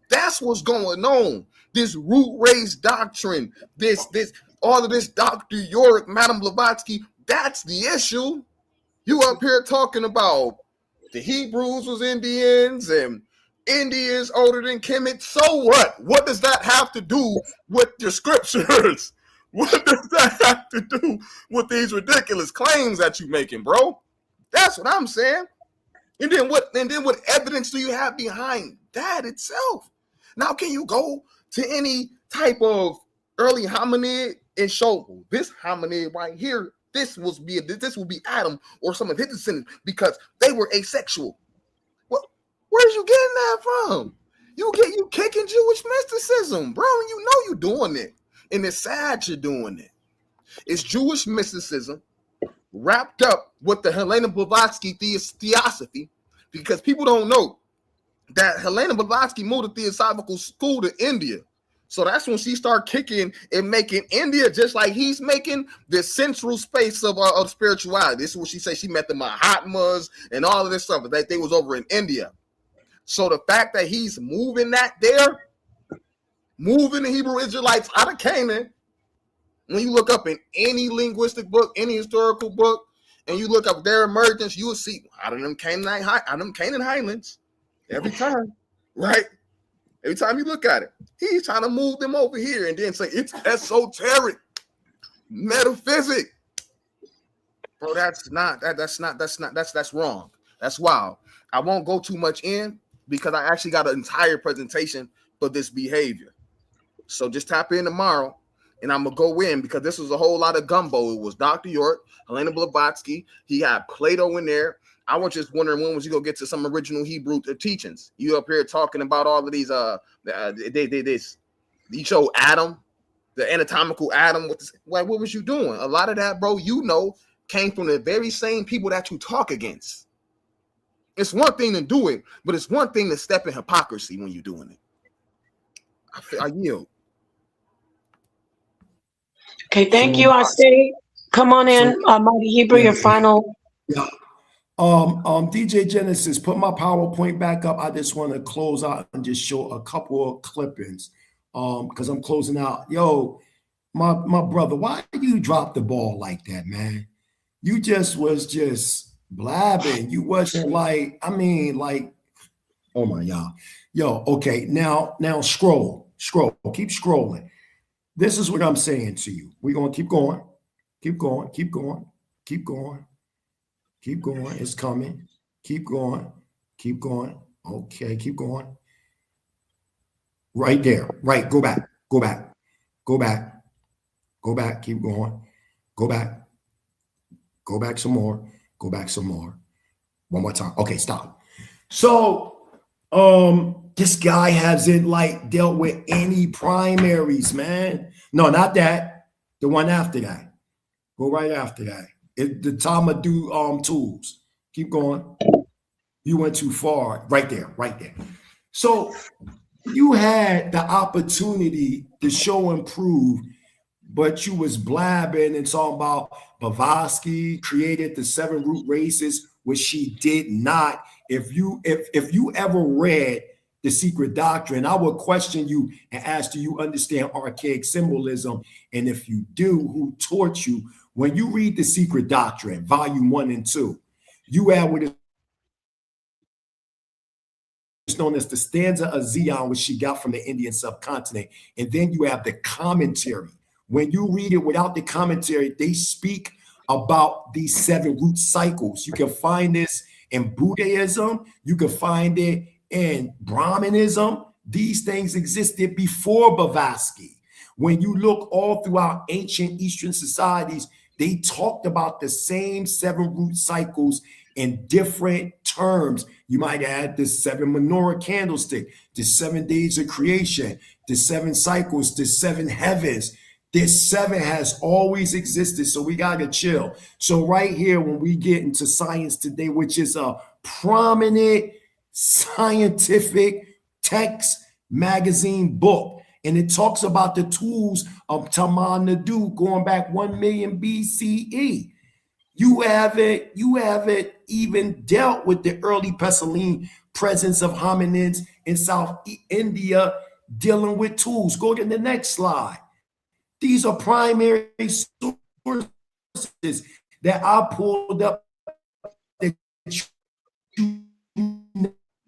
That's what's going on. This root race doctrine, all of this Dr. Yorick, Madame Blavatsky, that's the issue. You up here talking about the Hebrews was Indians and Indians older than Kemet. So what? What does that have to do with your scriptures? What does that have to do with these ridiculous claims that you're making, bro? That's what I'm saying. And then what evidence do you have behind that itself? Now, can you go to any type of early hominid and show this hominid right here? This will be Adam or some of his descendants because they were asexual. Where's you getting that from? You kicking Jewish mysticism, bro. You know you doing it. And it's sad you're doing it. It's Jewish mysticism wrapped up with the Helena Blavatsky theosophy, because people don't know that Helena Blavatsky moved the Theosophical School to India. So that's when she started kicking and making India just like he's making the central space of spirituality. This is what she said. She met the Mahatmas and all of this stuff that they was over in India. So the fact that he's moving the Hebrew Israelites out of Canaan, when you look up in any linguistic book, any historical book, and you look up their emergence, you will see out of them Canaan highlands every time, right? Every time you look at it, he's trying to move them over here and then say it's esoteric, metaphysic. Bro, that's wrong. That's wild. I won't go too much in because I actually got an entire presentation for this behavior. So just tap in tomorrow and I'm going to go in because this was a whole lot of gumbo. It was Dr. York, Helena Blavatsky. He had Plato in there. I was just wondering when was you going to get to some original Hebrew teachings? You up here talking about all of these, you show Adam, the anatomical Adam. What was you doing? A lot of that, bro, came from the very same people that you talk against. It's one thing to do it, but it's one thing to step in hypocrisy when you're doing it. I yield. Okay, thank you. I say, come on in, Mighty Hebrew, your final. Yeah. DJ Genesis, put my PowerPoint back up. I just want to close out and just show a couple of clippings. Because I'm closing out. Yo, my brother, why did you drop the ball like that, man? You was blabbing. You wasn't like, oh my God. Yo, okay, now scroll, keep scrolling. This is what I'm saying to you. We're gonna keep going. It's coming. Keep going. Okay, keep going. Right there. Right. Go back. Keep going. Go back some more. One more time. Okay, stop. So, this guy hasn't dealt with any primaries, man. No, not that. The one after that. Go right after that. The Tamadu tools. Keep going. You went too far. Right there, right there. So you had the opportunity to show and prove, but you was blabbing and talking about Blavatsky created the 7 root races, which she did not. If you ever read The Secret Doctrine, I would question you and ask, do you understand archaic symbolism? And if you do, who taught you? When you read The Secret Doctrine, volume 1 and 2, you have what is known as the stanza of Zion, which she got from the Indian subcontinent. And then you have the commentary. When you read it without the commentary, they speak about these 7 root cycles. You can find this in Buddhism. You can find it in Brahmanism. These things existed before Blavatsky. When you look all throughout ancient Eastern societies, they talked about the same 7 root cycles in different terms. You might add the 7 menorah candlestick, the 7 days of creation, the 7 cycles, the 7 heavens. This 7 has always existed, so we got to chill. So right here, when we get into Science Today, which is a prominent scientific text magazine book, and it talks about the tools of Taman Nadu going back 1 million BCE. You haven't even dealt with the early Pestilene presence of hominids in South India dealing with tools. Go to the next slide. These are primary sources that I pulled up that you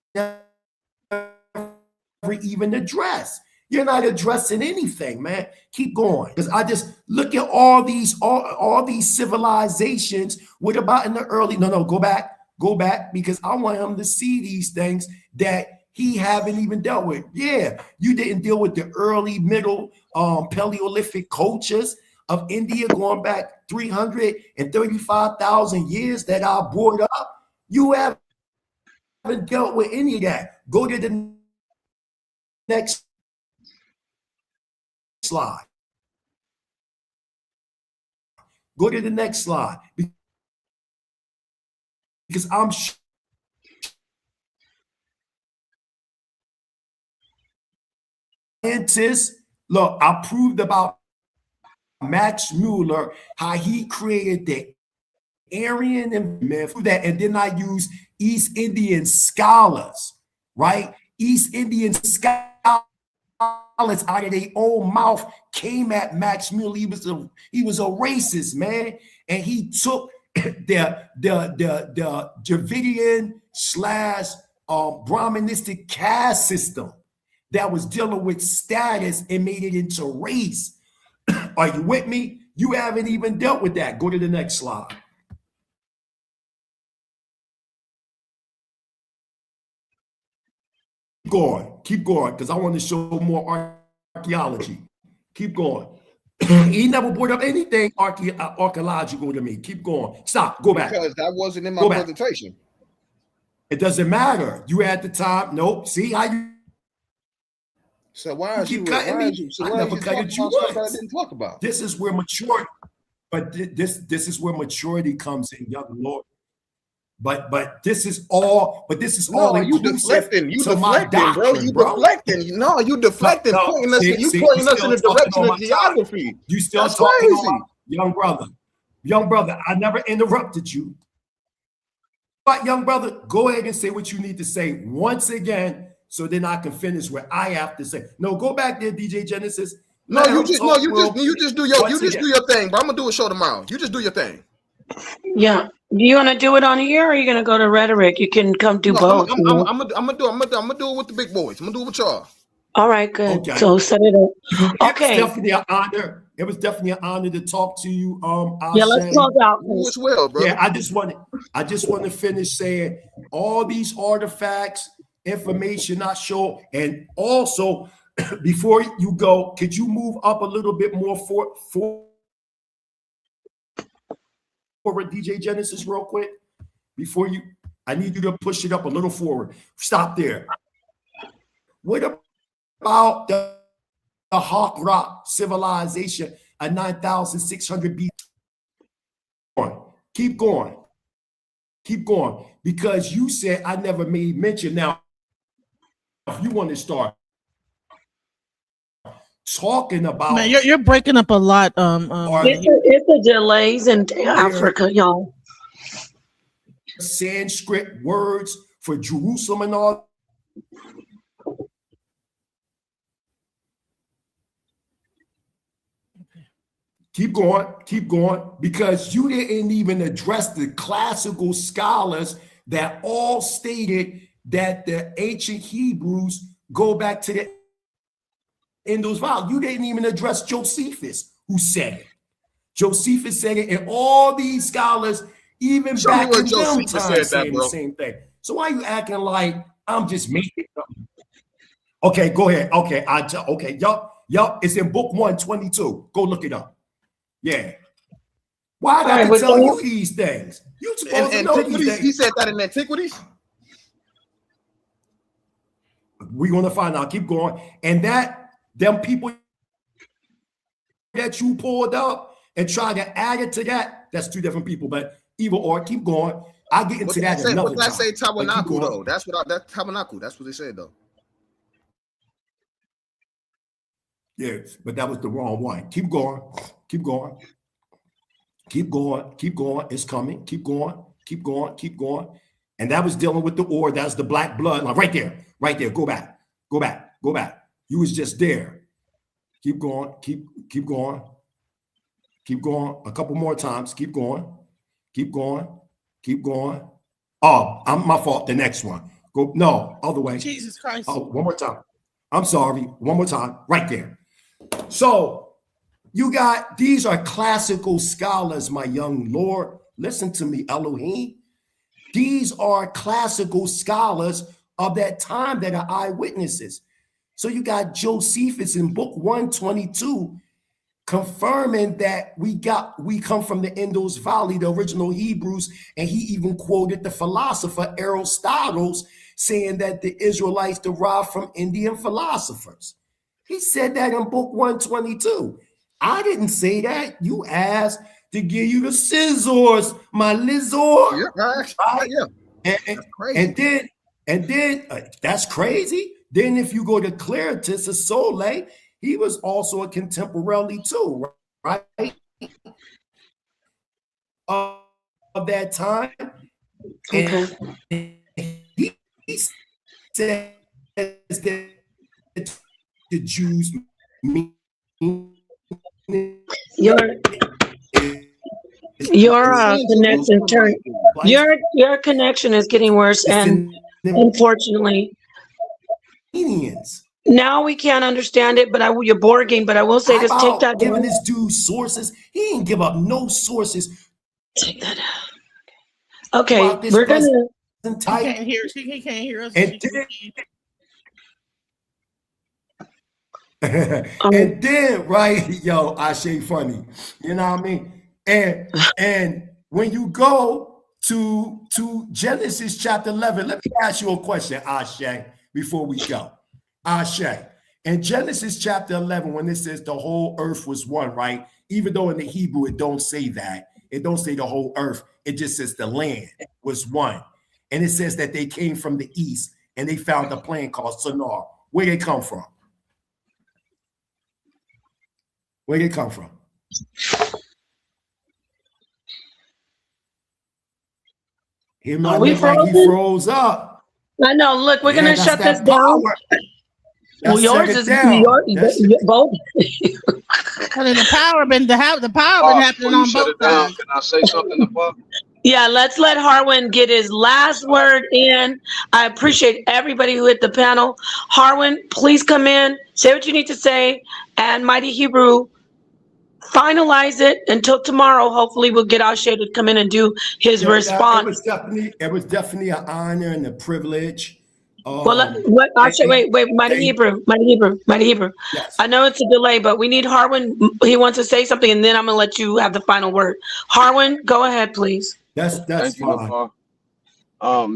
never even address. You're not addressing anything, man. Keep going. Because I just look at all these civilizations. What about in the early? No, go back, because I want him to see these things that he haven't even dealt with. Yeah, you didn't deal with the early, middle, Paleolithic cultures of India going back 335,000 years that I brought up. You haven't dealt with any of that. Go to the next slide. Go to the next slide. Because I'm scientists. Look, I proved about Max Muller, how he created the Aryan myth, that, and then I use East Indian scholars, right? East Indian scholars out of their own mouth came at Max Muller. He was a racist, man, and he took the Dravidian / Brahmanistic caste system that was dealing with status and made it into race. Are you with me? You haven't even dealt with that. Go to the next slide. Keep going, because I want to show more archaeology. Keep going. He never brought up anything archaeological to me. Keep going. Stop. Go back. Because that wasn't in my presentation. It doesn't matter. You had the time. Nope. See how you. So why are you cutting me? So I never cut you once. I didn't talk about. This is where maturity. But this is where maturity comes in, young Lord. But this is all. But this is all. You deflecting. You deflecting, bro. You deflecting. No, you deflecting. Pointing us. You pointing us in the direction of geography. You still talking on young brother. Young brother, I never interrupted you. But young brother, go ahead and say what you need to say once again, so then I can finish what I have to say. No, go back there, DJ Genesis. No, you just do your thing, bro. I'm gonna do a show tomorrow. You just do your thing. Yeah. Do you want to do it on here, or are you gonna go to rhetoric? You can come do both. I'm gonna do it with the big boys. I'm gonna do it with y'all. All right, good. Okay. So set it up. Okay. It was definitely an honor. It was definitely an honor to talk to you. Yeah, let's close out. You as well, bro. Yeah, I just want to finish saying all these artifacts, information I show, and also before you go, could you move up a little bit more for DJ Genesis real quick? Before you, I need you to push it up a little forward. Stop there. What about the Hawk Rock civilization of 9,600 BC? Keep going. Keep going. Because you said I never made mention. Now, if you want to start talking about, man, you're breaking up a lot. It's the delays in Africa, y'all. Sanskrit words for Jerusalem and all. Keep going, because you didn't even address the classical scholars that all stated that the ancient Hebrews go back to the Indus Valley. You didn't even address Josephus, who said it. Josephus said it, and all these scholars, even back in them times, saying the same thing. So why are you acting like I'm just making something? Okay, go ahead. Okay, okay, yup, it's in book 122. Go look it up. Yeah. Why I got to tell you these things? You supposed to know these things. He said that in Antiquities? We're going to find out. Keep going. And that, them people that you pulled up and try to add it to that, that's two different people. But either or, keep going. I'll get into that another time. What did I say tabernacle, though? That's tabernacle. That's what they said, though. Yes, but that was the wrong one. Keep going. Keep going. Keep going. Keep going. It's coming. Keep going. Keep going. Keep going. And that was dealing with the ore. That's the black blood. Like right there. Right there. Go back. Go back. Go back. You was just there. Keep going. Keep going. Keep going. A couple more times. Keep going. Keep going. Keep going. Oh, my fault. The next one. Go. No, other way. Jesus Christ. Oh, one more time. I'm sorry. One more time. Right there. So you got, these are classical scholars, my young Lord. Listen to me, Elohim. These are classical scholars of that time that are eyewitnesses. So you got Josephus in book 122 confirming that we come from the Indus Valley, the original Hebrews, and he even quoted the philosopher Aristotle saying that the Israelites derived from Indian philosophers. He said that in book 122. I didn't say that. You asked to give you the scissors, my lizard. Yeah, right? Yeah. And then that's crazy. Then if you go to Claritus of Sole, he was also a contemporary too, right? Of that time. Okay. And he says that the Jews mean your connection turn. Your connection is getting worse, and unfortunately, now we can't understand it. But you're borging. But I will say this: take that down. Giving this dude sources. He ain't give up no sources. Take that out. Okay, we're gonna. He can't hear. He can't hear us. And then, right, yo, I say funny, you know what I mean? And when you go to Genesis chapter 11, let me ask you a question, Ashe, before we go. Ashe, in Genesis chapter 11, when it says the whole earth was one, right? Even though in the Hebrew it don't say that, it don't say the whole earth, it just says the land was one. And it says that they came from the east and they found a plain called Sinar. Where they come from? Where did it come from? He froze up. I know. Look, we're gonna shut this down. Well, yours is both. I mean, the power been happening on both sides. Can I say something about? Yeah, let's let Harwin get his last word in. I appreciate everybody who hit the panel. Harwin, please come in, say what you need to say, and Mighty Hebrew, finalize it until tomorrow. Hopefully we'll get Ashe to come in and do his response. It was definitely an honor and a privilege. Ashe, wait, Mighty Hebrew. Yes. I know it's a delay, but we need Harwin. He wants to say something, and then I'm gonna let you have the final word. Harwin, go ahead, please. That's fine.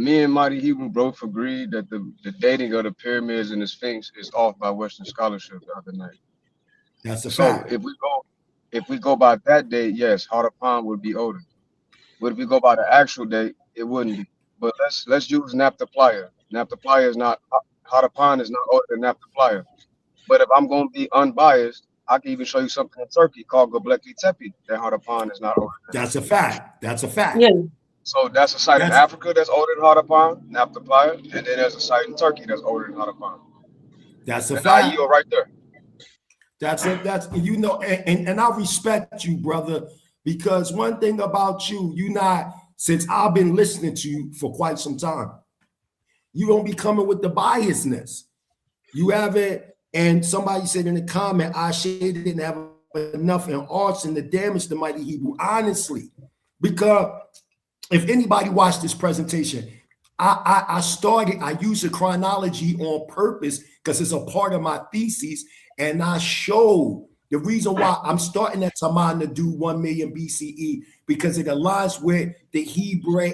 Me and Mighty Hebrew both agreed that the dating of the pyramids and the Sphinx is off by Western scholarship the other night. That's a fact. If we go by that date, yes, Harapam would be older. But if you go by the actual date, it wouldn't be. But let's use Naphtaliah. Naphtaliah is not Hadapan is not older than Naphtaliah. But if I'm going to be unbiased, I can even show you something in Turkey called Göbekli Tepe that Hadapan is not older than. That's a fact. That's a fact. Yeah. So that's a site in Africa that's older than Hadapan, Naphtaliah, and then there's a site in Turkey that's older than Hadapan. That's a and fact. I yield right there. That's you know, and I respect you, brother, because one thing about you, since I've been listening to you for quite some time, you don't be coming with the biasness. You haven't, and somebody said in the comment, Ashe didn't have enough in arts and the damage the mighty Hebrew, honestly, because if anybody watched this presentation, I used a chronology on purpose because it's a part of my thesis, and I showed the reason why I'm starting at Taman to do 1 million BCE because it aligns with the Hebrew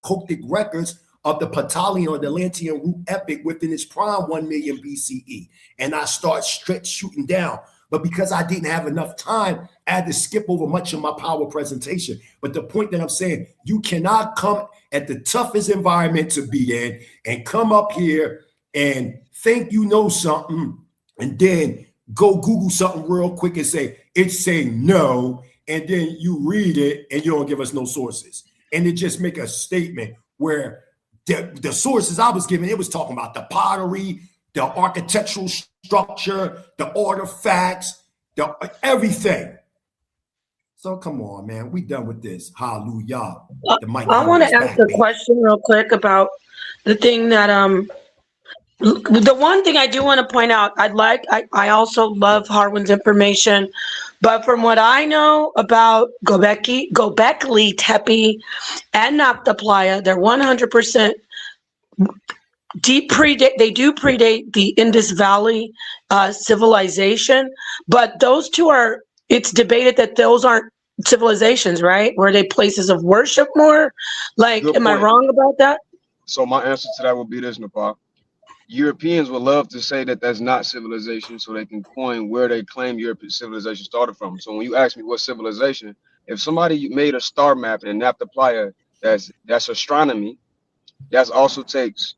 Coptic records of the Patalian or the Atlantean root epic within its prime 1 million BCE. And I start shooting down. But because I didn't have enough time, I had to skip over much of my power presentation. But the point that I'm saying, you cannot come at the toughest environment to be in and come up here and think you know something and then go Google something real quick and say, it's saying no, and then you read it and you don't give us no sources. And it just make a statement where the sources I was giving, it was talking about the pottery, the architectural structure, the artifacts, everything. So come on, man. We done with this. Hallelujah. I want to ask a question real quick about the thing that the one thing I do want to point out, I also love Harwin's information, but from what I know about Göbekli Tepe and Naphtaliah, they're 100% they do predate the Indus Valley civilization, but those two it's debated that those aren't civilizations, right? Were they places of worship more? Like, am I wrong about that? So my answer to that would be this, Nepal. Europeans would love to say that that's not civilization so they can coin where they claim European civilization started from. So when you ask me what civilization, if somebody made a star map in Naphtaliah, that's astronomy, that also takes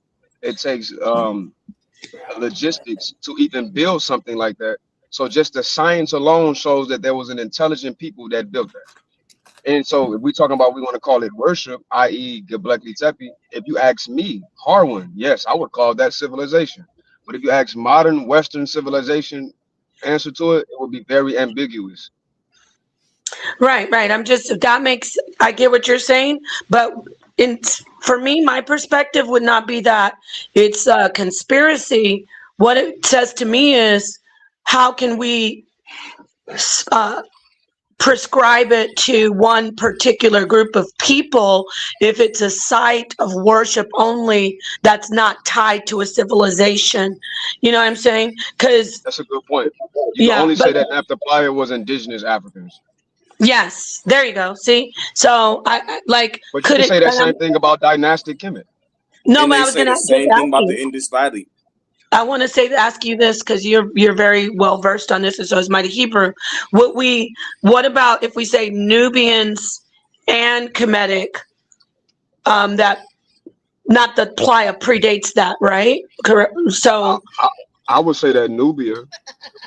logistics to even build something like that. So just the science alone shows that there was an intelligent people that built that. And so if we're talking about we want to call it worship, i.e. Göbekli Tepe, if you ask me, Harwin, yes, I would call that civilization. But if you ask modern Western civilization answer to it, it would be very ambiguous. Right. I get what you're saying, but for me, my perspective would not be that it's a conspiracy. What it says to me is, how can we prescribe it to one particular group of people if it's a site of worship only that's not tied to a civilization? You know what I'm saying? Because that's a good point. You can only say that Naphtaliah was indigenous Africans. Yes, there you go. See, so I like. But you can say that same thing about dynastic Kemet. No, but I was going to say the same thing about the Indus Valley. I want to ask you this because you're very well versed on this, and so is Mighty Hebrew. What about if we say Nubians and Kemetic? That not the Playa predates that, right? Correct. So I would say that Nubia,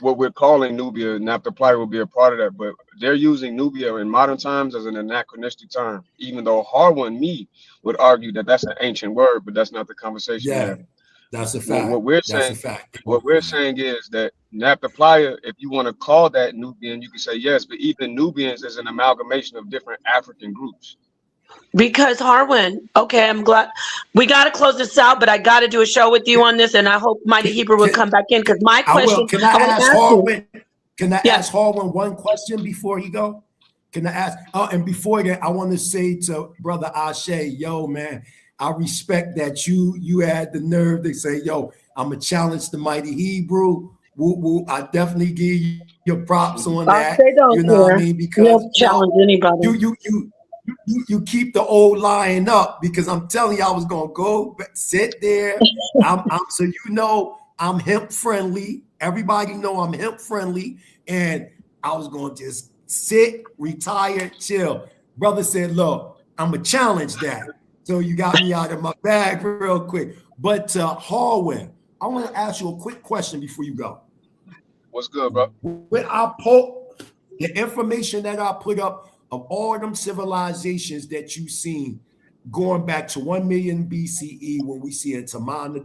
what we're calling Nubia, Naphtaliah will be a part of that, but they're using Nubia in modern times as an anachronistic term, even though Harwin would argue that that's an ancient word, but that's not the conversation. Yeah, that's a fact. What we're saying is that Naphtaliah, if you want to call that Nubian, you can say yes, but even Nubians is an amalgamation of different African groups. Because Harwin, okay, I'm glad we got to close this out, but I got to do a show with you on this, and I hope Mighty Hebrew will come back in because my question. Can I ask Harwin? Can I ask Harwin one question before he go? Can I ask? And before that, I want to say to Brother Ashe, yo, man, I respect that you had the nerve to say, yo, I'm gonna challenge the Mighty Hebrew. I definitely give you your props on that. You know what I mean? Because you don't challenge anybody. You keep the old lion up because I'm telling you, I was gonna go sit there. So you know I'm hemp friendly. Everybody know I'm hemp friendly, and I was gonna just Sit, retire, chill. Brother said, look, I'm going to challenge that. So you got me out of my bag real quick. But Harwin, I want to ask you a quick question before you go. What's good, bro? When I put the information that I put up of all them civilizations that you've seen going back to 1 million BCE, when we see a Tamana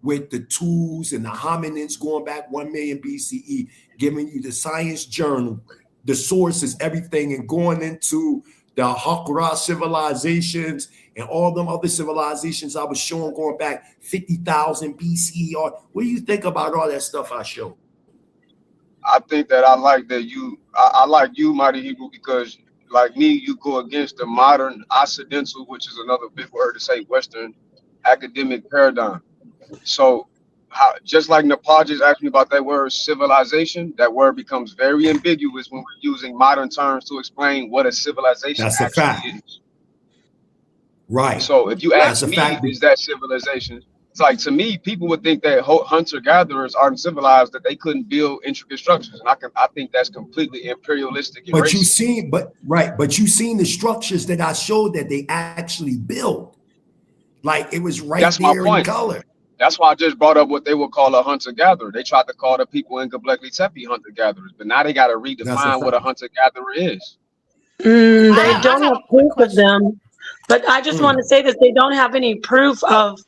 with the tools and the hominins going back 1 million BCE, giving you the science journal, the sources, everything, and going into the Hakra civilizations and all them other civilizations I was showing going back 50,000 BCE. What do you think about all that stuff I showed? I think that I like that I like you, Mighty Hebrew, because like me, you go against the modern Occidental, which is another big word to say Western academic paradigm. So just like Nepal just asked me about that word civilization, that word becomes very ambiguous when we're using modern terms to explain what a civilization actually is. Right. So if you ask me, is that civilization? It's like, to me, people would think that hunter-gatherers aren't civilized, that they couldn't build intricate structures. And I think that's completely imperialistic and but racist. you seen the structures that I showed that they actually built. Like it was right That's there my point. in color. That's why I just brought up what they would call a hunter-gatherer. They tried to call the people in Göbekli Tepe hunter-gatherers, but now they got to redefine what a hunter-gatherer is. They don't have proof of them, but I just want to say this: they don't have any proof of.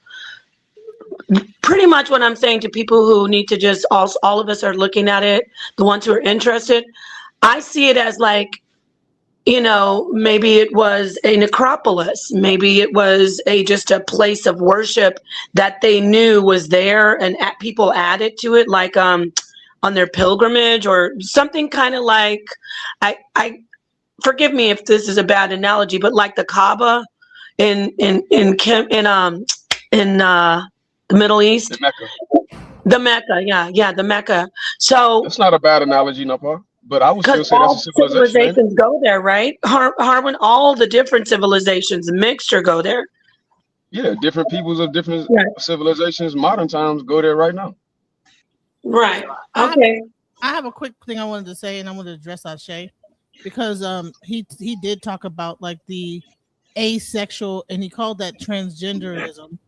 Pretty much what I'm saying to people who need to just all of us are looking at it, the ones who are interested. I see it as like, maybe it was a necropolis, maybe it was just a place of worship that they knew was there, and people added to it, like on their pilgrimage or something, kind of like I forgive me if this is a bad analogy, but like the Kaaba in the Middle East, the Mecca, the Mecca. So it's not a bad analogy, no problem. But I would still say that's a civilization. Civilizations go there, right? Harwin, all the different civilizations, mixture, go there. Yeah, different peoples of different civilizations, modern times, go there right now. Right. Okay. I have a quick thing I wanted to say, and I want to address Ashe, because he did talk about like the asexual, and he called that transgenderism.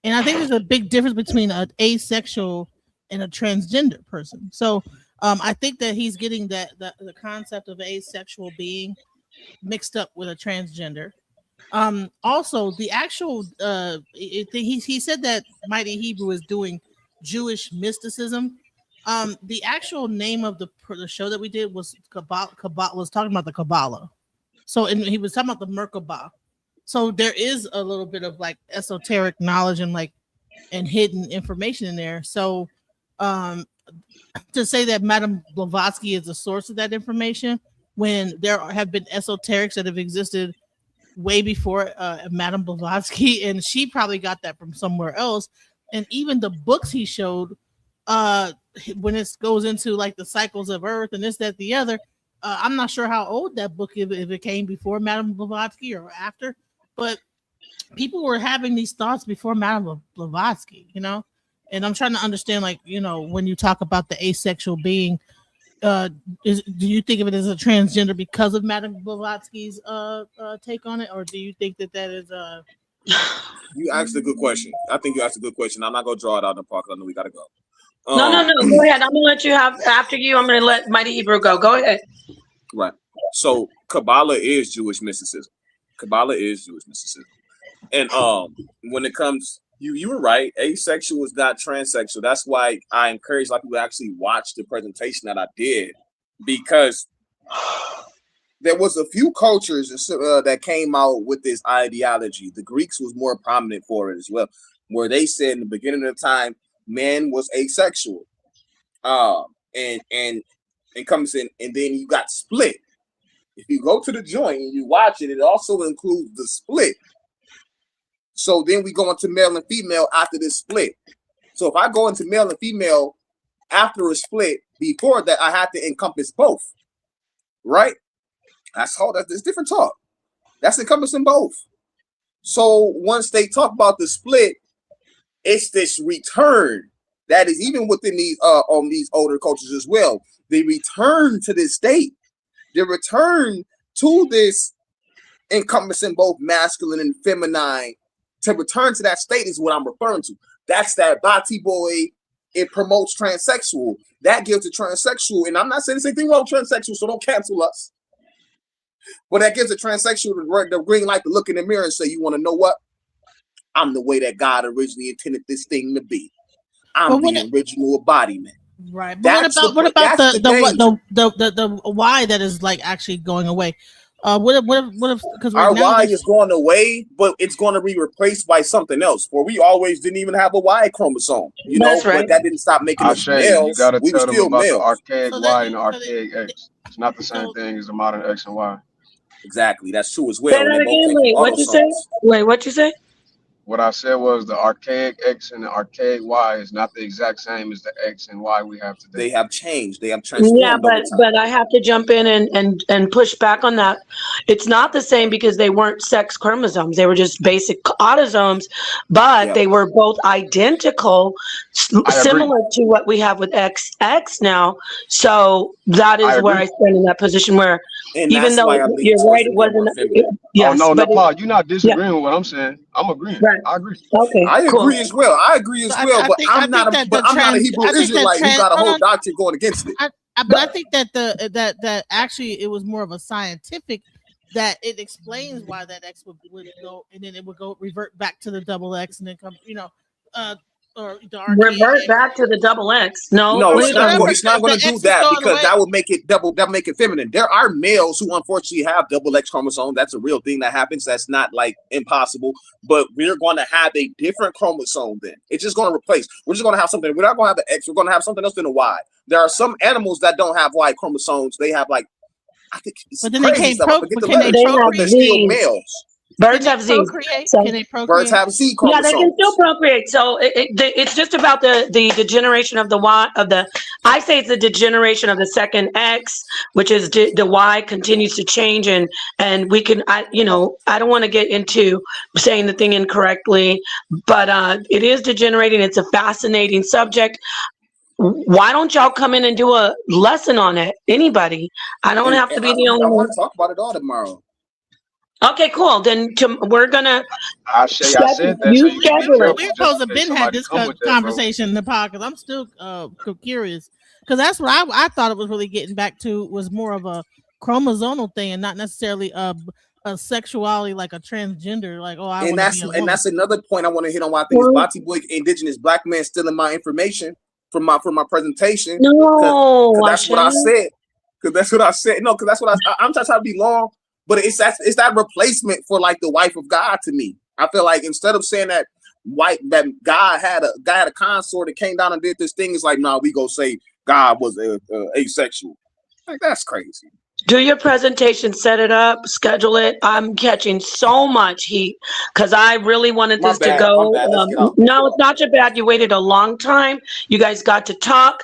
And I think there's a big difference between an asexual and a transgender person. So I think that he's getting the concept of asexual being mixed up with a transgender. Also, the actual he said that Mighty Hebrew is doing Jewish mysticism. The actual name of the show that we did was Kabbalah was talking about the Kabbalah. So, and he was talking about the Merkabah. So there is a little bit of like esoteric knowledge and hidden information in there. So to say that Madame Blavatsky is the source of that information, when there have been esoterics that have existed way before Madame Blavatsky, and she probably got that from somewhere else. And even the books he showed, when it goes into like the cycles of Earth and this, that, the other, I'm not sure how old that book is, if it came before Madame Blavatsky or after. But people were having these thoughts before Madame Blavatsky, and I'm trying to understand, like, when you talk about the asexual being, do you think of it as a transgender because of Madame Blavatsky's take on it, or do you think that is You asked a good question. I think you asked a good question. I'm not gonna draw it out in the park. I know we gotta go. No, go ahead. I'm gonna let you have after you. I'm gonna let Mighty Hebrew go. Go ahead. Right. So Kabbalah is Jewish mysticism. Kabbalah is Jewish mysticism. And when it comes, you were right, asexual is not transsexual. That's why I encourage a lot of people to actually watch the presentation that I did, because there was a few cultures that came out with this ideology. The Greeks was more prominent for it as well, where they said in the beginning of the time, man was asexual. And comes in, and then you got split. If you go to the joint and you watch it, it also includes the split. So then we go into male and female after this split. So if I go into male and female after a split, before that, I have to encompass both. Right? That's different talk. That's encompassing both. So once they talk about the split, it's this return that is even within these older cultures as well. They return to this state. The return to this encompassing both masculine and feminine, to return to that state is what I'm referring to. That's that Bati boy. It promotes transsexual. That gives the transsexual, and I'm not saying there's anything wrong with transsexual, so don't cancel us. But that gives the transsexual the green light to look in the mirror and say, you want to know what? I'm the way that God originally intended this thing to be. I'm the original embodiment. Right. But what about the why that is like actually going away? What if because our Y is going away, but it's going to be replaced by something else. Where we always didn't even have a Y chromosome, you know, but that didn't stop making us males. You gotta We were tell them still about males. the archaic Y and the archaic X. It's not the same thing as the modern X and Y. Exactly, that's true as Say well. that again. Wait, what you say? Wait, what you say? What I said was the archaic X and the archaic Y is not the exact same as the X and Y we have today. They have changed. They have transformed. Yeah, but I have to jump in and push back on that. It's not the same because they weren't sex chromosomes. They were just basic autosomes, but they were both identical, similar to what we have with XX now. So that is where I stand in that position where, and even though you're right, it wasn't. Yes, oh no, but Paul, you're not disagreeing with what I'm saying. I'm agreeing. Right. I agree. Okay, I agree as well. I agree as well. But I'm not a Hebrew Israelite who got a whole doctrine going against it. But I think that that actually it was more of a scientific, that it explains why that X would go, and then it would go revert back to the double X, and then come, or the revert back to the double X. No, it's not going to do that because that would make it double. That make it feminine. There are males who unfortunately have double X chromosome. That's a real thing that happens. That's not like impossible. But we're going to have a different chromosome. Then it's just going to replace. We're just going to have something. We're not going to have an X. We're going to have something else in a Y. There are some animals that don't have Y chromosomes. They have like, I think. But then they can't procreate. They're still males. Birds have Z. So, can they procreate? Birds have Z chromosomes. Yeah, they can still procreate. So it's just about the degeneration of the Y of the. I say it's the degeneration of the second X, which is the Y continues to change, and we can. I don't want to get into saying the thing incorrectly, but it is degenerating. It's a fascinating subject. Why don't y'all come in and do a lesson on it? Anybody? I don't have to be the only one. I want to talk about it all tomorrow. Okay, cool. Then we're gonna. I said that. We're supposed to have been had this conversation in the podcast. I'm still curious because that's what I thought it was really getting back to, was more of a chromosomal thing and not necessarily a sexuality like a transgender. Like, oh, I want to be a woman. That's another point I want to hit on. Why I think it's Bati Boy, indigenous black man, stealing my information from my presentation. No, that's what I said. Because that's what I said. No, because that's what I'm trying to be long. But it's that replacement for like the wife of God to me. I feel like instead of saying that God had a consort that came down and did this thing, it's like, nah, we go say God was asexual. Like, that's crazy. Do your presentation, set it up, schedule it. I'm catching so much heat because I really wanted this to go. No, it's not your bad. You waited a long time. You guys got to talk.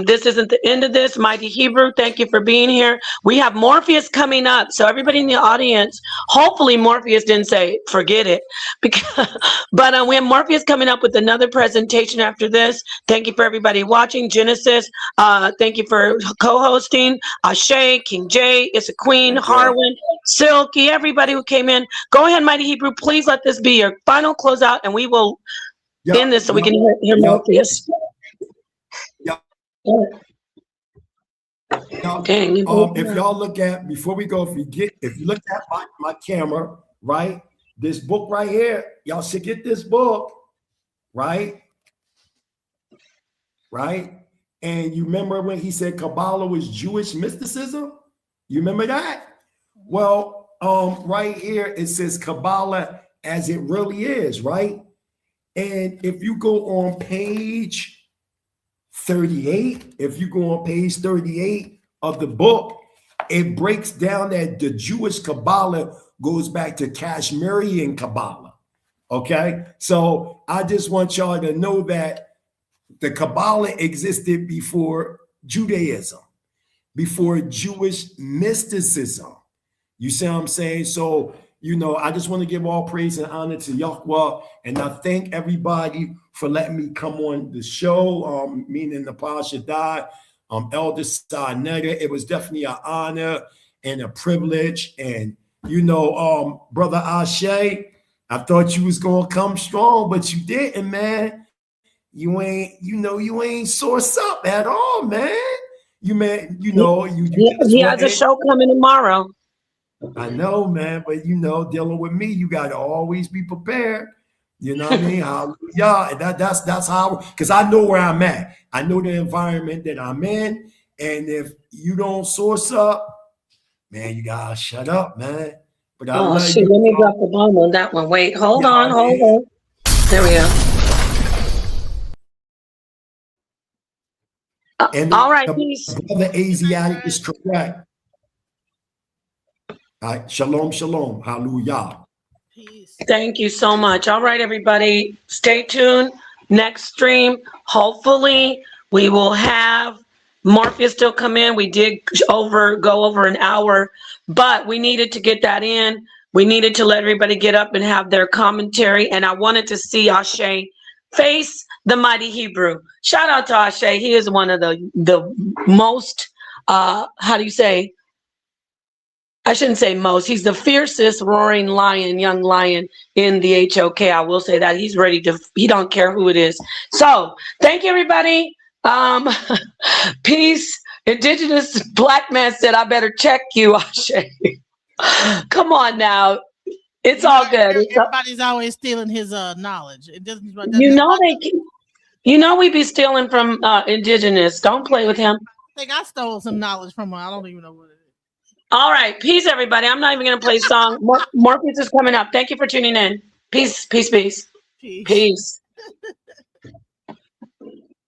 This isn't the end of this. Mighty Hebrew, thank you for being here. We have Morpheus coming up. So everybody in the audience, hopefully Morpheus didn't say, forget it. But we have Morpheus coming up with another presentation after this. Thank you for everybody watching. Genesis, thank you for co-hosting. Ashe, King Jay, It's a Queen, Harwin, Silky, everybody who came in. Go ahead, Mighty Hebrew. Please let this be your final closeout, and we will end this so we can hear Morpheus. If y'all look at, before we go, if you look at my camera, right? This book right here, y'all should get this book, right? Right? And you remember when he said Kabbalah was Jewish mysticism? You remember that? Well, right here, it says Kabbalah as it really is, right? And if you go on page 38, of the book, it breaks down that the Jewish Kabbalah goes back to Kashmirian Kabbalah, okay? So I just want y'all to know that the Kabbalah existed before Judaism, before Jewish mysticism. You see what I'm saying? So, I just want to give all praise and honor to Yahweh, and I thank everybody for letting me come on the show, meaning the Paul Shaddai. Elder Sinetta. It was definitely an honor and a privilege. And, you know, Brother Ashe, I thought you was going to come strong, but you didn't, man. You ain't source up at all, man. You he has a show coming tomorrow. I know, man, but you know, dealing with me, you got to always be prepared. You know what I mean? Hallelujah. And that's how, because I know where I'm at. I know the environment that I'm in. And if you don't source up, man, you gotta shut up, man. But I love shit, you. let me drop the bomb on that one. Wait, hold on. There we go. And all right, brother Asiatic is correct. All right, shalom, shalom, hallelujah. Thank you so much. All right, everybody, stay tuned. Next stream, hopefully we will have Morpheus still come in. We did go over an hour, but we needed to get that in. We needed to let everybody get up and have their commentary. And I wanted to see Ashe face the mighty Hebrew. Shout out to Ashe. He is one of the most, how do you say? I shouldn't say most. He's the fiercest roaring lion, young lion in the HOK. I will say that he's ready to, he don't care who it is. So thank you, everybody. Peace. Indigenous black man said, I better check you, Ashe. Come on now. It's all good. Everybody's always stealing his knowledge. It doesn't. You know they keep, you know we be stealing from Indigenous. Don't play with him. I think I stole some knowledge from her. I don't even know what it is. All right. Peace, everybody. I'm not even going to play a song. Morpheus is coming up. Thank you for tuning in. Peace, peace, peace. Peace.